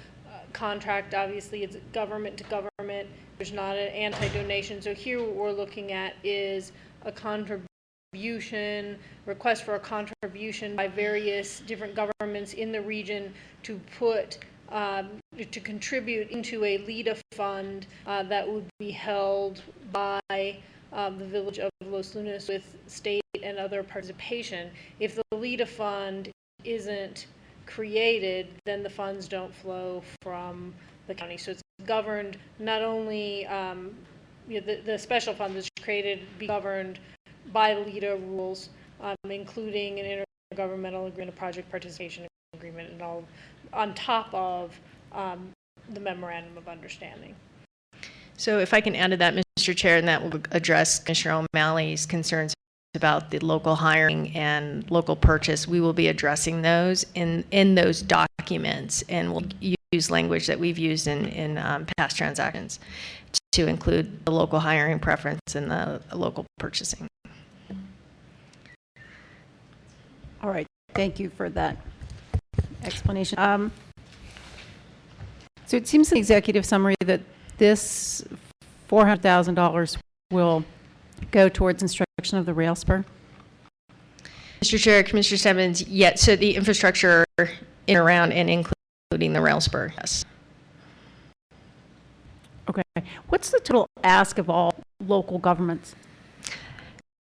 Contract, obviously, it's government to government. There's not an anti-donation. So here what we're looking at is a contribution, request for a contribution by various different governments in the region to put, to contribute into a LIDA fund that would be held by the Village of Los Lunas with state and other participation. If the LIDA fund isn't created, then the funds don't flow from the county. So it's governed not only, the special fund that's created be governed by LIDA rules, including an intergovernmental agreement, a project participation agreement, and all on top of the memorandum of understanding. So if I can add to that, Mr. Chair, and that will address Commissioner O'Malley's concerns about the local hiring and local purchase, we will be addressing those in those documents, and we'll use language that we've used in past transactions to include the local hiring preference and the local purchasing. All right, thank you for that explanation. So it seems in the executive summary that this $400,000 will go towards construction of the rail spur? Mr. Chair, Commissioner Stebbins, yes, so the infrastructure in, around, and including the rail spur, yes. Okay. What's the total ask of all local governments?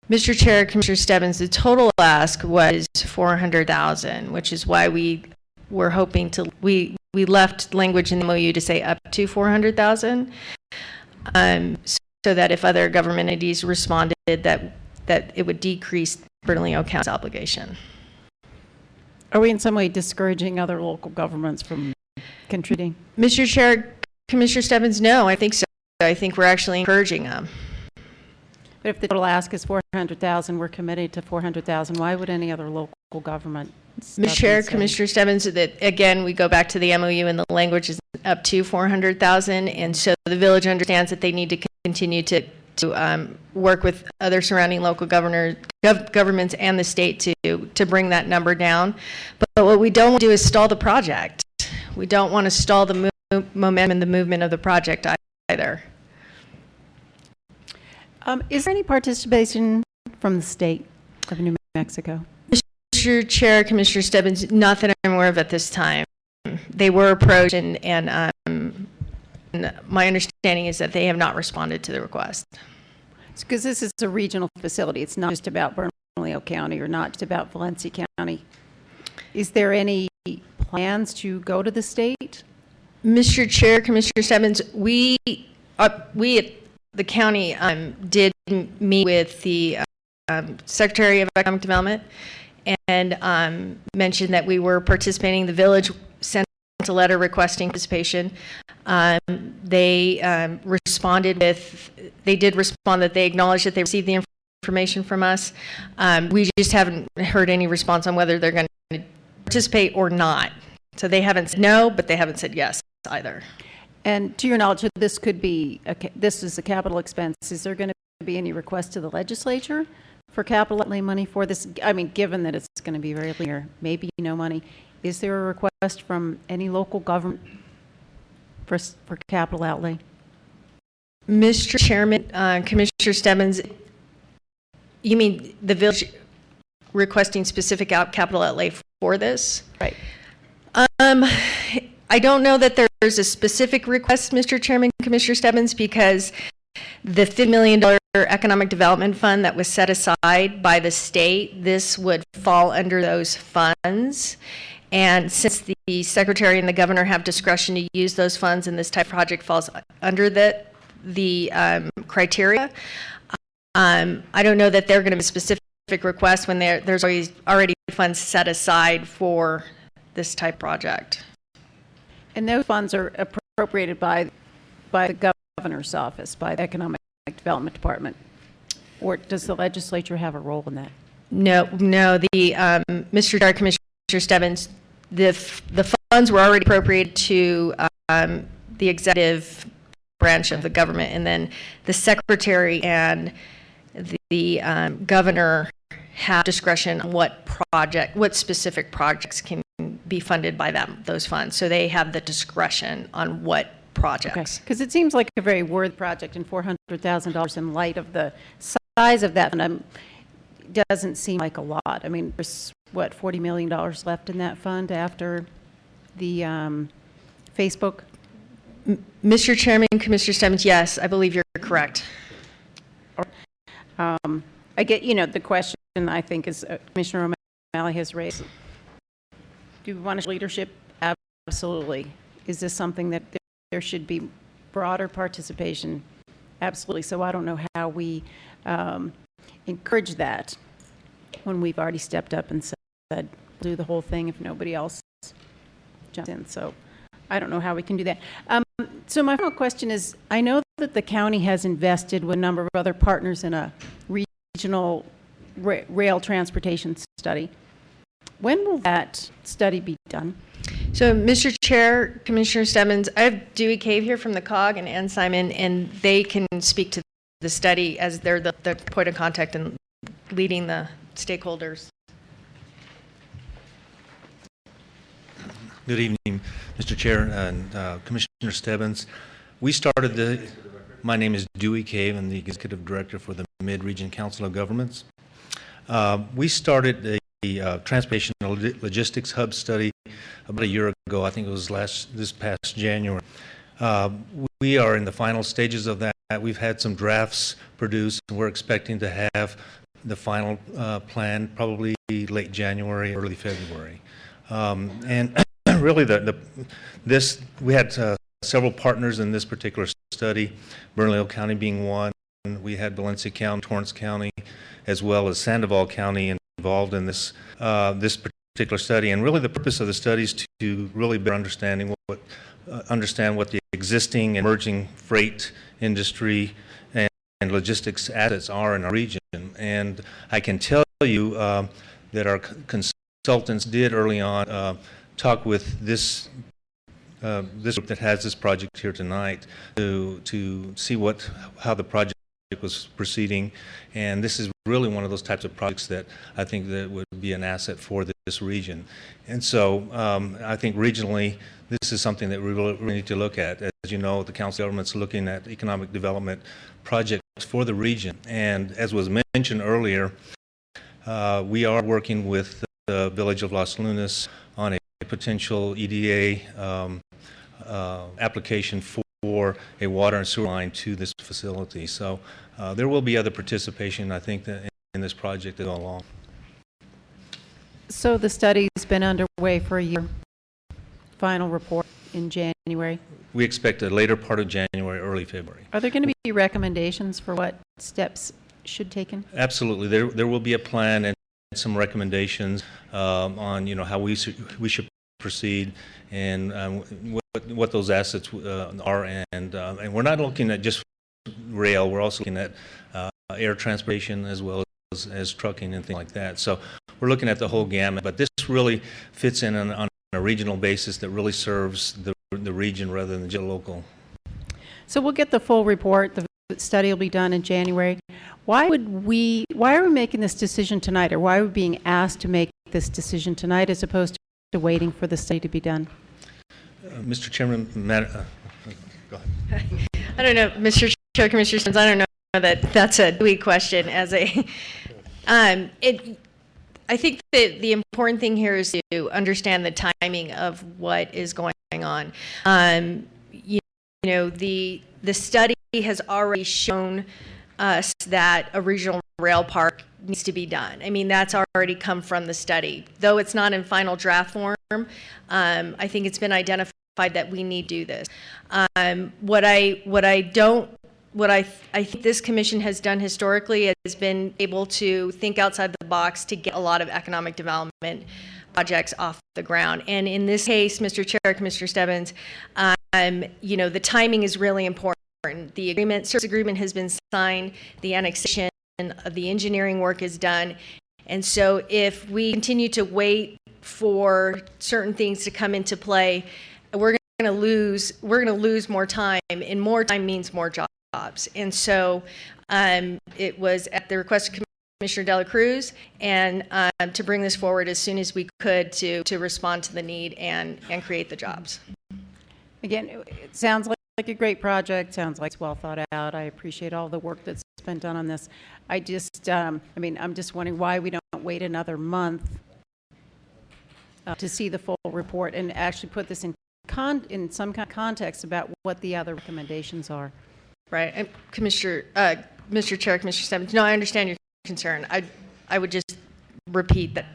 Mr. Chair, Commissioner Stebbins, the total ask was $400,000, which is why we were hoping to, we left language in the MOU to say up to $400,000, so that if other government entities responded, that it would decrease Bernalillo County's obligation. Are we in some way discouraging other local governments from contributing? Mr. Chair, Commissioner Stebbins, no, I think so. I think we're actually encouraging them. But if the total ask is $400,000, we're committed to $400,000. Why would any other local government? Mr. Chair, Commissioner Stebbins, that again, we go back to the MOU and the language is up to $400,000, and so the village understands that they need to continue to work with other surrounding local governments and the state to bring that number down. But what we don't want to do is stall the project. We don't want to stall the momentum and the movement of the project either. Is there any participation from the state of New Mexico? Mr. Chair, Commissioner Stebbins, not that I'm aware of at this time. They were approached, and my understanding is that they have not responded to the request. Because this is a regional facility. It's not just about Bernalillo County or not just about Valencia County. Is there any plans to go to the state? Mr. Chair, Commissioner Stebbins, we at the county did meet with the Secretary of Economic Development and mentioned that we were participating. The village sent a letter requesting participation. They responded with, they did respond that they acknowledged that they received the information from us. We just haven't heard any response on whether they're going to participate or not. So they haven't said no, but they haven't said yes either. And to your knowledge, this could be, this is a capital expense. Is there going to be any request to the legislature for capital outlay money for this? I mean, given that it's going to be very clear, maybe no money. Is there a request from any local government for capital outlay? Mr. Chairman, Commissioner Stebbins, you mean the village requesting specific capital outlay for this? Right. I don't know that there's a specific request, Mr. Chairman, Commissioner Stebbins, because the $50 million economic development fund that was set aside by the state, this would fall under those funds. And since the secretary and the governor have discretion to use those funds and this type of project falls under the criteria, I don't know that they're going to be specific requests when there's already funds set aside for this type of project. And those funds are appropriated by the governor's office, by the Economic Development Department, or does the legislature have a role in that? No. The Mr. Chair, Commissioner Stebbins, the funds were already appropriated to the executive branch of the government, and then the secretary and the governor have discretion on what specific projects can be funded by those funds. So they have the discretion on what projects. Because it seems like a very worthy project, and $400,000 in light of the size of that fund doesn't seem like a lot. I mean, there's, what, $40 million left in that fund after the Facebook? Mr. Chairman, Commissioner Stebbins, yes, I believe you're correct. I get, the question I think is Commissioner O'Malley has raised. Do we want leadership? Absolutely. Is this something that there should be broader participation? Absolutely. So I don't know how we encourage that when we've already stepped up and said, do the whole thing if nobody else jumps in. So I don't know how we can do that. So my final question is, I know that the county has invested with a number of other partners in a regional rail transportation study. When will that study be done? So, Mr. Chair, Commissioner Stebbins, I have Dewey Cave here from the COG and Ann Simon, and they can speak to the study as they're the point of contact and leading the stakeholders. Good evening, Mr. Chair and Commissioner Stebbins. My name is Dewey Cave. I'm the Executive Director for the Mid-Region Council of Governments. We started a transportation logistics hub study about a year ago. I think it was this past January. We are in the final stages of that. We've had some drafts produced, and we're expecting to have the final plan probably late January, early February. And really, we had several partners in this particular study, Bernalillo County being one. We had Valencia County, Torrance County, as well as Sandoval County involved in this particular study. And really, the purpose of the study is to really better understand what the existing and emerging freight industry and logistics assets are in our region. And I can tell you that our consultants did early on talk with this group that has this project here tonight to see how the project was proceeding, and this is really one of those types of projects that I think that would be an asset for this region. And so I think regionally this is something that we really need to look at. As you know, the Council of Government's looking at economic development projects for the region, and as was mentioned earlier, we are working with the Village of Los Lunas on a potential EDA application for a water and sewer line to this facility. So there will be other participation, I think, in this project as go along. So the study's been underway for a year. Final report in January. We expect a later part of January, early February. Are there going to be recommendations for what steps should be taken? Absolutely. There will be a plan and some recommendations on how we should proceed and what those assets are, and we're not looking at just rail. We're also looking at air transportation as well as trucking and things like that. So we're looking at the whole gamut. But this really fits in on a regional basis that really serves the region rather than just local. So we'll get the full report. The study will be done in January. Why are we making this decision tonight, or why are we being asked to make this decision tonight as opposed to waiting for the study to be done? Mr. Chairman, go ahead. I don't know, Mr. Chair, Commissioner Stebbins, I don't know that that's a weak question. I think that the important thing here is to understand the timing of what is going on. The study has already shown us that a regional rail park needs to be done. I mean, that's already come from the study. Though it's not in final draft form, I think it's been identified that we need to do this. What I think this commission has done historically has been able to think outside the box to get a lot of economic development projects off the ground. And in this case, Mr. Chair, Commissioner Stebbins, the timing is really important. The service agreement has been signed, the annexation of the engineering work is done. And so if we continue to wait for certain things to come into play, we're going to lose more time, and more time means more jobs. And so it was at the request of Commissioner De La Cruz, and to bring this forward as soon as we could to respond to the need and create the jobs. Again, it sounds like a great project. Sounds like it's well thought out. I appreciate all the work that's been done on this. I'm just wondering why we don't wait another month to see the full report and actually put this in some kind of context about what the other recommendations are. Right, and Mr. Chair, Commissioner Stebbins, no, I understand your concern. I would just repeat that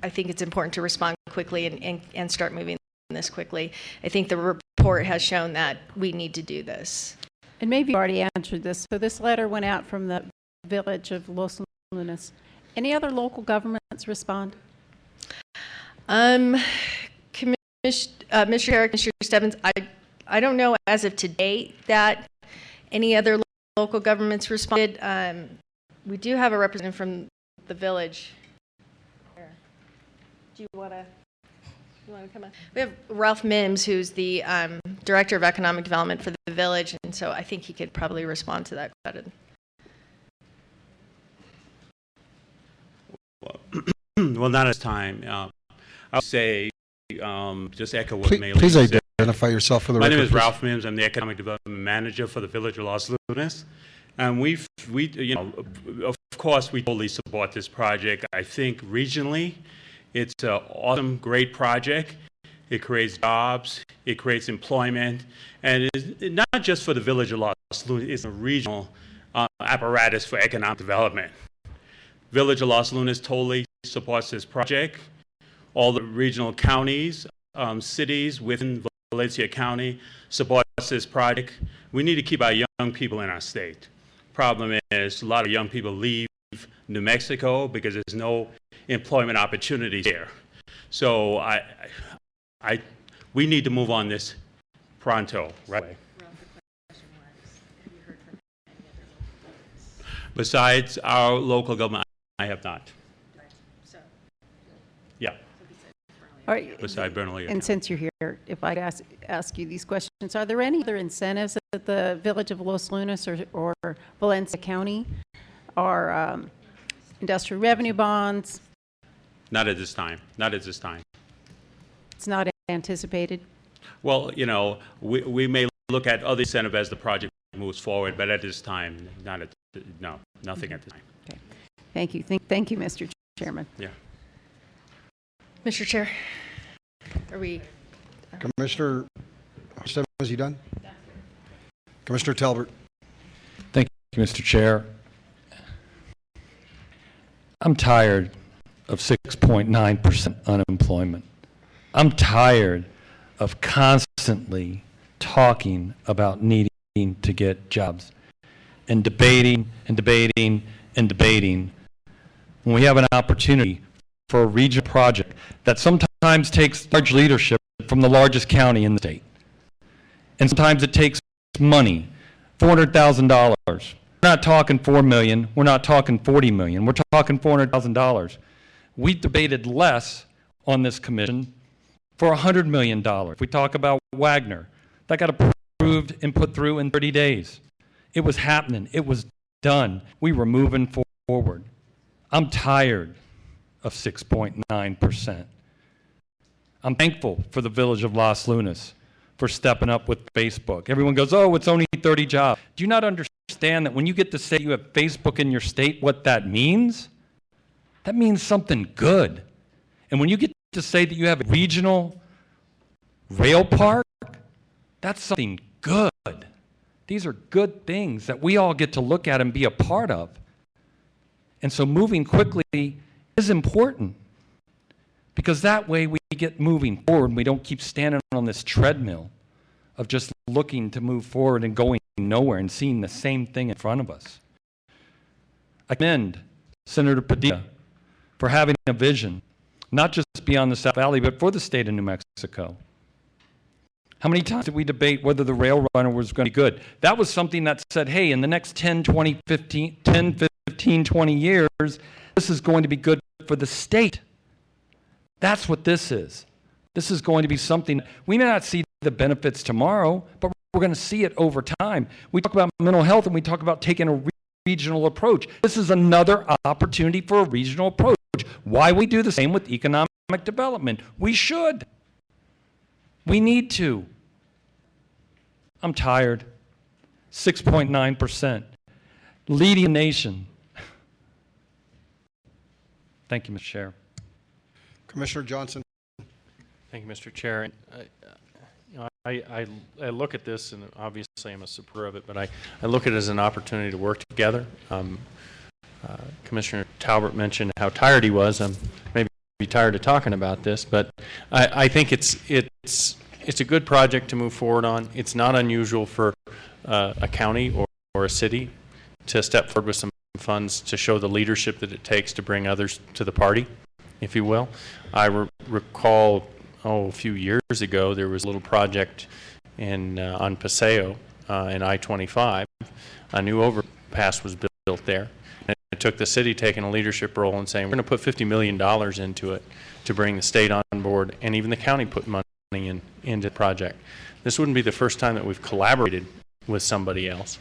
I think it's important to respond quickly and start moving this quickly. I think the report has shown that we need to do this. And maybe you already answered this. So this letter went out from the Village of Los Lunas. Any other local governments respond? Mr. Chair, Commissioner Stebbins, I don't know as of today that any other local governments responded. We do have a representative from the village. Do you want to come on? We have Ralph Mims, who's the Director of Economic Development for the village, and so I think he could probably respond to that better. Well, not at this time. I would say, just echo what Maylene Please said. identify yourself for the My record. name is please. Ralph Mims. I'm the Economic Development Manager for the Village of Los Lunas. And you know, of course, we totally support this project. I think regionally, it's an awesome, great project. It creates jobs, it creates employment, and it's not just for the Village of Los Lunas, it's a regional apparatus for economic development. Village of Los Lunas totally supports this project. All the regional counties, cities within Valencia County supports this project. We need to keep our young people in our state. Problem is, a lot of young people leave New Mexico because there's no employment opportunities there. So we need to move on this pronto, right? Besides our local government, I have not. Yeah. All right. Beside Bernalillo. And since you're here, if I could ask you these questions, are there any other incentives that the Village of Los Lunas or Valencia County or industrial revenue bonds? Not at this time. Not at this time. It's not anticipated? Well, you know, we may look at other incentive as the project moves forward, but at this time, no, nothing at this time. Okay. Thank you. Thank you, Mr. Chairman. Yeah. Mr. Chair, are we? Commissioner Stebbins, is he done? Commissioner Talbert. Thank you, Mr. Chair. I'm tired of 6.9% unemployment. I'm tired of constantly talking about needing to get jobs and debating and debating and debating when we have an opportunity for a regional project that sometimes takes large leadership from the largest county in the state. And sometimes it takes money, $400,000. We're not talking $4 million, we're not talking $40 million, we're talking $400,000. We debated less on this commission for $100 million. If we talk about Wagner, that got approved and put through in 30 days. It was happening, it was done. We were moving forward. I'm tired of 6.9%. I'm thankful for the Village of Los Lunas for stepping up with Facebook. Everyone goes, oh, it's only 30 jobs. Do you not understand that when you get to say you have Facebook in your state, what that means? That means something good. And when you get to say that you have a regional rail park, that's something good. These are good things that we all get to look at and be a part of. And so moving quickly is important because that way we get moving forward and we don't keep standing on this treadmill of just looking to move forward and going nowhere and seeing the same thing in front of us. I commend Senator Padilla for having a vision, not just beyond the South Valley, but for the state of New Mexico. How many times did we debate whether the rail runner was going to be good? That was something that said, hey, in the next 10, 15, 20 years, this is going to be good for the state. That's what this is. This is going to be something, we may not see the benefits tomorrow, but we're going to see it over time. We talk about mental health and we talk about taking a regional approach. This is another opportunity for a regional approach. Why we do the same with economic development? We should. We need to. I'm tired. 6.9%. Leading the nation. Thank you, Mr. Chair. Commissioner Johnson. Thank you, Mr. Chair. I look at this, and obviously I'm a supporter of it, but I look at it as an opportunity to work together. Commissioner Talbert mentioned how tired he was. I'm maybe tired of talking about this, but I think it's a good project to move forward on. It's not unusual for a county or a city to step forward with some funds to show the leadership that it takes to bring others to the party, if you will. I recall, a few years ago, there was a little project on Paseo in I-25. A new overpass was built there. And it took the city taking a leadership role and saying, we're going to put $50 million into it to bring the state on board, and even the county put money into the project. This wouldn't be the first time that we've collaborated with somebody else.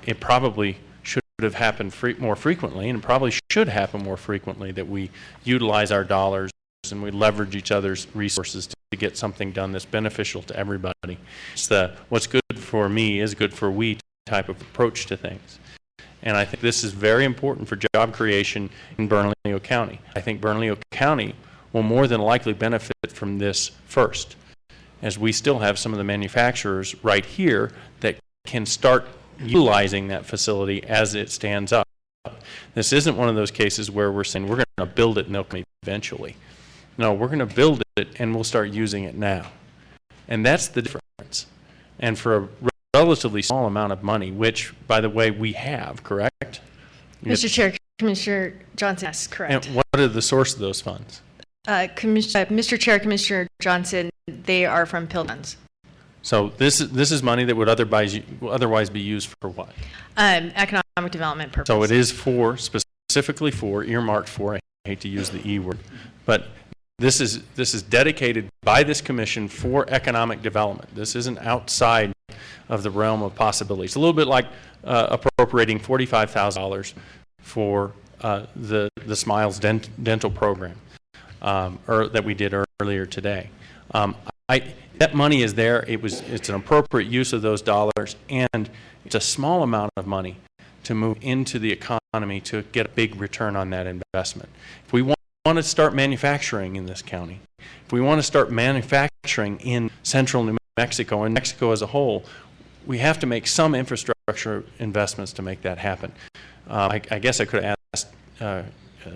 It probably should have happened more frequently, and it probably should happen more frequently, that we utilize our dollars and we leverage each other's resources to get something done that's beneficial to everybody. It's the what's good for me is good for we type of approach to things. And I think this is very important for job creation in Bernalillo County. I think Bernalillo County will more than likely benefit from this first, as we still have some of the manufacturers right here that can start utilizing that facility as it stands up. This isn't one of those cases where we're saying we're going to build it and they'll come eventually. No, we're going to build it and we'll start using it now. And that's the difference. And for a relatively small amount of money, which, by the way, we have, correct? Mr. Chair, Commissioner Johnson, yes, correct. And what are the source of those funds? Mr. Chair, Commissioner Johnson, they are from PIL funds. So this is money that would otherwise be used for what? Economic development purposes. So it is specifically for, earmarked for, I hate to use the E word, but this is dedicated by this commission for economic development. This isn't outside of the realm of possibility. It's a little bit like appropriating $45,000 for the Smiles dental program that we did earlier today. That money is there. It's an appropriate use of those dollars, and it's a small amount of money to move into the economy to get a big return on that investment. If we want to start manufacturing in this county, if we want to start manufacturing in central New Mexico and Mexico as a whole, we have to make some infrastructure investments to make that happen. I guess I could have asked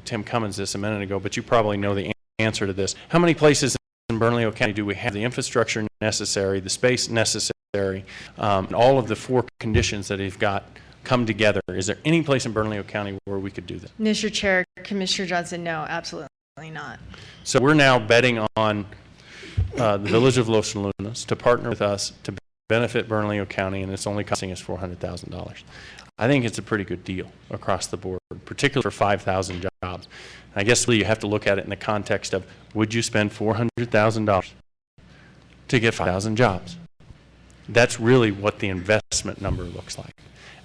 Tim Cummins this a minute ago, but you probably know the answer to this. How many places in Bernalillo County do we have the infrastructure necessary, the space necessary, and all of the four conditions that have got come together? Is there any place in Bernalillo County where we could do that? Mr. Chair, Commissioner Johnson, no, absolutely not. So we're now betting on the Village of Los Lunas to partner with us to benefit Bernalillo County, and it's only costing us $400,000. I think it's a pretty good deal across the board, particularly for 5,000 jobs. I guess you have to look at it in the context of, would you spend $400,000 to get 5,000 jobs? That's really what the investment number looks like.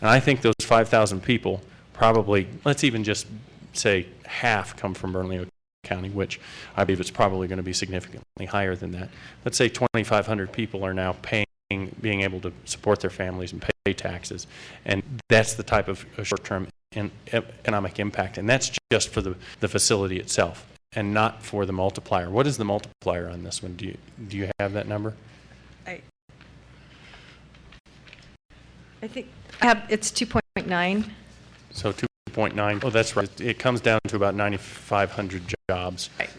And I think those 5,000 people probably, let's even just say half come from Bernalillo County, which I believe it's probably going to be significantly higher than that. Let's say 2,500 people are now being able to support their families and pay taxes. And that's the type of short-term economic impact. And that's just for the facility itself and not for the multiplier. What is the multiplier on this one? Do you have that number? I think it's 2.9. So 2.9. Oh, that's right. It comes down to about 9,500 jobs. Right.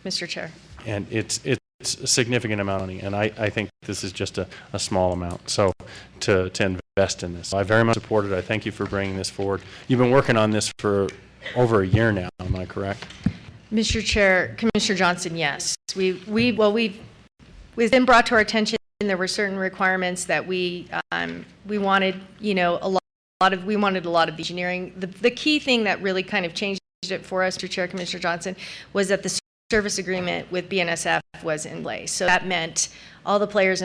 Mr. Chair. And it's a significant amount of money, and I think this is just a small amount. So to invest in this, I very much support it. I thank you for bringing this forward. You've been working on this for over a year now. Am I correct? Mr. Chair, Commissioner Johnson, yes. We've been brought to our attention. There were certain requirements that we wanted, we wanted a lot of engineering. The key thing that really kind of changed it for us, Mr. Chair, Commissioner Johnson, was that the service agreement with BNSF was in place. So that meant all the players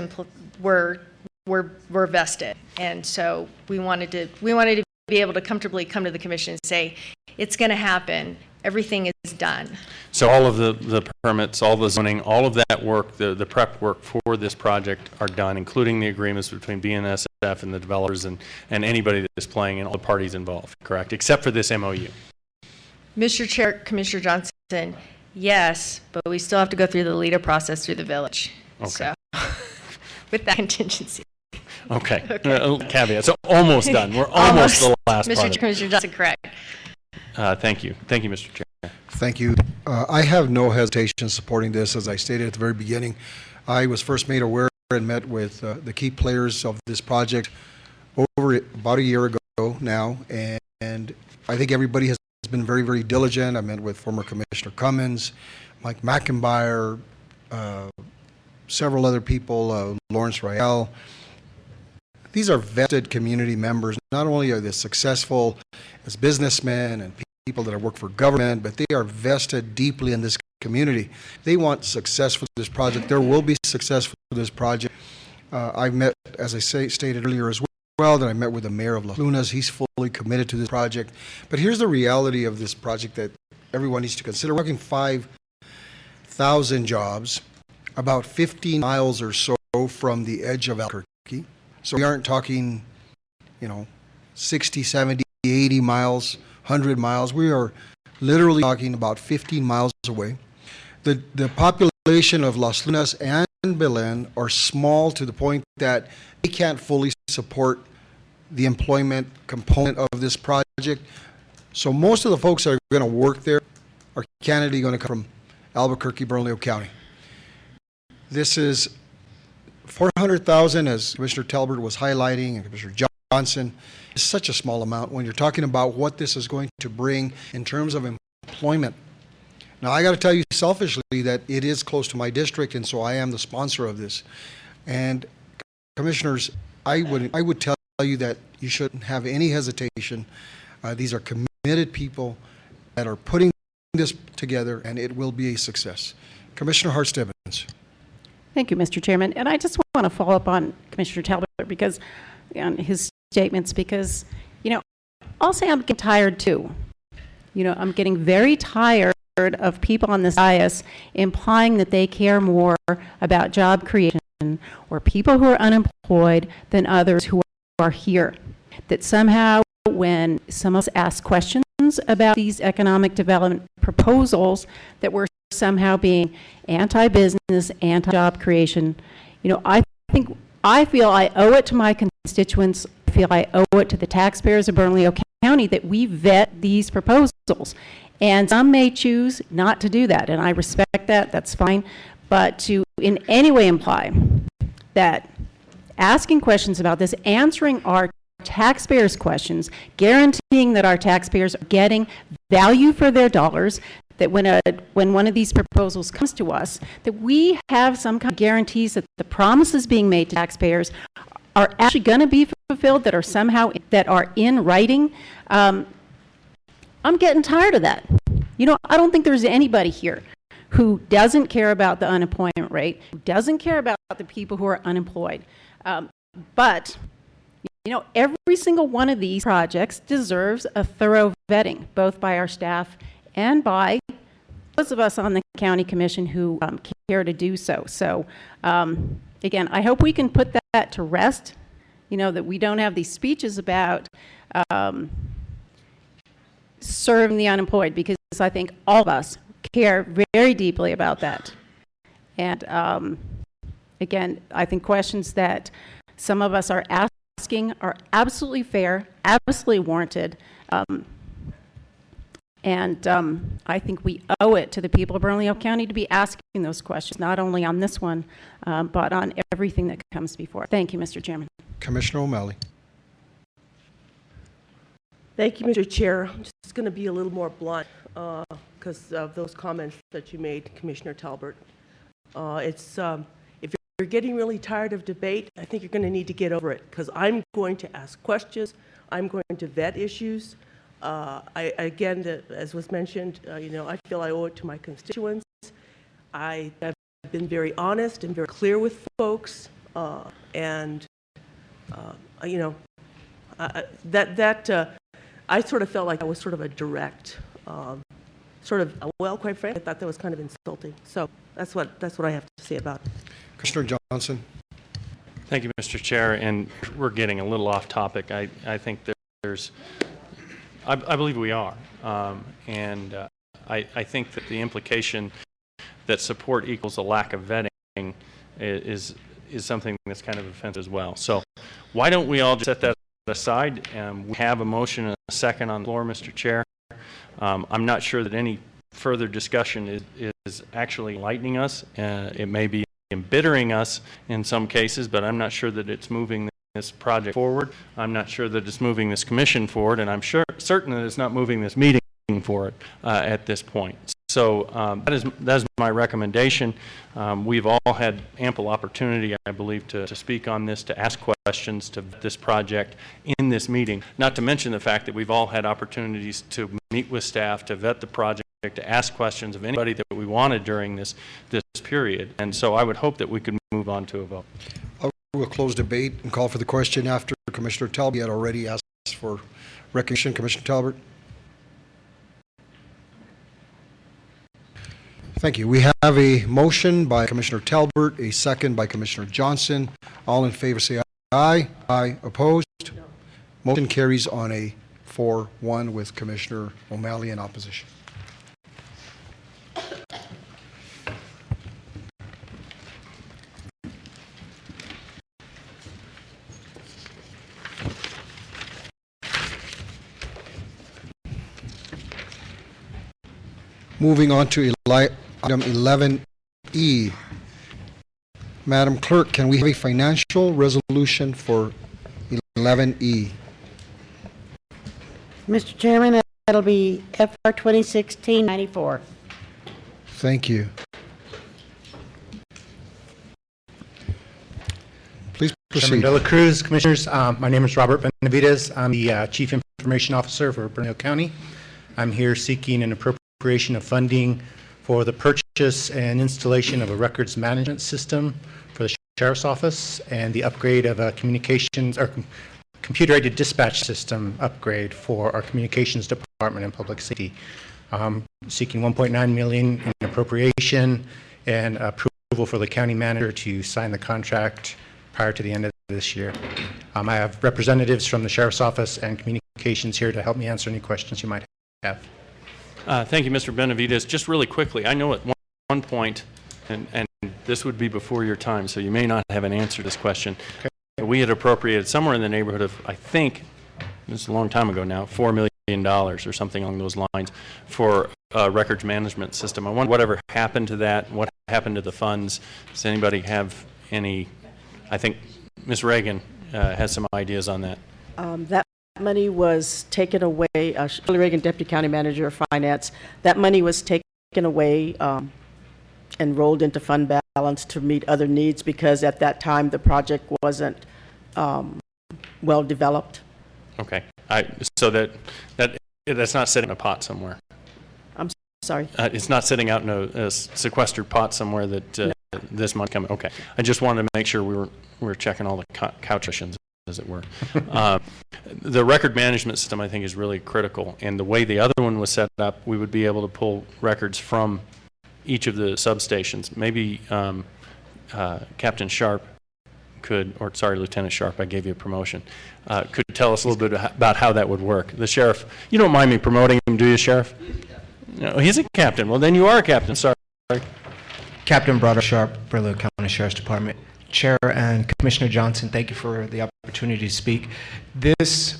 were vested, and so we wanted to be able to comfortably come to the commission and say, it's going to happen. Everything is done. So all of the permits, all the zoning, all of that work, the prep work for this project are done, including the agreements between BNSF and the developers and anybody that is playing and all the parties involved, correct? Except for this MOU. Mr. Chair, Commissioner Johnson, yes, but we still have to go through the LEDA process through the village. Okay. So with that contingency. Okay. Caveat. So almost done. We're almost the last part. Mr. Chair, Commissioner Johnson, correct. Thank you. Thank you, Mr. Chair. Thank you. I have no hesitation supporting this. As I stated at the very beginning, I was first made aware and met with the key players of this project over about a year ago now, and I think everybody has been very, very diligent. I met with former Commissioner Cummins, Mike McIntyre, several other people, Lawrence Rael. These are vested community members. Not only are they successful as businessmen and people that work for government, but they are vested deeply in this community. They want success for this project. There will be success for this project. I've met, as I stated earlier as well, that I met with the mayor of Las Lunas. He's fully committed to this project. But here's the reality of this project that everyone needs to consider. We're working 5,000 jobs, about 15 miles or so from the edge of Albuquerque. So we aren't talking, 60, 70, 80 miles, 100 miles. We are literally talking about 15 miles away. The population of Las Lunas and Belen are small to the point that they can't fully support the employment component of this project. So most of the folks that are going to work there are candidly going to come from Albuquerque, Bernalillo County. This is 400,000, as Commissioner Talbert was highlighting, and Commissioner Johnson, is such a small amount when you're talking about what this is going to bring in terms of employment. Now, I got to tell you selfishly that it is close to my district, and so I am the sponsor of this. And commissioners, I would tell you that you shouldn't have any hesitation. These are committed people that are putting this together, and it will be a success. Commissioner Hart-Stebbins. Thank you, Mr. Chairman. And I just want to follow up on Commissioner Talbot because on his statements, because, I'll say I'm getting tired too. I'm getting very tired of people on this dais implying that they care more about job creation or people who are unemployed than others who are here. That somehow when some of us ask questions about these economic development proposals, that we're somehow being anti-business, anti-job creation. I feel I owe it to my constituents, I feel I owe it to the taxpayers of Bernalillo County that we vet these proposals. And some may choose not to do that, and I respect that, that's fine. But to in any way imply that asking questions about this, answering our taxpayers' questions, guaranteeing that our taxpayers are getting value for their dollars, that when one of these proposals comes to us, that we have some kind of guarantees that the promises being made to taxpayers are actually going to be fulfilled, that are somehow that are in writing. I'm getting tired of that. I don't think there's anybody here who doesn't care about the unemployment rate, who doesn't care about the people who are unemployed. But every single one of these projects deserves a thorough vetting, both by our staff and by those of us on the county commission who care to do so. So, again, I hope we can put that to rest, that we don't have these speeches about serving the unemployed, because I think all of us care very deeply about that. And again, I think questions that some of us are asking are absolutely fair, absolutely warranted. And I think we owe it to the people of Bernalillo County to be asking those questions, not only on this one, but on everything that comes before. Thank you, Mr. Chairman. Commissioner O'Malley. Thank you, Mr. Chair. I'm just going to be a little more blunt because of those comments that you made, Commissioner Talbert. If you're getting really tired of debate, I think you're going to need to get over it, because I'm going to ask questions. I'm going to vet issues. Again, as was mentioned, I feel I owe it to my constituents. I have been very honest and very clear with folks, I sort of felt like I was sort of a direct, quite frankly, I thought that was kind of insulting. So that's what I have to say about it. Commissioner Johnson. Thank you, Mr. Chair, and we're getting a little off topic. I think I believe we are, and I think that the implication that support equals a lack of vetting is something that's kind of offensive as well. So why don't we all just set that aside? We have a motion and a second on the floor, Mr. Chair. I'm not sure that any further discussion is actually enlightening us. It may be embittering us in some cases, but I'm not sure that it's moving this project forward. I'm not sure that it's moving this commission forward, and I'm certain that it's not moving this meeting forward at this point. So that is my recommendation. We've all had ample opportunity, I believe, to speak on this, to ask questions to this project in this meeting, not to mention the fact that we've all had opportunities to meet with staff, to vet the project, to ask questions of anybody that we wanted during this period. And so I would hope that we could move on to a vote. We'll close debate and call for the question after Commissioner Talbot had already asked for recognition. Commissioner Talbot. Thank you. We have a motion by Commissioner Talbot, a second by Commissioner Johnson. All in favor say aye. Aye. Opposed? No. Motion carries on a 4-1 with Commissioner O'Malley in opposition. Moving on to item 11E. Madam Clerk, can we have a financial resolution for 11E? Mr. Chairman, that'll be FR 2016-94. Thank you. Please proceed. Chairman De La Cruz, Commissioners, my name is Robert Benavides. I'm the Chief Information Officer for Bernalillo County. I'm here seeking an appropriation of funding for the purchase and installation of a records management system for the Sheriff's Office and the upgrade of a communications or computer-aided dispatch system upgrade for our Communications Department and Public Safety. Seeking $1.9 million in appropriation and approval for the county manager to sign the contract prior to the end of this year. I have representatives from the Sheriff's Office and Communications here to help me answer any questions you might have. Thank you, Mr. Benavides. Just really quickly, I know at one point, and this would be before your time, so you may not have an answer to this question. Okay. We had appropriated somewhere in the neighborhood of, I think, this is a long time ago now, $4 million or something along those lines for a records management system. I wonder whatever happened to that, what happened to the funds. Does anybody have any? I think Ms. Reagan has some ideas on that. That money was taken away, Shirley Reagan, Deputy County Manager of Finance, that money was taken away and rolled into fund balance to meet other needs because at that time the project wasn't well developed. Okay. So that's not sitting in a pot somewhere. I'm sorry. It's not sitting out in a sequestered pot somewhere that No. this month coming. Okay. I just wanted to make sure we were checking all the couch cushions, as it were. The record management system, I think, is really critical. And the way the other one was set up, we would be able to pull records from each of the substations. Maybe Captain Sharp could, or sorry, Lieutenant Sharp, I gave you a promotion, could tell us a little bit about how that would work. The sheriff, you don't mind me promoting him, do you, Sheriff? No, he's a captain. Well, then you are a captain. Sorry. Captain Broderick Sharp, Bernalillo County Sheriff's Department. Chair and Commissioner Johnson, thank you for the opportunity to speak. This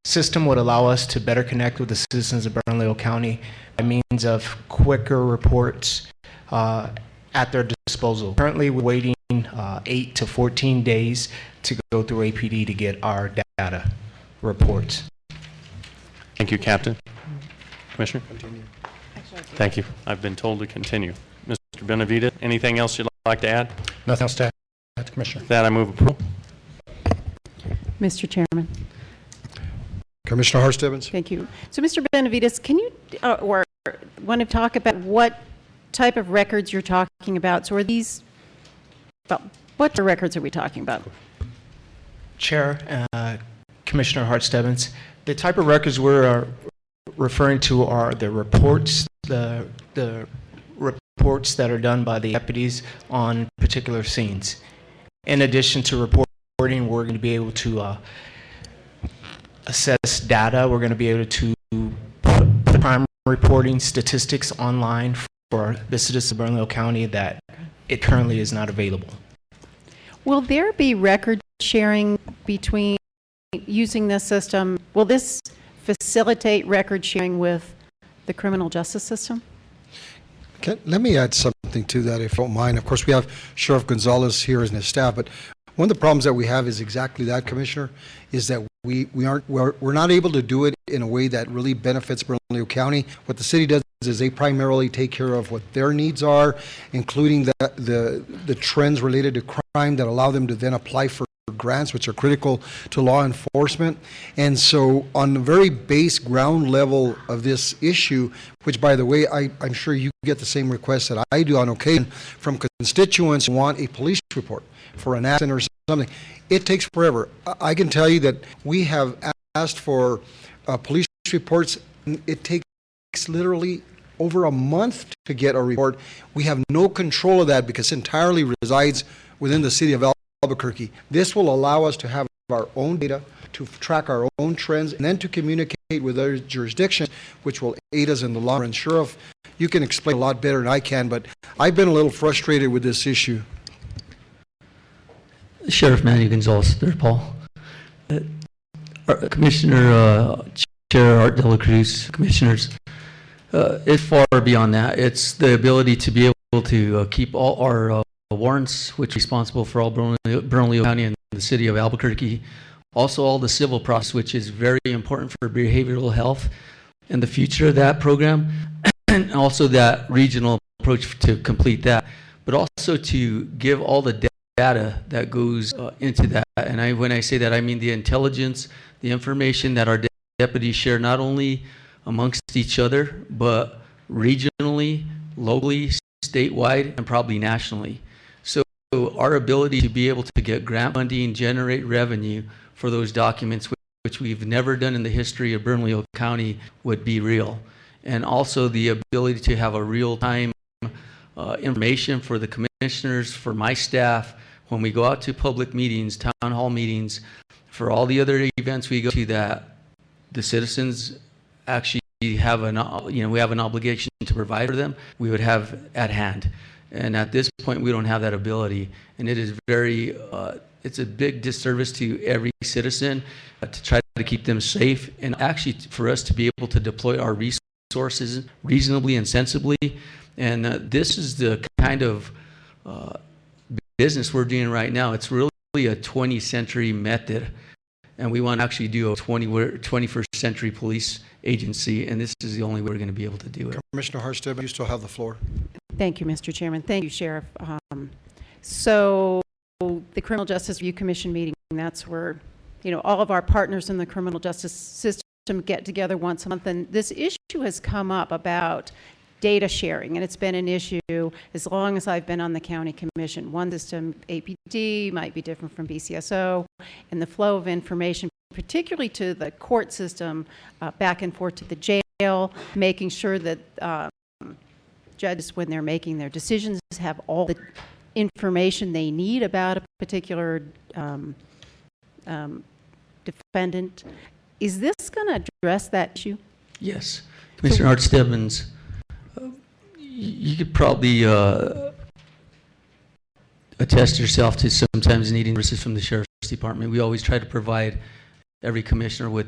system would allow us to better connect with the citizens of Bernalillo County by means of quicker reports at their disposal. Currently, we're waiting 8 to 14 days to go through APD to get our data reports. Thank you, Captain. Commissioner? Continue. Thank you. I've been told to continue. Mr. Benavides, anything else you'd like to add? Nothing else to add, Commissioner. With that, I move approval. Mr. Chairman. Commissioner Hart Stebbins. Thank you. So, Mr. Benavides, can you or want to talk about what type of records you're talking about? So are these, well, what records are we talking about? Chair, Commissioner Hart Stebbins, the type of records we're referring to are the reports, the reports that are done by the deputies on particular scenes. In addition to reporting, we're going to be able to assess data. We're going to be able to put crime reporting statistics online for the citizens of Bernalillo County that it currently is not available. Will there be record sharing between using this system? Will this facilitate record sharing with the criminal justice system? Let me add something to that, if you don't mind. Of course, we have Sheriff Gonzalez here and his staff, but one of the problems that we have is exactly that, Commissioner, is that we're not able to do it in a way that really benefits Bernalillo County. What the city does is they primarily take care of what their needs are, including the trends related to crime that allow them to then apply for grants, which are critical to law enforcement. And so on the very base ground level of this issue, which by the way, I'm sure you get the same requests that I do on occasion from constituents who want a police report for an accident or something, it takes forever. I can tell you that we have asked for police reports. It takes literally over a month to get a report. We have no control of that because it entirely resides within the city of Albuquerque. This will allow us to have our own data, to track our own trends, and then to communicate with other jurisdictions, which will aid us in the long run. Sheriff, you can explain a lot better than I can, but I've been a little frustrated with this issue. Sheriff Manny Gonzalez, third Paul. Commissioner Chair Art De La Cruz, commissioners, it's far beyond that. It's the ability to be able to keep all our warrants, which are responsible for all Bernalillo County and the city of Albuquerque. Also all the civil process, which is very important for behavioral health and the future of that program, and also that regional approach to complete that, but also to give all the data that goes into that. And when I say that, I mean the intelligence, the information that our deputies share not only amongst each other, but regionally, locally, statewide, and probably nationally. So our ability to be able to get grant funding, generate revenue for those documents, which we've never done in the history of Bernalillo County, would be real. And also the ability to have a real-time information for the commissioners, for my staff, when we go out to public meetings, town hall meetings, for all the other events we go to, that the citizens actually have we have an obligation to provide for them, we would have at hand. And at this point, we don't have that ability. And it is very, it's a big disservice to every citizen to try to keep them safe, and actually for us to be able to deploy our resources reasonably and sensibly. And this is the kind of business we're doing right now. It's really a 20th century method, and we want to actually do a 21st century police agency, and this is the only way we're going to be able to do it. Commissioner Harstad, you still have the floor. Thank you, Mr. Chairman. Thank you, Sheriff. So the Criminal Justice Review Commission meeting, that's where, all of our partners in the criminal justice system get together once a month, and this issue has come up about data sharing, and it's been an issue as long as I've been on the county commission. One system, APD, might be different from BCSO, and the flow of information, particularly to the court system, back and forth to the jail, making sure that judges, when they're making their decisions, have all the information they need about a particular defendant. Is this going to address that issue? Yes. Commissioner Art Stebbins, you could probably attest yourself to sometimes needing services from the Sheriff's Department. We always try to provide every commissioner with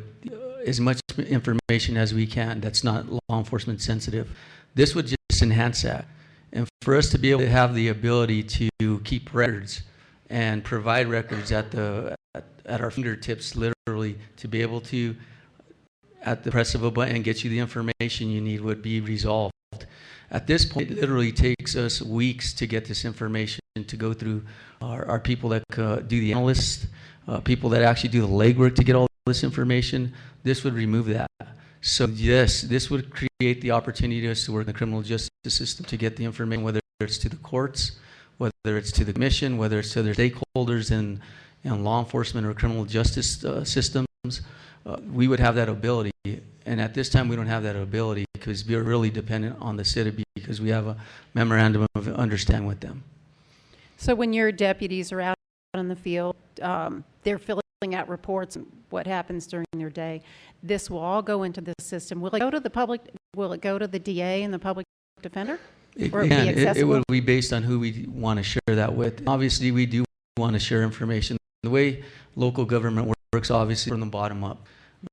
as much information as we can that's not law enforcement sensitive. This would just enhance that. And for us to be able to have the ability to keep records and provide records at our fingertips, literally, to be able to, at the press of a button, get you the information you need, would be resolved. At this point, it literally takes us weeks to get this information, to go through our people that do the analysts, people that actually do the legwork to get all this information. This would remove that. So yes, this would create the opportunity to us to work in the criminal justice system to get the information, whether it's to the courts, whether it's to the commission, whether it's to their stakeholders in law enforcement or criminal justice systems. We would have that ability. And at this time, we don't have that ability because we're really dependent on the city because we have a memorandum of understanding with them. So when your deputies are out in the field, they're filling out reports and what happens during their day. This will all go into the system. Will it go to the public? Will it go to the DA and the public defender? It will be based on who we want to share that with. Obviously, we do want to share information. The way local government works, obviously, from the bottom up.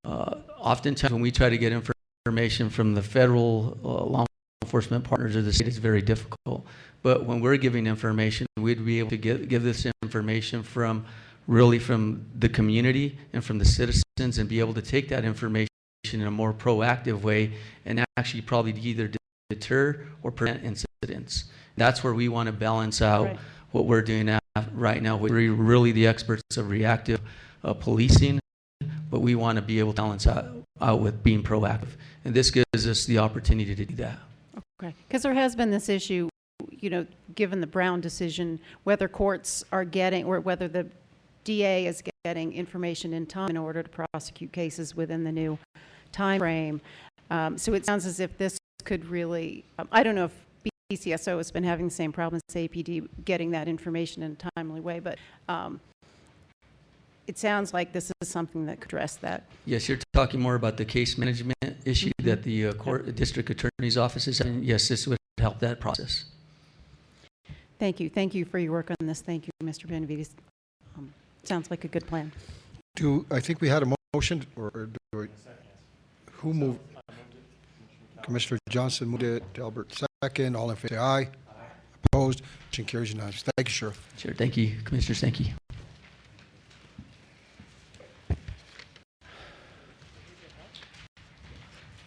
Oftentimes, when we try to get information from the federal law enforcement partners of the state, it's very difficult. But when we're giving information, we'd be able to give this information from really from the community and from the citizens, and be able to take that information in a more proactive way and actually probably either deter or prevent incidents. That's where we want to balance out Right. what we're doing right now. We're really the experts of reactive policing, but we want to be able to balance out with being proactive. And this gives us the opportunity to do that. Okay, because there has been this issue, you know, given the Brown decision, whether courts are getting, or whether the DA is getting information in time in order to prosecute cases within the new time frame. So it sounds as if this could really, I don't know if BCSO has been having the same problem as APD getting that information in a timely way, but it sounds like this is something that could address that. Yes, you're talking more about the case management issue that the district attorney's office is having. Yes, this would help that process. Thank you. Thank you for your work on this. Thank you, Mr. Benavides. Sounds like a good plan. I think we had a motion, or who moved? Commissioner Johnson moved it, Albert second. All in favor, say aye. Opposed? Motion carries unanimously. Thank you, Sheriff. Sure. Thank you, Commissioners. Thank you.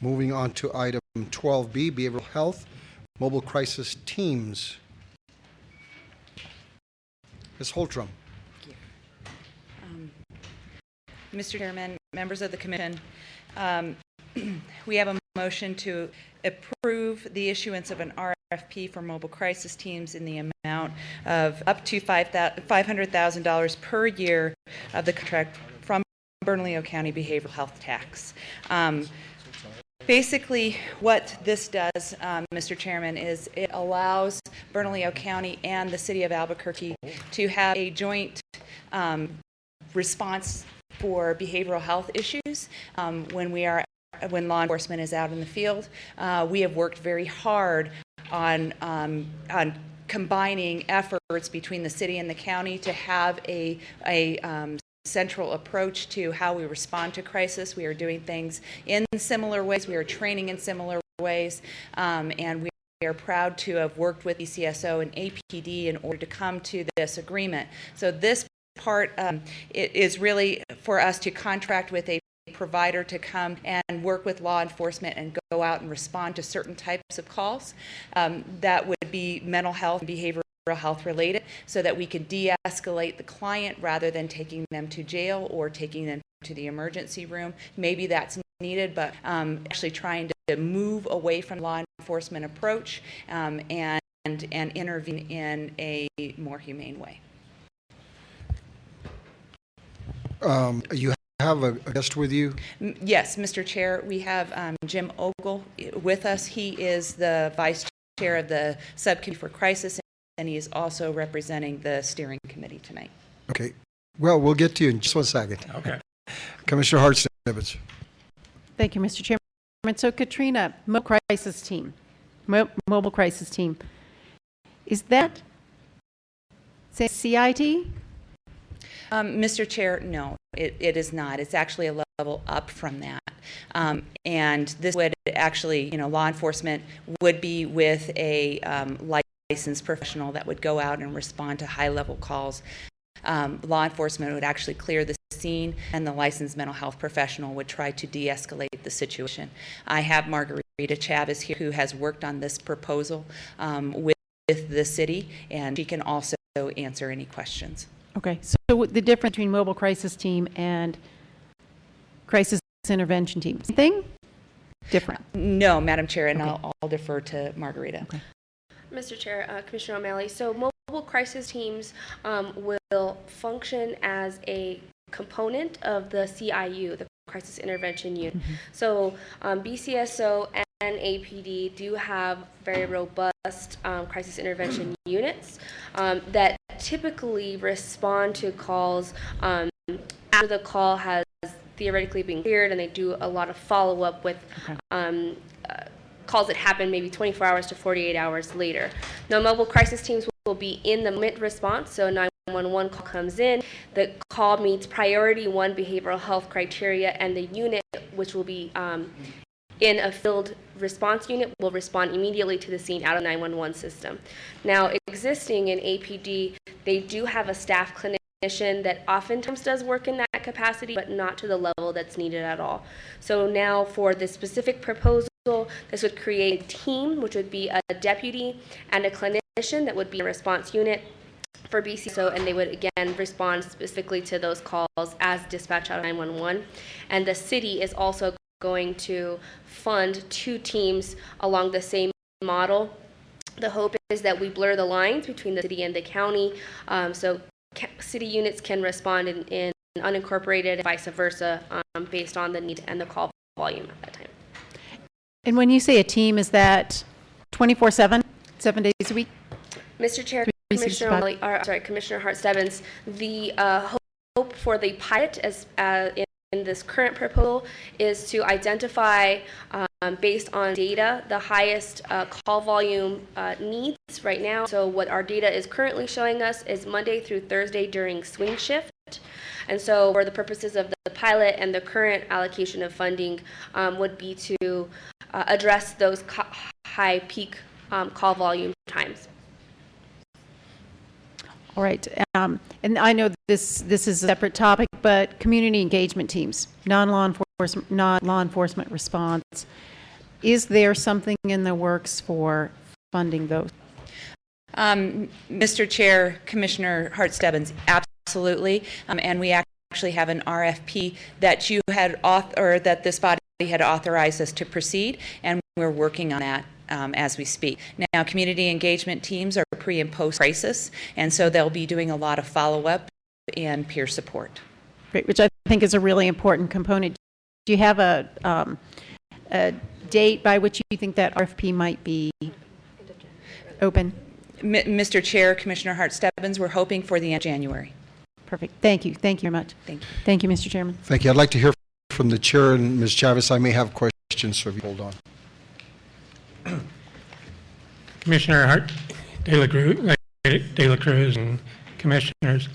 Moving on to item 12B, Behavioral Health, Mobile Crisis Teams. Ms. Holtram. Mr. Chairman, members of the Commission, we have a motion to approve the issuance of an RFP for mobile crisis teams in the amount of up to $500,000 per year of the contract from Bernalillo County Behavioral Health Tax. Basically, what this does, Mr. Chairman, is it allows Bernalillo County and the City of Albuquerque to have a joint response for behavioral health issues when law enforcement is out in the field. We have worked very hard on combining efforts between the city and the county to have a central approach to how we respond to crisis. We are doing things in similar ways. We are training in similar ways, and we are proud to have worked with BCSO and APD in order to come to this agreement. So this part it is really for us to contract with a provider to come and work with law enforcement and go out and respond to certain types of calls that would be mental health and behavioral health related, so that we could de-escalate the client rather than taking them to jail or taking them to the emergency room. Maybe that's needed, but actually trying to move away from law enforcement approach and intervene in a more humane way. You have a guest with you? Yes, Mr. Chair, we have Jim Ogle with us. He is the Vice Chair of the Subcommittee for Crisis, and he is also representing the steering committee tonight. Okay. Well, we'll get to you in just 1 second. Okay. Commissioner Hart-Stebbins. Thank you, Mr. Chairman. So, Katrina, mobile crisis team, is that, say, CIT? Mr. Chair, no, it is not. It's actually a level up from that. And this would actually, law enforcement would be with a licensed professional that would go out and respond to high-level calls. Law enforcement would actually clear the scene, and the licensed mental health professional would try to de-escalate the situation. I have Margarita Chavez here, who has worked on this proposal with the city, and she can also answer any questions. Okay, so the difference between mobile crisis team and crisis intervention team, same thing? Different? No, Madam Chair, and Okay. I'll defer to Margarita. Okay. Mr. Chair, Commissioner O'Malley, so mobile crisis teams will function as a component of the CIU, the Crisis Intervention Unit. So BCSO and APD do have very robust crisis intervention units that typically respond to calls after the call has theoretically been cleared, and they do a lot of follow-up with calls that happen maybe 24 hours to 48 hours later. Now, mobile crisis teams will be in the moment response, so 911 call comes in, the call meets priority 1 behavioral health criteria, and the unit, which will be in a field response unit, will respond immediately to the scene out of the 911 system. Now, existing in APD, they do have a staff clinic clinician that oftentimes does work in that capacity, but not to the level that's needed at all. So now for this specific proposal, this would create a team, which would be a deputy and a clinician that would be a response unit for BCSO, and they would again respond specifically to those calls as dispatched out of 911. And the city is also going to fund 2 teams along the same model. The hope is that we blur the lines between the city and the county, so city units can respond in unincorporated and vice versa, based on the need and the call volume at that time. And when you say a team, is that 24/7, 7 days a week? Mr. Chair, Commissioner Hart-Stebbins, the hope for the pilot as in this current proposal is to identify, based on data, the highest call volume needs right now. So what our data is currently showing us is Monday through Thursday during swing shift. And so for the purposes of the pilot and the current allocation of funding would be to address those high peak call volume times. All right, and I know this is a separate topic, but community engagement teams, non-law enforcement response, is there something in the works for funding those? Mr. Chair, Commissioner Hart-Stebbins, absolutely, and we actually have an RFP that you had that this body had authorized us to proceed, and we're working on that. As we speak. Now, community engagement teams are pre and post crisis, and so they'll be doing a lot of follow-up and peer support. Great, which I think is a really important component. Do you have a date by which you think that RFP might be open? Mr. Chair, Commissioner Hart-Stebbins, we're hoping for the end of January. Perfect. Thank you. Thank you very much. Thank you. Thank you, Mr. Chairman. Thank you. I'd like to hear from the chair and Ms. Chavez. I may have questions, so if you hold on. Commissioner Hart, De La Cruz, and commissioners.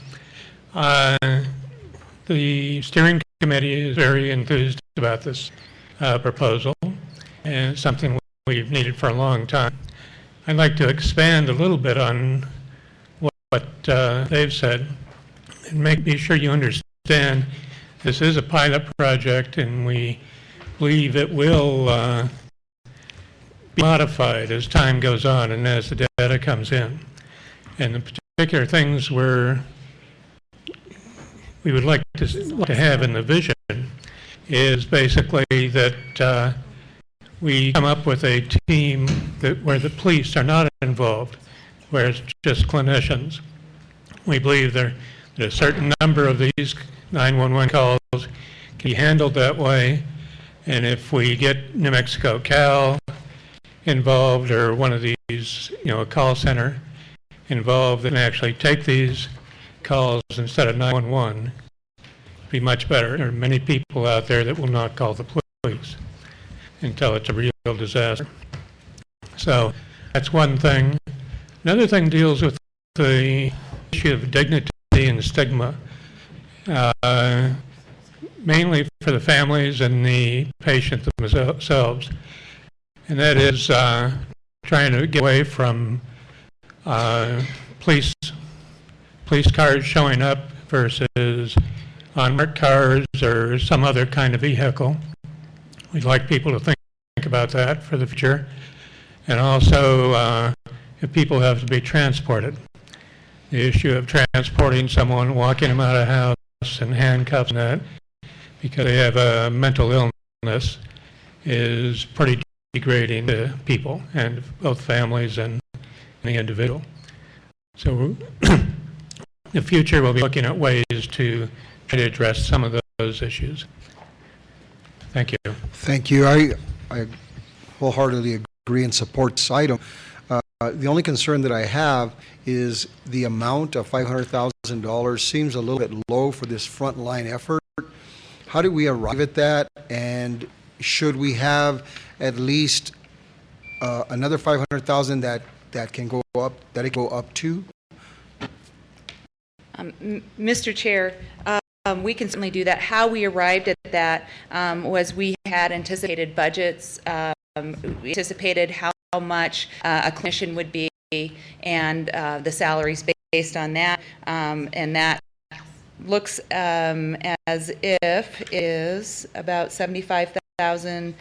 The steering committee is very enthused about this proposal, and it's something we've needed for a long time. I'd like to expand a little bit on what they've said and be sure you understand this is a pilot project, and we believe it will be modified as time goes on and as the data comes in. And the particular things we would like to have in the vision is basically that we come up with a team where the police are not involved, where it's just clinicians. We believe that a certain number of these 911 calls can be handled that way, and if we get New Mexico Cal involved, or one of these, a call center involved, and actually take these calls instead of 911, be much better. There are many people out there that will not call the police until it's a real disaster. So that's one thing. Another thing deals with the issue of dignity and stigma, mainly for the families and the patient themselves. And that is trying to get away from police cars showing up versus unmarked cars or some other kind of vehicle. We'd like people to think about that for the future. And also, if people have to be transported, the issue of transporting someone, walking them out of the house and handcuffs and that, because they have a mental illness, is pretty degrading to people, and both families and the individual. So in the future, we'll be looking at ways to try to address some of those issues. Thank you. Thank you. I wholeheartedly agree and support this item. The only concern that I have is the amount of $500,000 seems a little bit low for this frontline effort. How do we arrive at that? And should we have at least another $500,000 that can go up, that it go up to? Mr. Chair, we can certainly do that. How we arrived at that was we had anticipated budgets, we anticipated how much a clinician would be, and the salaries based on that, and that looks as if it is about $75,000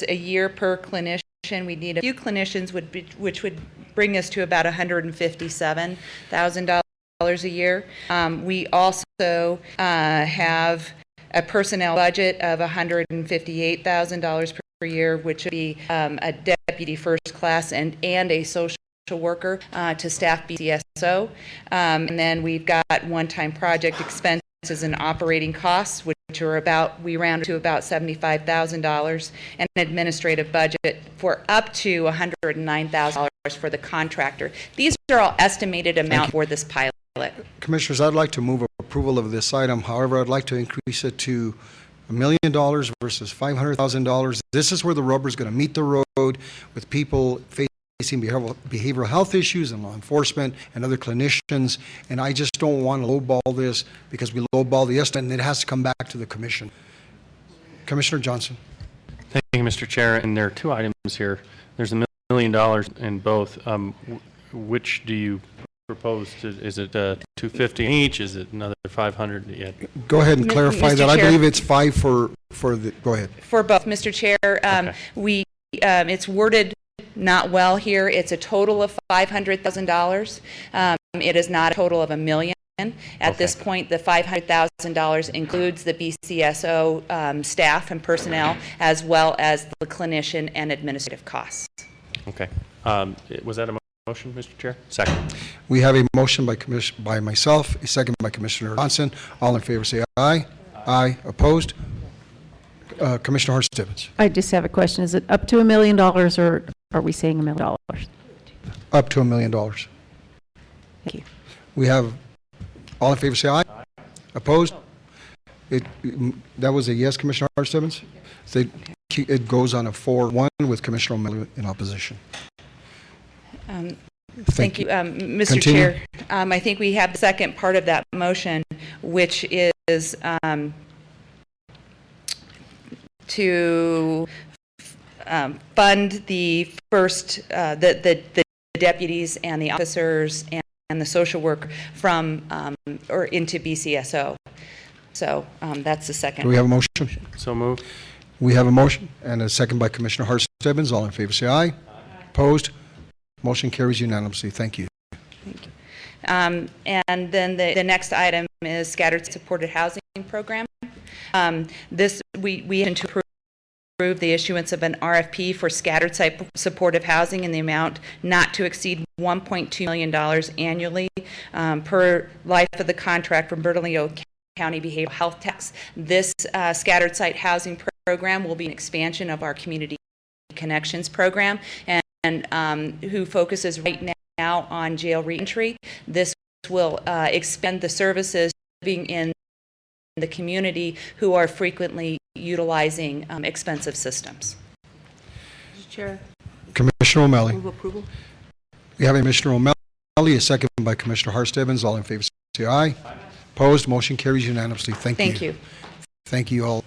a year per clinician. We need a few clinicians, which would bring us to about $157,000 a year. We also have a personnel budget of $158,000 per year, which would be a deputy first class and a social worker to staff BCSO. And then we've got one-time project expenses and operating costs, which are we round to about $75,000, and an administrative budget for up to $109,000 for the contractor. These are all estimated amount for this pilot. Commissioners, I'd like to move approval of this item. However, I'd like to increase it to $1 million versus $500,000. This is where the rubber is going to meet the road with people facing behavioral health issues and law enforcement and other clinicians, and I just don't want to lowball this because we lowball the estimate and it has to come back to the commission. Commissioner Johnson. Thank you, Mr. Chair. And there are two items here. There's $1 million in both. Which do you propose to? Is it 250 each? Is it another 500 yet? Go ahead and clarify Mr. that. I Chair. believe it's 5 for the. Go ahead. For both, Mr. Chair. Okay. It's worded not well here. It's a total of $500,000. It is not a total of $1 million. At this point, the $500,000 includes the BCSO staff and personnel, as well as the clinician and administrative costs. Okay. Was that a motion, Mr. Chair? Second. We have a motion by myself, a second by Commissioner Johnson. All in favor say aye. Aye. Opposed? Commissioner Hart-Stevens. I just have a question. Is it up to $1 million, or are we saying $1 million? Up to $1 million. Thank you. We have, all in favor say aye. Opposed? That was a yes, Commissioner Hart-Stevens? So it goes on a 4-1 with Commissioner O'Malley in opposition. Thank you, Mr. Continue. Chair. I think we have the second part of that motion, which is to fund the first, the deputies and the officers and the social work from or into BCSO. So that's the second. Do we have a motion? So moved. We have a motion and a second by Commissioner Hart-Stevens. All in favor say aye. Opposed? Motion carries unanimously. Thank you. Thank you. And then the next item is scattered supported housing program. This we intend to approve the issuance of an RFP for scattered site supportive housing in the amount not to exceed $1.2 million annually per life of the contract from Bernalillo County Behavioral Health Tax. This scattered site housing program will be an expansion of our Community Connections program, and who focuses right now on jail reentry. This will expand the services being in the community who are frequently utilizing expensive systems. Mr. Chair, Commissioner O'Malley. move approval. We have a Commissioner O'Malley, a second by Commissioner Hart-Stevens. All in favor say aye. Opposed? Motion carries unanimously. Thank you. Thank you. Thank you all.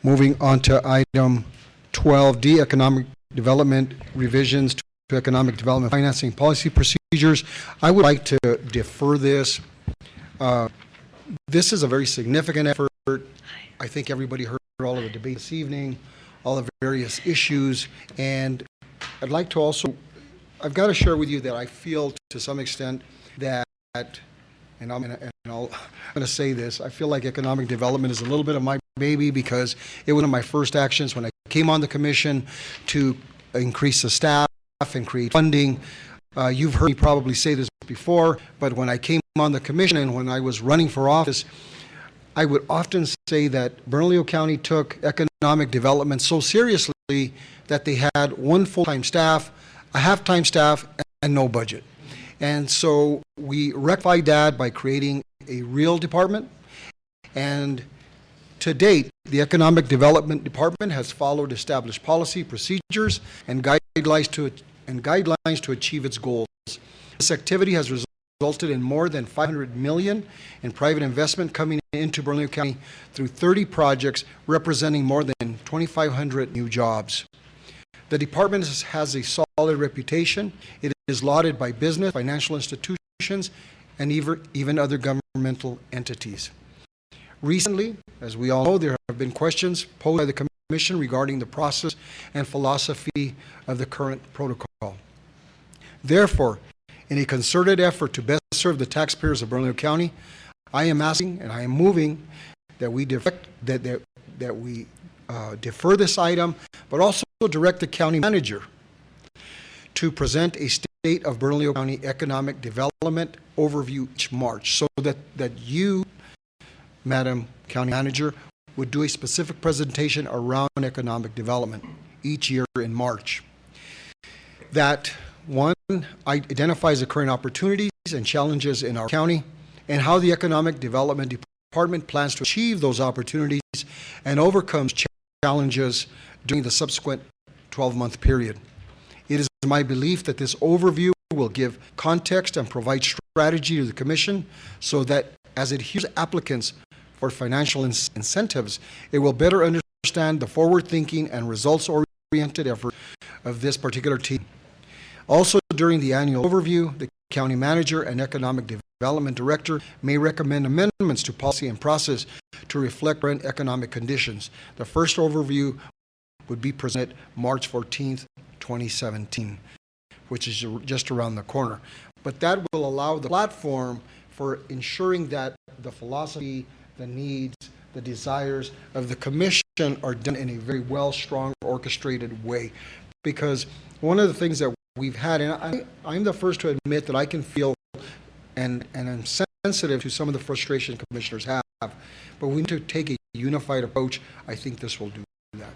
Moving on to item 12D, economic development revisions to economic development financing policy procedures. I would like to defer this. This is a very significant effort. I think everybody heard all of the debate this evening, all the various issues, and I'd like to also, I've got to share with you that I feel to some extent that, and I'm going to say this, I feel like economic development is a little bit of my baby because it was one of my first actions when I came on the commission to increase the staff and create funding. You've heard me probably say this before, but when I came on the commission and when I was running for office, I would often say that Bernalillo County took economic development so seriously that they had one full-time staff, a half-time staff, and no budget. And so we rectified that by creating a real department. And to date, the Economic Development Department has followed established policy, procedures, and guidelines to achieve its goals. This activity has resulted in more than $500 million in private investment coming into Bernalillo County through 30 projects representing more than 2,500 new jobs. The department has a solid reputation. It is lauded by business, financial institutions, and even other governmental entities. Recently, as we all know, there have been questions posed by the Commission regarding the process and philosophy of the current protocol. Therefore, in a concerted effort to best serve the taxpayers of Bernalillo County, I am asking and I am moving that we defer this item, but also direct the county manager to present a state of Bernalillo County economic development overview each March, so that you, Madam County Manager, would do a specific presentation around economic development each year in March. That, one, identifies the current opportunities and challenges in our county and how the Economic Development Department plans to achieve those opportunities and overcome challenges during the subsequent 12-month period. It is my belief that this overview will give context and provide strategy to the Commission so that as it hears applicants for financial incentives, it will better understand the forward-thinking and results-oriented effort of this particular team. Also, during the annual overview, the County Manager and Economic Development Director may recommend amendments to policy and process to reflect current economic conditions. The first overview would be presented March 14th, 2017, which is just around the corner. But that will allow the platform for ensuring that the philosophy, the needs, the desires of the Commission are done in a very well, strong, orchestrated way. Because one of the things that we've had, and I'm the first to admit that I can feel and I'm sensitive to some of the frustration commissioners have, but we need to take a unified approach. I think this will do that.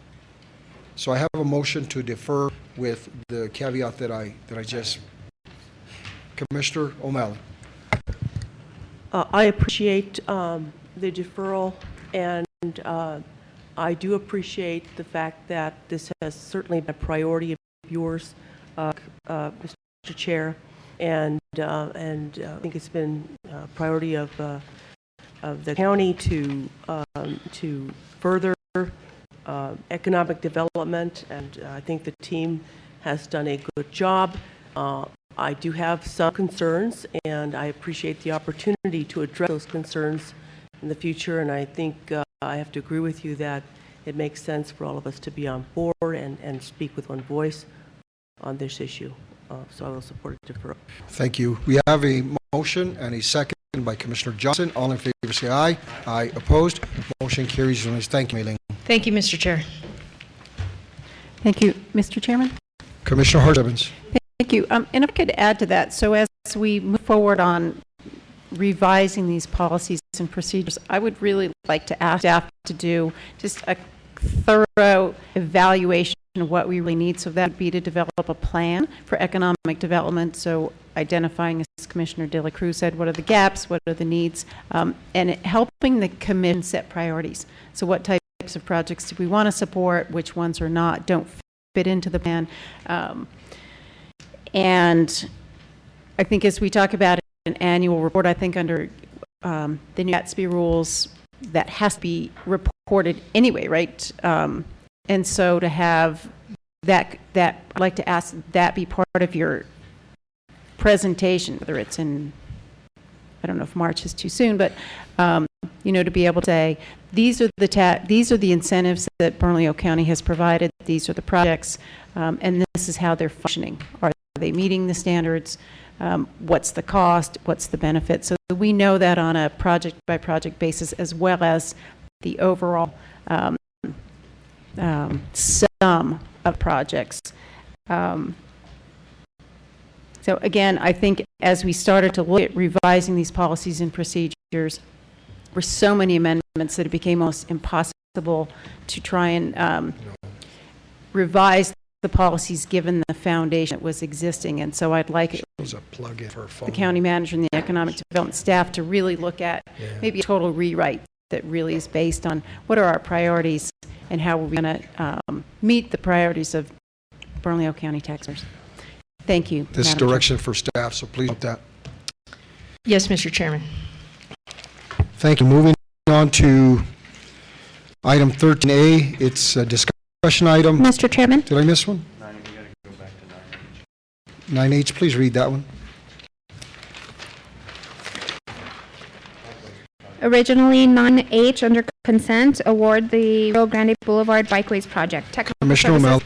So I have a motion to defer with the caveat that I just, Commissioner O'Malley. I appreciate the deferral, and I do appreciate the fact that this has certainly been a priority of yours, Mr. Chair, and I think it's been a priority of the county to further economic development, and I think the team has done a good job. I do have some concerns, and I appreciate the opportunity to address those concerns in the future, and I think I have to agree with you that it makes sense for all of us to be on board and speak with one voice on this issue. So I will support a deferral. Thank you. We have a motion and a second by Commissioner Johnson. All in favor say aye. Aye. Opposed? Motion carries. Thank you, Mei Ling. Thank you, Mr. Chair. Thank you, Mr. Chairman. Commissioner Hart-Evans. Thank you. And if I could add to that, so as we move forward on revising these policies and procedures, I would really like to ask staff to do just a thorough evaluation of what we really need. So that would be to develop a plan for economic development. So identifying, as Commissioner De La Cruz said, what are the gaps, what are the needs, and helping the commission set priorities. So what types of projects do we want to support, which ones are not, don't fit into the plan. And I think as we talk about an annual report, I think under the new Gatsby rules, that has to be reported anyway, right? And so to have that I'd like to ask that be part of your presentation, whether it's in, I don't know if March is too soon, but you know, to be able to say, these are the incentives that Bernalillo County has provided, these are the projects, and this is how they're functioning. Are they meeting the standards? What's the cost? What's the benefit? So we know that on a project-by-project basis, as well as the overall sum of projects. So again, I think as we started to look at revising these policies and procedures, there were so many amendments that it became almost impossible to try and revise the policies given the foundation that was existing. And so I'd like the county manager and the economic development staff to really look at maybe a total rewrite that really is based on what are our priorities and how we're going to meet the priorities of Bernalillo County taxpayers. Thank you. This Madam direction for staff, so please note that. Yes, Mr. Chairman. Thank you. Moving on to item 13A, it's a discussion item. Mr. Chairman? Did I miss one? 9H, please read that one. Originally 9H under consent, award the Rio Grande Boulevard Bikeways Project. Technical Commissioner services. O'Malley.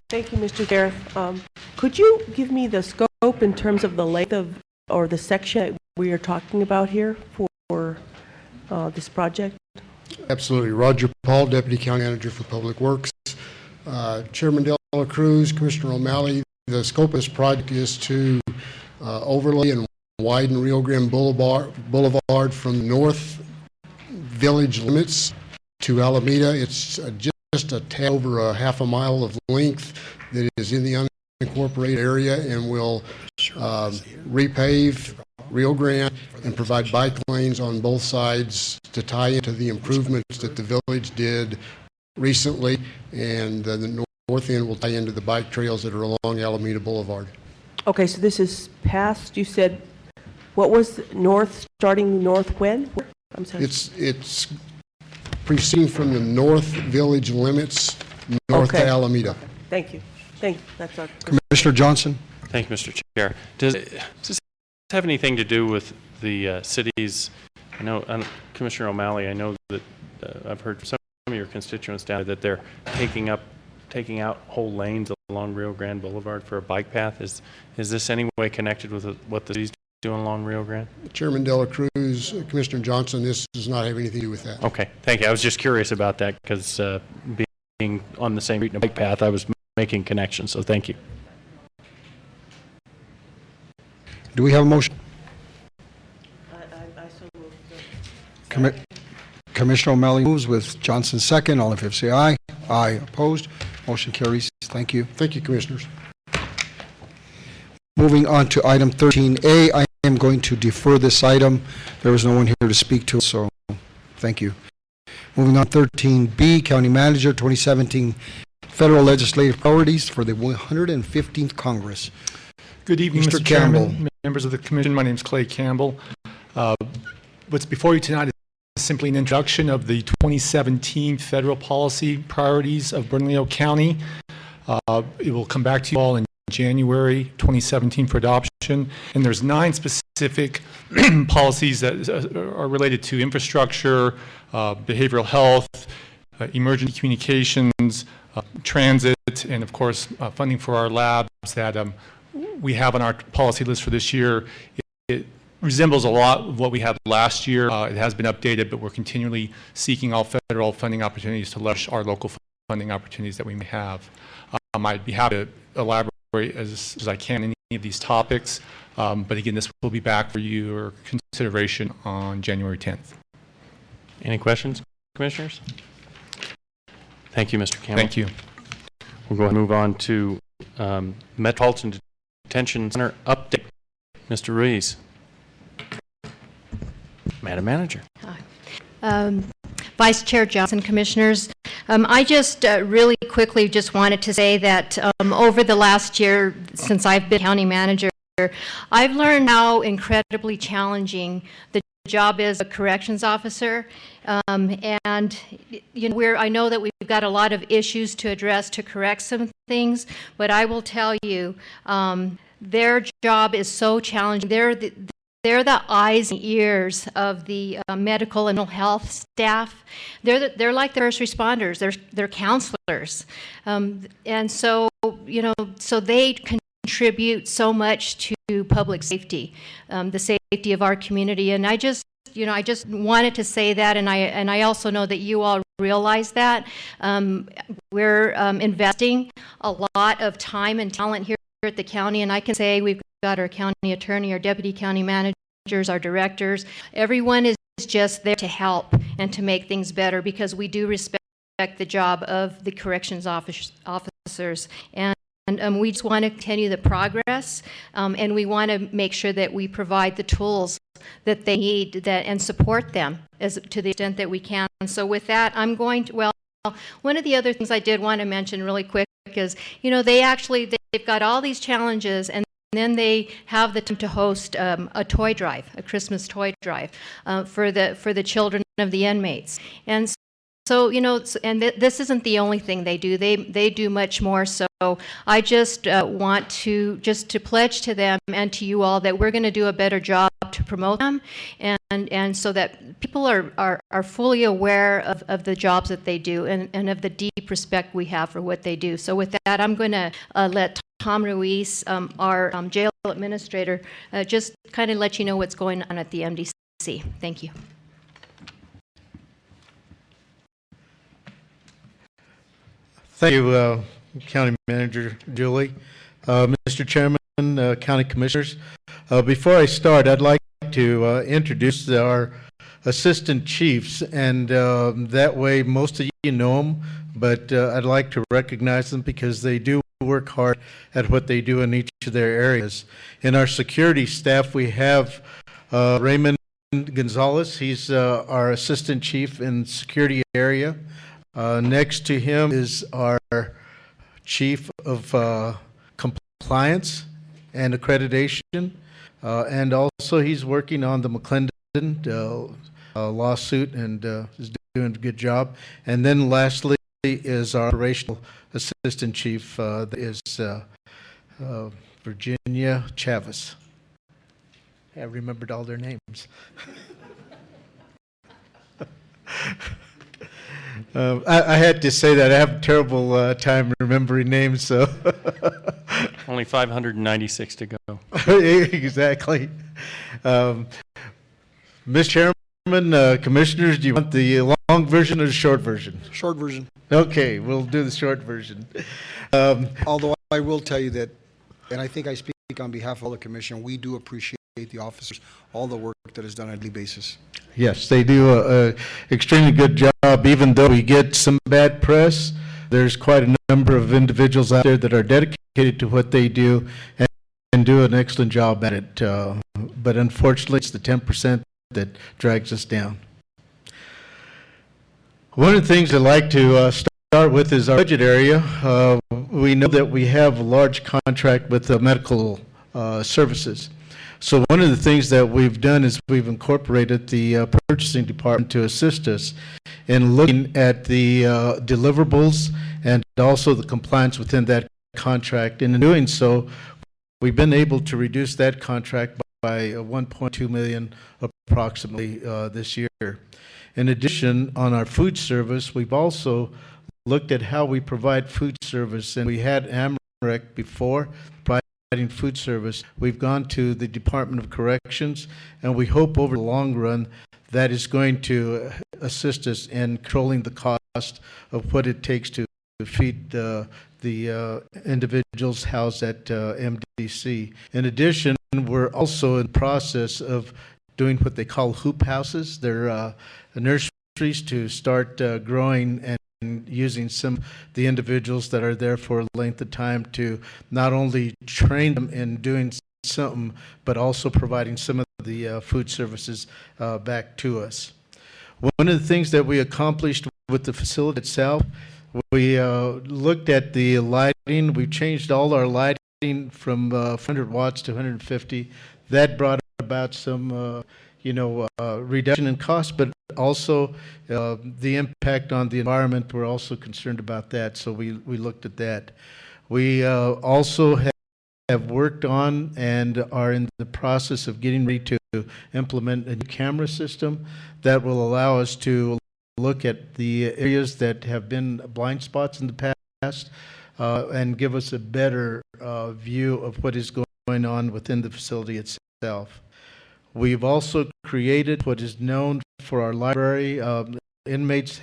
Thank you, Mr. Chair. Could you give me the scope in terms of the length of, or the section we are talking about here for this project? Absolutely. Roger Paul, Deputy County Manager for Public Works. Chairman De La Cruz, Commissioner O'Malley, the scope of this project is to overlay and widen Rio Grande Boulevard from north village limits to Alameda. It's just a tad over a half a mile of length that is in the unincorporated area, and will repave Rio Grande and provide bike lanes on both sides to tie into the improvements that the village did recently, and the north end will tie into the bike trails that are along Alameda Boulevard. Okay, so this is past, you said, what was north, starting north when? I'm sorry. It's proceeding from the north village limits north to Alameda. Thank you. That's our Commissioner Johnson. Thank you, Mr. Chair. Does this have anything to do with the cities? I know, Commissioner O'Malley, I know that I've heard from some of your constituents down there that they're taking out whole lanes along Rio Grande Boulevard for a bike path. Is this any way connected with what the city's doing along Rio Grande? Chairman De La Cruz, Commissioner Johnson, this does not have anything to do with that. Okay, thank you. I was just curious about that because being on the same street and a bike path, I was making connections, so thank you. Do we have a motion? I so moved. Commissioner O'Malley moves with Johnson second. All in favor say aye. Aye. Opposed? Motion carries. Thank you. Thank you, Commissioners. Moving on to item 13A, I am going to defer this item. There was no one here to speak to, so thank you. Moving on, 13B, County Manager, 2017 Federal Legislative Priorities for the 115th Congress. Good evening, Mr. Chairman, members of the Commission. My name is Clay Campbell. What's before you tonight is simply an introduction of the 2017 federal policy priorities of Bernalillo County. It will come back to you all in January 2017 for adoption, and there's 9 specific policies that are related to infrastructure, behavioral health, emergency communications, transit, and of course funding for our labs that we have on our policy list for this year. It resembles a lot of what we had last year. It has been updated, but we're continually seeking all federal funding opportunities to leverage our local funding opportunities that we may have. I'd be happy to elaborate as I can on any of these topics, but again, this will be back for your consideration on January 10th. Any questions, Commissioners? Thank you, Mr. Campbell. Thank you. We'll go ahead and move on to Metropolitan Detention Center update. Mr. Ruiz. Madam Manager. Vice Chair Johnson, Commissioners. I just really quickly just wanted to say that over the last year since I've been county manager, I've learned how incredibly challenging the job is a corrections officer. And you know, I know that we've got a lot of issues to address to correct some things, but I will tell you, their job is so challenging. They're the eyes and ears of the medical and mental health staff. They're like the first responders. They're counselors, and so you know, so they contribute so much to public safety, the safety of our community. And I just wanted to say that, and I also know that you all realize that we're investing a lot of time and talent here at the county, and I can say we've got our county attorney, our deputy county managers, our directors. Everyone is just there to help and to make things better because we do respect the job of the corrections officers. And we just want to continue the progress, and we want to make sure that we provide the tools that they need and support them to the extent that we can. So with that, I'm going to, well, one of the other things I did want to mention really quick is, you know, they've got all these challenges, and then they have the time to host a toy drive, a Christmas toy drive for the children of the inmates. And so, this isn't the only thing they do. They do much more. So I just want to pledge to them and to you all that we're going to do a better job to promote them, and so that people are fully aware of the jobs that they do and of the deep respect we have for what they do. So with that, I'm going to let Tom Ruiz, our jail administrator, just kind of let you know what's going on at the MDC. Thank you. Thank you, County Manager Julie. Mr. Chairman, County Commissioners, before I start, I'd like to introduce our Assistant Chiefs, and that way most of you know them, but I'd like to recognize them because they do work hard at what they do in each of their areas. In our security staff, we have Raymond Gonzalez. He's our Assistant Chief in security area. Next to him is our Chief of Compliance and Accreditation, and also he's working on the McClendon lawsuit and is doing a good job. And then lastly is our Operational Assistant Chief, that is Virginia Chavez. I remembered all their names. I had to say that. I have a terrible time remembering names, so. Only 596 to go. Exactly. Mr. Chairman, Commissioners, do you want the long version or the short version? Short version. Okay, we'll do the short version. Although I will tell you that, and I think I speak on behalf of all the commission, we do appreciate the officers, all the work that is done on a daily basis. Yes, they do an extremely good job. Even though we get some bad press, there's quite a number of individuals out there that are dedicated to what they do and do an excellent job at it. But unfortunately, it's the 10% that drags us down. One of the things I'd like to start with is our budget area. We know that we have a large contract with medical services. So one of the things that we've done is we've incorporated the purchasing department to assist us in looking at the deliverables and also the compliance within that contract. And in doing so, we've been able to reduce that contract by $1.2 million approximately this year. In addition, on our food service, we've also looked at how we provide food service, and we had AMREC before providing food service. We've gone to the Department of Corrections, and we hope over the long run that is going to assist us in controlling the cost of what it takes to feed the individuals housed at MDC. In addition, we're also in the process of doing what they call hoop houses. They're nurseries to start growing and using some of the individuals that are there for a length of time to not only train them in doing something, but also providing some of the food services back to us. One of the things that we accomplished with the facility itself, we looked at the lighting. We changed all our lighting from 100 watts to 150. That brought about some reduction in cost, but also the impact on the environment. We're also concerned about that, so we looked at that. We also have worked on and are in the process of getting ready to implement a new camera system that will allow us to look at the areas that have been blind spots in the past and give us a better view of what is going on within the facility itself. We've also created what is known for our library. Inmates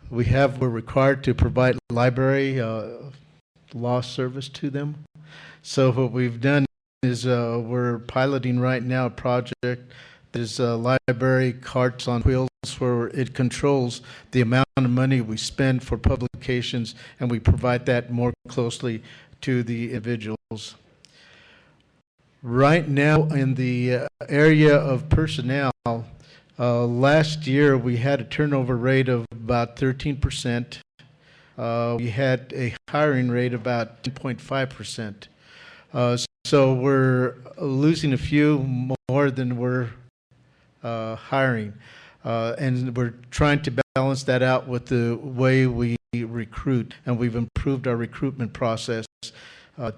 we're required to provide library law service to them. So what we've done is we're piloting right now a project that is library carts on wheels, where it controls the amount of money we spend for publications, and we provide that more closely to the individuals. Right now, in the area of personnel, last year we had a turnover rate of about 13%. We had a hiring rate about 10.5%. So we're losing a few more than we're hiring. And we're trying to balance that out with the way we recruit, and we've improved our recruitment process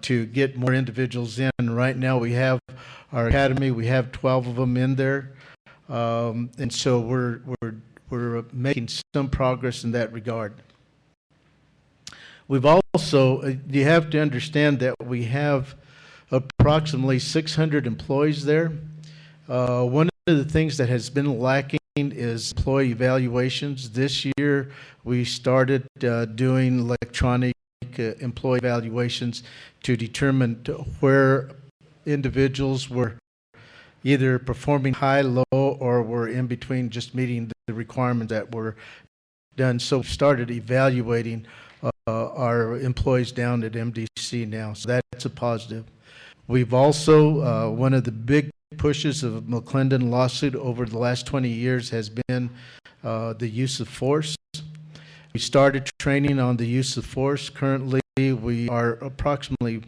to get more individuals in. Right now we have our academy, we have 12 of them in there, and so we're making some progress in that regard. We've also, you have to understand that we have approximately 600 employees there. One of the things that has been lacking is employee evaluations. This year, we started doing electronic employee evaluations to determine where individuals were either performing high, low, or were in between just meeting the requirements that were done. So we started evaluating our employees down at MDC now. So that's a positive. We've also, one of the big pushes of McClendon lawsuit over the last 20 years has been the use of force. We started training on the use of force. Currently, we are approximately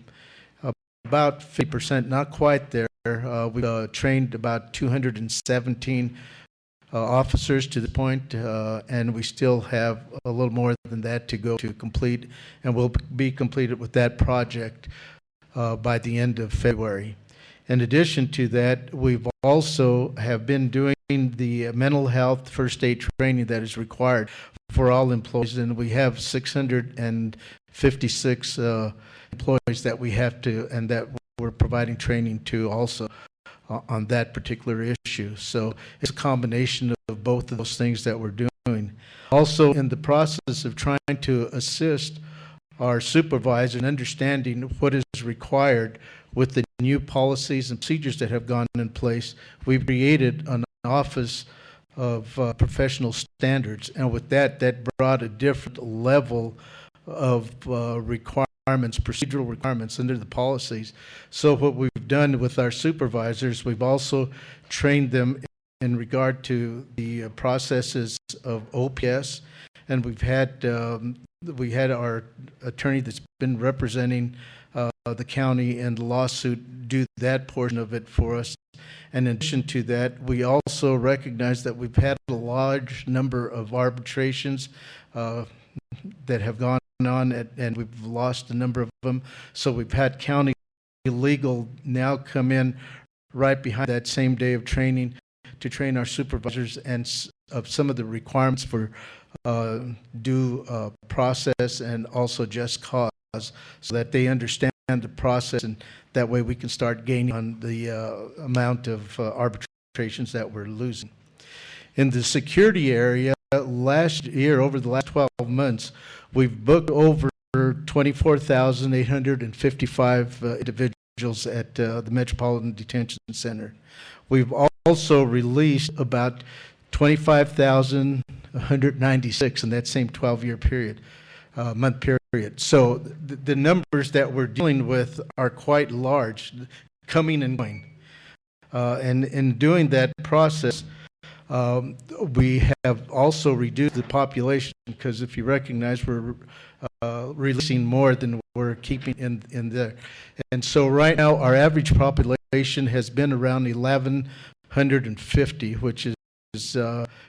about 50%, not quite there. We've trained about 217 officers to the point, and we still have a little more than that to go to complete, and we'll be completed with that project by the end of February. In addition to that, we've also have been doing the mental health first aid training that is required for all employees, and we have 656 employees that we have to, and that we're providing training to also on that particular issue. So it's a combination of both of those things that we're doing. Also, in the process of trying to assist our supervisor in understanding what is required with the new policies and procedures that have gone in place, we've created an office of professional standards, and with that brought a different level of requirements, procedural requirements under the policies. So what we've done with our supervisors, we've also trained them in regard to the processes of OPS, and we had our attorney that's been representing the county and the lawsuit do that portion of it for us. And in addition to that, we also recognize that we've had a large number of arbitrations that have gone on, and we've lost a number of them. So we've had county legal now come in right behind that same day of training to train our supervisors and of some of the requirements for due process and also just cause, so that they understand the process, and that way we can start gaining on the amount of arbitrations that we're losing. In the security area, last year, over the last 12 months, we've booked over 24,855 individuals at the Metropolitan Detention Center. We've also released about 25,196 in that same 12-year period, month period. So the numbers that we're dealing with are quite large, coming and going. And in doing that process, we have also reduced the population, because if you recognize, we're releasing more than we're keeping in there. And so right now, our average population has been around 1,150, which is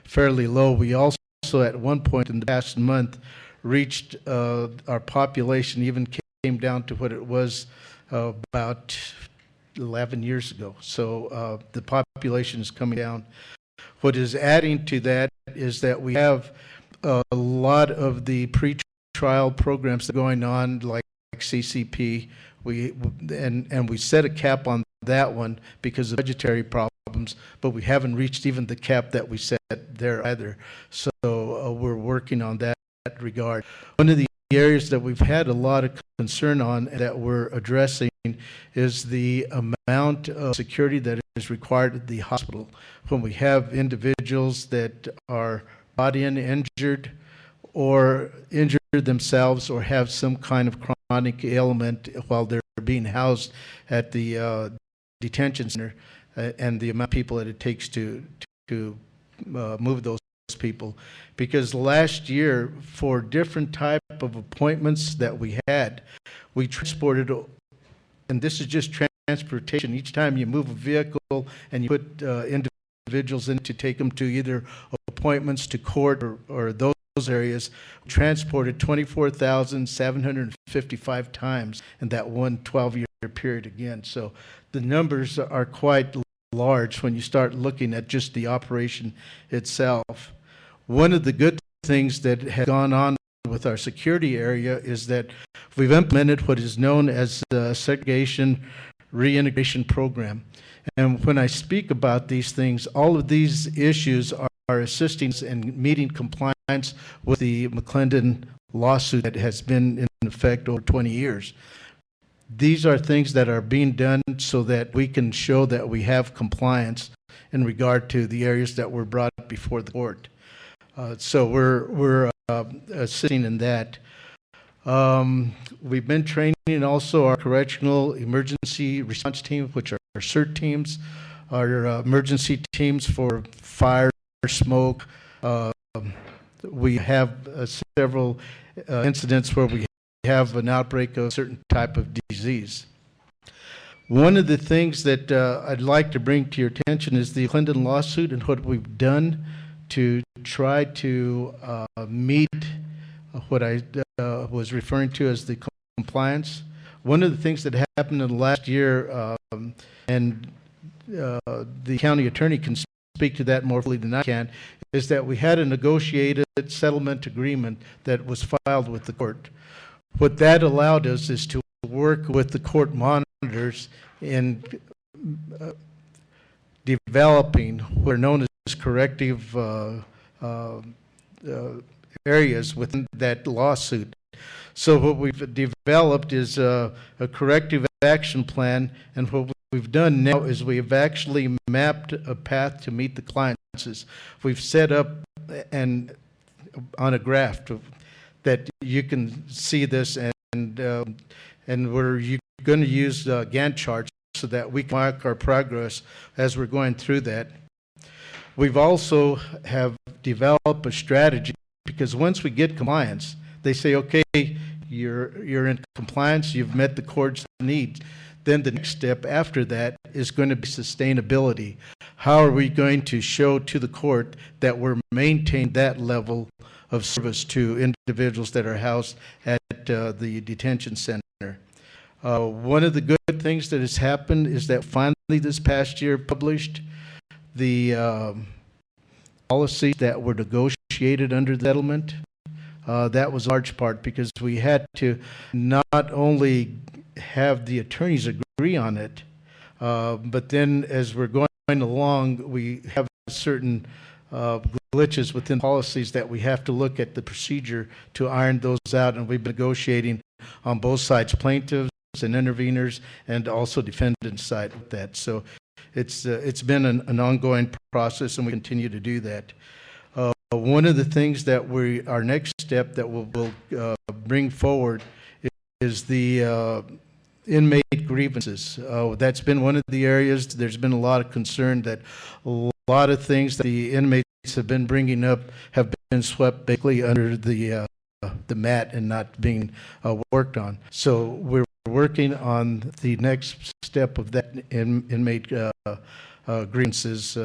fairly low. We also, at one point in the past month, reached our population even came down to what it was about 11 years ago. So the population is coming down. What is adding to that is that we have a lot of the pre-trial programs that are going on, like CCP. We set a cap on that one because of budgetary problems, but we haven't reached even the cap that we set there either. So we're working on that regard. One of the areas that we've had a lot of concern on and that we're addressing is the amount of security that is required at the hospital. When we have individuals that are brought in injured or injured themselves or have some kind of chronic ailment while they're being housed at the detention center, and the amount of people that it takes to move those people. Because last year, for different type of appointments that we had, we transported and this is just transportation. Each time you move a vehicle and you put individuals in to take them to either appointments to court or those areas, transported 24,755 times in that one 12-year period again. So the numbers are quite large when you start looking at just the operation itself. One of the good things that has gone on with our security area is that we've implemented what is known as the segregation reintegration program. And when I speak about these things, all of these issues are assisting us in meeting compliance with the McClendon lawsuit that has been in effect over 20 years. These are things that are being done so that we can show that we have compliance in regard to the areas that were brought before the court. So we're assisting in that. We've been training also our correctional emergency response team, which are our CERT teams, our emergency teams for fire, smoke. We have several incidents where we have an outbreak of a certain type of disease. One of the things that I'd like to bring to your attention is the Clinton lawsuit and what we've done to try to meet what I was referring to as the compliance. One of the things that happened in the last year, and the county attorney can speak to that more fully than I can, is that we had a negotiated settlement agreement that was filed with the court. What that allowed us is to work with the court monitors in developing what are known as corrective areas within that lawsuit. So what we've developed is a corrective action plan, and what we've done now is we've actually mapped a path to meet the clients. We've set up and on a graph that you can see this, and we're going to use Gantt charts so that we can mark our progress as we're going through that. We've also have developed a strategy, because once we get compliance, they say, okay, you're in compliance, you've met the court's needs. Then the next step after that is going to be sustainability. How are we going to show to the court that we're maintaining that level of service to individuals that are housed at the detention center? One of the good things that has happened is that finally this past year published the policies that were negotiated under the settlement. That was a large part because we had to not only have the attorneys agree on it, but then as we're going along, we have certain glitches within policies that we have to look at the procedure to iron those out, and we've been negotiating on both sides, plaintiffs and interveners, and also defendants' side with that. So it's been an ongoing process, and we continue to do that. One of the things that our next step that we'll bring forward is the inmate grievances. That's been one of the areas. There's been a lot of concern that a lot of things that the inmates have been bringing up have been swept basically under the mat and not being worked on. So we're working on the next step of that inmate grievances.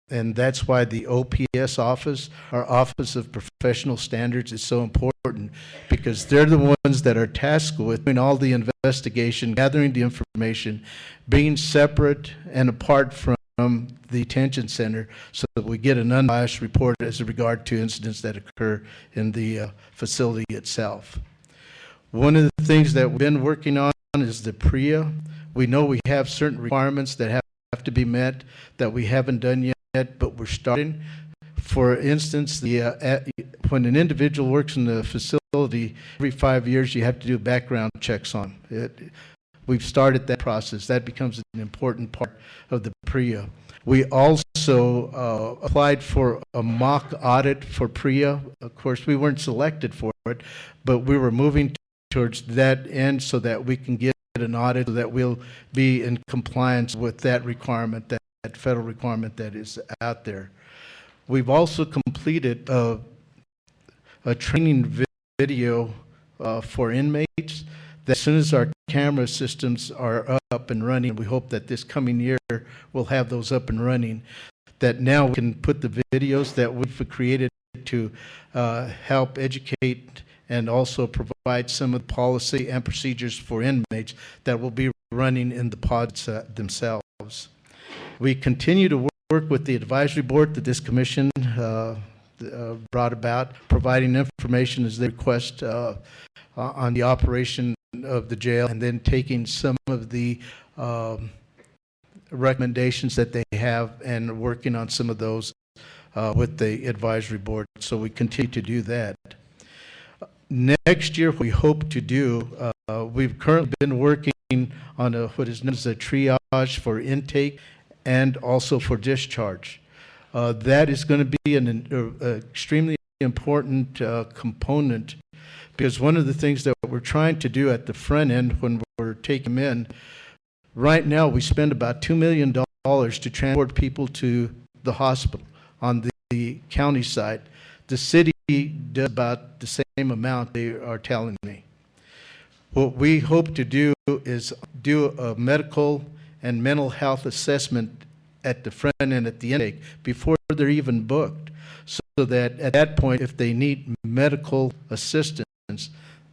And that's why the OPS office, our Office of Professional Standards, is so important, because they're the ones that are tasked with doing all the investigation, gathering the information, being separate and apart from the detention center so that we get an unbiased report as regard to incidents that occur in the facility itself. One of the things that we've been working on is the PREA. We know we have certain requirements that have to be met that we haven't done yet, but we're starting. For instance, when an individual works in the facility, every 5 years you have to do background checks on it. We've started that process. That becomes an important part of the PREA. We also applied for a mock audit for PREA. Of course, we weren't selected for it, but we were moving towards that end so that we can get an audit so that we'll be in compliance with that requirement, that federal requirement that is out there. We've also completed a training video for inmates that as soon as our camera systems are up and running, we hope that this coming year we'll have those up and running, that now we can put the videos that we've created to help educate and also provide some of the policy and procedures for inmates that will be running in the pods themselves. We continue to work with the advisory board that this commission brought about, providing information as they request on the operation of the jail, and then taking some of the recommendations that they have and working on some of those with the advisory board. So we continue to do that. Next year, we hope to do, we've currently been working on what is known as a triage for intake and also for discharge. That is going to be an extremely important component, because one of the things that we're trying to do at the front end when we're taking them in, right now we spend about $2 million to transport people to the hospital on the county side. The city does about the same amount, they are telling me. What we hope to do is do a medical and mental health assessment at the front end at the intake before they're even booked, so that at that point, if they need medical assistance,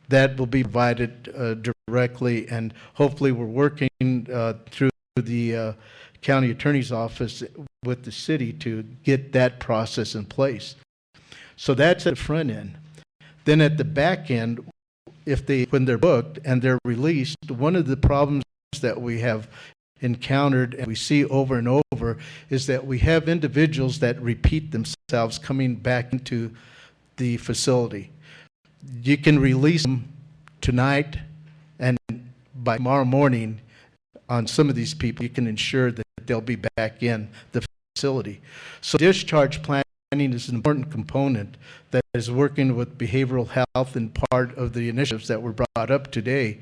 that will be provided directly, and hopefully we're working through the county attorney's office with the city to get that process in place. So that's at the front end. Then at the back end, when they're booked and they're released, one of the problems that we have encountered and we see over and over is that we have individuals that repeat themselves coming back into the facility. You can release them tonight, and by tomorrow morning on some of these people, you can ensure that they'll be back in the facility. So discharge planning is an important component that is working with behavioral health, and part of the initiatives that were brought up today,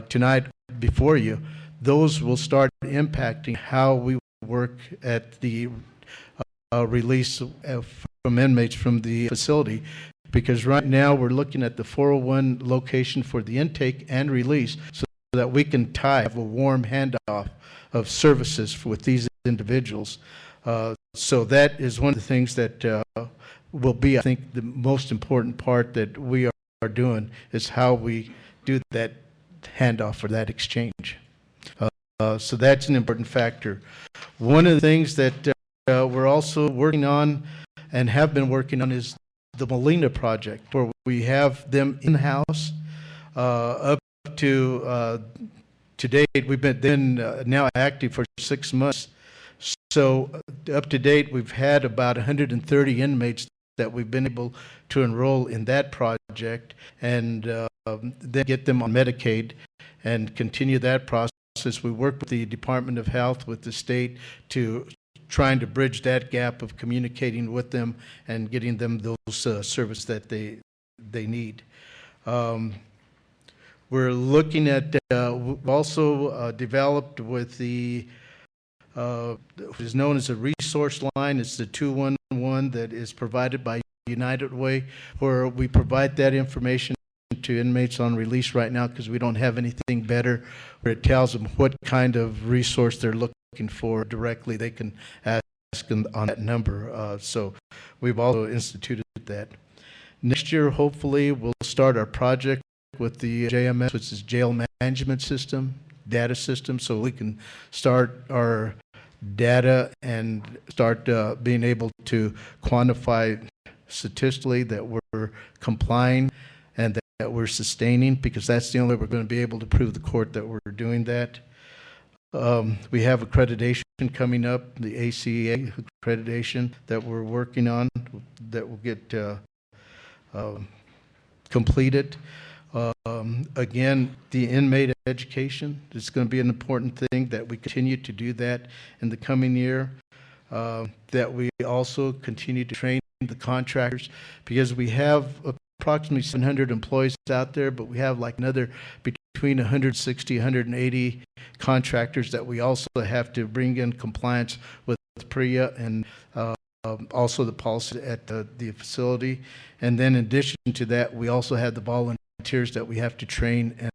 tonight before you. Those will start impacting how we work at the release from inmates from the facility, because right now we're looking at the 401 location for the intake and release so that we can have a warm handoff of services with these individuals. So that is one of the things that will be, I think, the most important part that we are doing, is how we do that handoff or that exchange. So that's an important factor. One of the things that we're also working on and have been working on is the Molina project, where we have them in-house. Up to date, we've been now active for 6 months. So up to date, we've had about 130 inmates that we've been able to enroll in that project, and then get them on Medicaid and continue that process. We work with the Department of Health, with the state, to trying to bridge that gap of communicating with them and getting them those services that they need. We're looking at also developed with the what is known as a resource line. It's the 211 that is provided by United Way, where we provide that information to inmates on release right now, because we don't have anything better, where it tells them what kind of resource they're looking for directly. They can ask them on that number. So we've also instituted that. Next year, hopefully, we'll start our project with the JMS, which is Jail Management System, data system, so we can start our data and start being able to quantify statistically that we're complying and that we're sustaining, because that's the only way we're going to be able to prove the court that we're doing that. We have accreditation coming up, the ACA accreditation that we're working on, that will get completed. Again, the inmate education is going to be an important thing, that we continue to do that in the coming year, that we also continue to train the contractors, because we have approximately 700 employees out there, but we have like another between 160, 180 contractors that we also have to bring in compliance with PREA and also the policy at the facility. And then in addition to that, we also have the volunteers that we have to train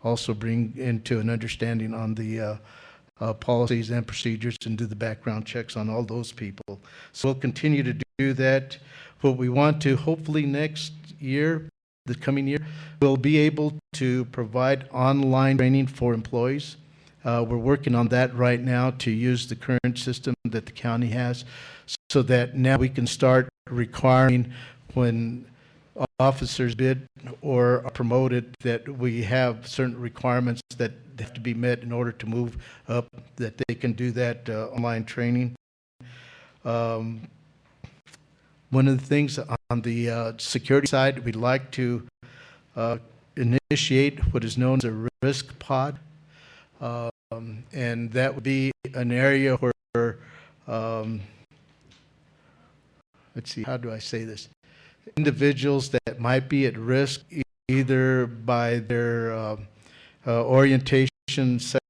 also bring into an understanding on the policies and procedures and do the background checks on all those people. So we'll continue to do that. What we want to, hopefully next year, the coming year, we'll be able to provide online training for employees. We're working on that right now to use the current system that the county has so that now we can start requiring when officers bid or are promoted that we have certain requirements that have to be met in order to move up, that they can do that online training. One of the things on the security side, we'd like to initiate what is known as a risk pod. And that would be an area where, let's see, how do I say this? Individuals that might be at risk either by their orientation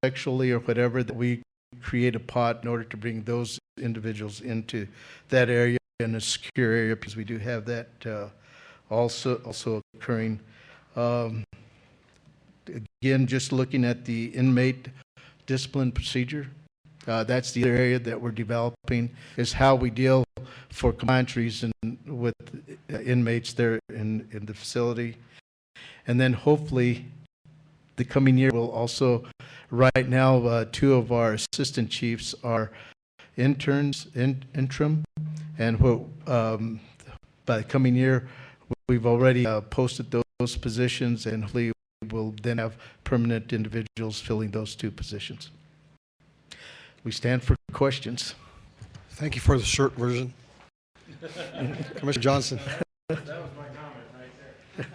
sexually or whatever, that we create a pod in order to bring those individuals into that area in a secure area, because we do have that also occurring. Again, just looking at the inmate discipline procedure, that's the other area that we're developing, is how we deal for compliance reasons with inmates there in the facility. And then hopefully the coming year will also, right now, two of our assistant chiefs are interns, interim, and by the coming year, we've already posted those positions, and hopefully we'll then have permanent individuals filling those two positions. We stand for questions. Thank you for the short version. Commissioner Johnson. That was my comment right there.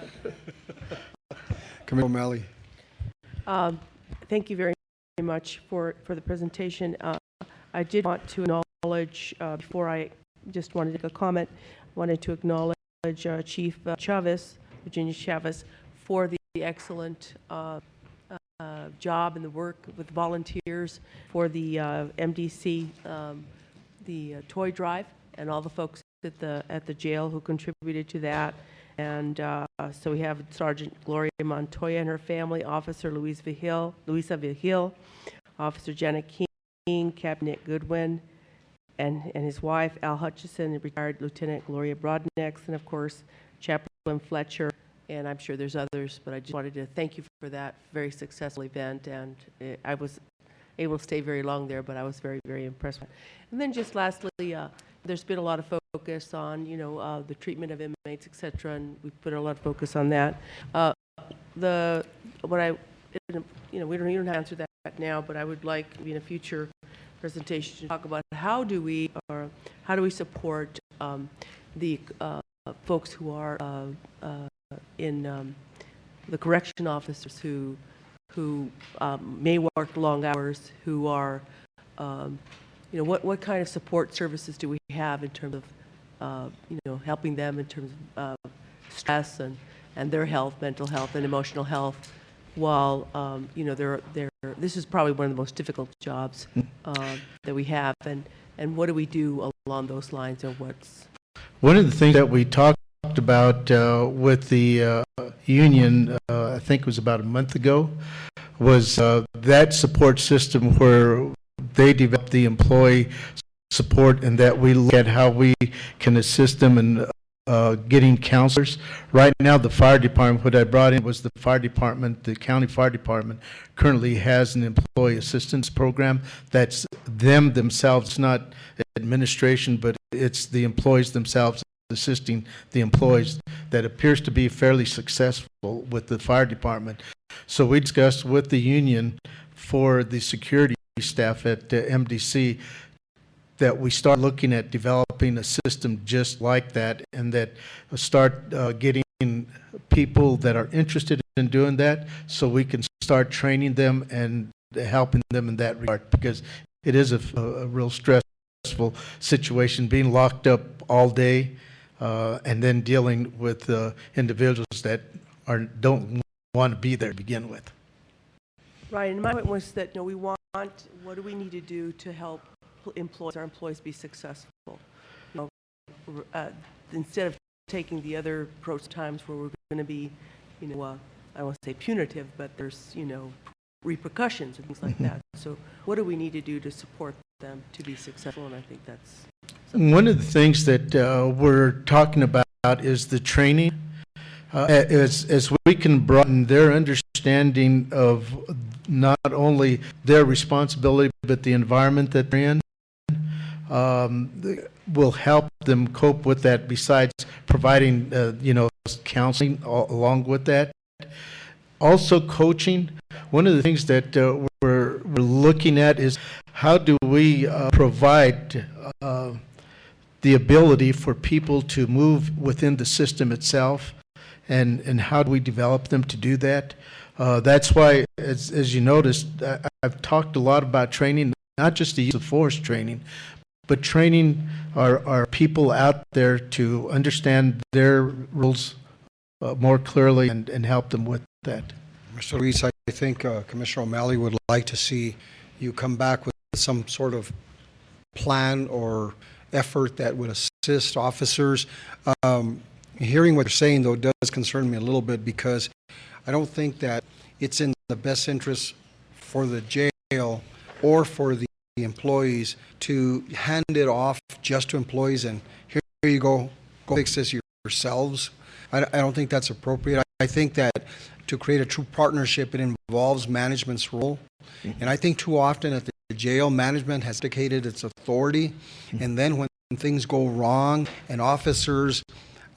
Commissioner O'Malley. Thank you very much for the presentation. I did want to acknowledge, before I just wanted to make a comment, wanted to acknowledge Chief Chavez, Virginia Chavez, for the excellent job and the work with volunteers for the MDC, the toy drive, and all the folks at the jail who contributed to that. And so we have Sergeant Gloria Montoya and her family, Officer Luisa Vigil, Officer Janet King, Captain Nick Goodwin, and his wife, Al Hutchison, and retired Lieutenant Gloria Broadnex, and of course, Chaplain Fletcher, and I'm sure there's others, but I just wanted to thank you for that very successful event, and I was able to stay very long there, but I was very, very impressed. And then just lastly, there's been a lot of focus on, the treatment of inmates, et cetera, and we've put a lot of focus on that. We don't have to answer that now, but I would like in a future presentation to talk about how do we support the folks who are in the correction officers who may work long hours, who are, what kind of support services do we have in terms of, helping them in terms of stress and their health, mental health and emotional health, while, this is probably one of the most difficult jobs that we have, and what do we do along those lines, or what's... One of the things that we talked about with the union, I think it was about a month ago, was that support system where they develop the employee support, and that we look at how we can assist them in getting counselors. Right now, the fire department, what I brought in was the fire department, the county fire department currently has an employee assistance program that's themselves. It's not administration, but it's the employees themselves assisting the employees, that appears to be fairly successful with the fire department. So we discussed with the union for the security staff at MDC that we start looking at developing a system just like that, and that start getting people that are interested in doing that, so we can start training them and helping them in that regard, because it is a real stressful situation, being locked up all day and then dealing with individuals that don't want to be there to begin with. Right, and my point was that what do we need to do to help our employees be successful? Instead of taking the other approach times where we're going to be, I don't want to say punitive, but there's, repercussions and things like that. So what do we need to do to support them to be successful? And I think that's one of the things that we're talking about is the training. As we can broaden their understanding of not only their responsibility, but the environment that they're in, will help them cope with that, besides providing, counseling along with that. Also coaching. One of the things that we're looking at is how do we provide the ability for people to move within the system itself, and how do we develop them to do that? That's why, as you noticed, I've talked a lot about training, not just the use of force training, but training our people out there to understand their rules more clearly and help them with that. Mr. Ruiz, I think Commissioner O'Malley would like to see you come back with some sort of plan or effort that would assist officers. Hearing what you're saying, though, does concern me a little bit, because I don't think that it's in the best interest for the jail or for the employees to hand it off just to employees and here you go fix this yourselves. I don't think that's appropriate. I think that to create a true partnership, it involves management's role. And I think too often at the jail, management has indicated its authority, and then when things go wrong and officers,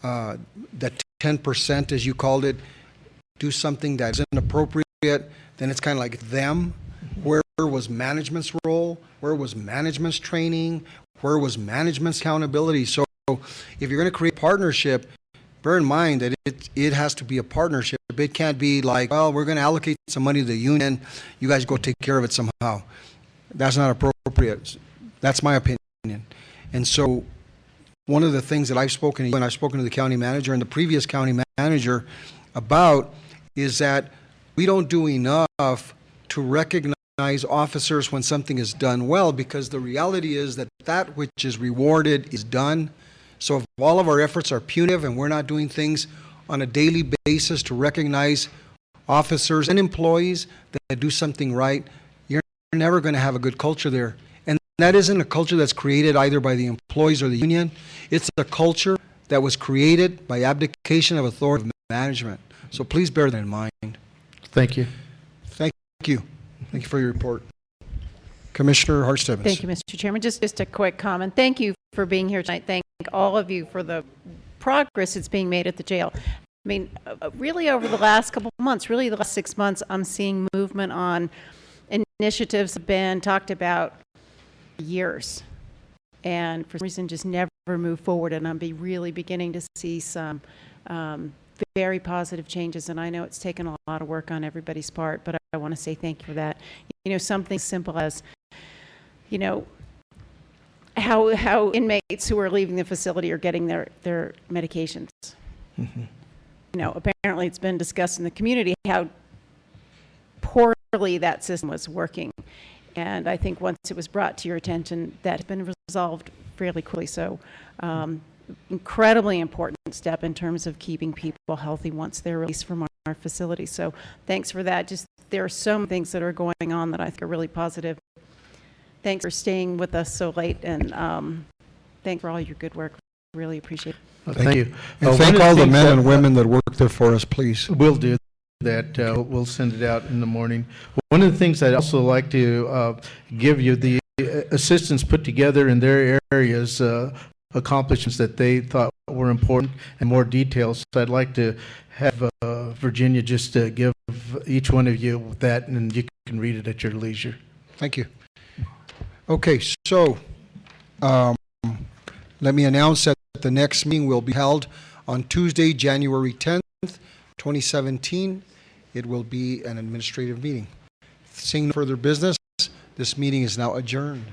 that 10%, as you called it, do something that isn't appropriate, then it's kind of like them. Where was management's role? Where was management's training? Where was management's accountability? So if you're going to create partnership, bear in mind that it has to be a partnership. It can't be like, well, we're going to allocate some money to the union. You guys go take care of it somehow. That's not appropriate. That's my opinion. And so one of the things that I've spoken to you and I've spoken to the county manager and the previous county manager about is that we don't do enough to recognize officers when something is done well, because the reality is that which is rewarded is done. So if all of our efforts are punitive and we're not doing things on a daily basis to recognize officers and employees that do something right, you're never going to have a good culture there. And that isn't a culture that's created either by the employees or the union. It's a culture that was created by abdication of authority of management. So please bear that in mind. Thank you. Thank you. Thank you for your report. Commissioner Hart-Stebbins. Thank you, Mr. Chairman. Just a quick comment. Thank you for being here tonight. Thank all of you for the progress that's being made at the jail. I mean, really over the last couple of months, really the last 6 months, I'm seeing movement on initiatives that have been talked about for years, and for some reason just never moved forward, and I'm really beginning to see some very positive changes, and I know it's taken a lot of work on everybody's part, but I want to say thank you for that. Something simple as, how inmates who are leaving the facility are getting their medications. Apparently it's been discussed in the community how poorly that system was working. And I think once it was brought to your attention, that has been resolved fairly quickly. So incredibly important step in terms of keeping people healthy once they're released from our facility. So thanks for that. Just there are so many things that are going on that I think are really positive. Thanks for staying with us so late, and thanks for all your good work. Really appreciate it. Thank you. And thank all the men and women that work there for us, please. We'll do that. We'll send it out in the morning. One of the things I'd also like to give you, the assistants put together in their areas accomplishments that they thought were important and more details. So I'd like to have Virginia just give each one of you that, and you can read it at your leisure. Thank you. Okay, so let me announce that the next meeting will be held on Tuesday, January 10th, 2017. It will be an administrative meeting. Seeing no further business, this meeting is now adjourned.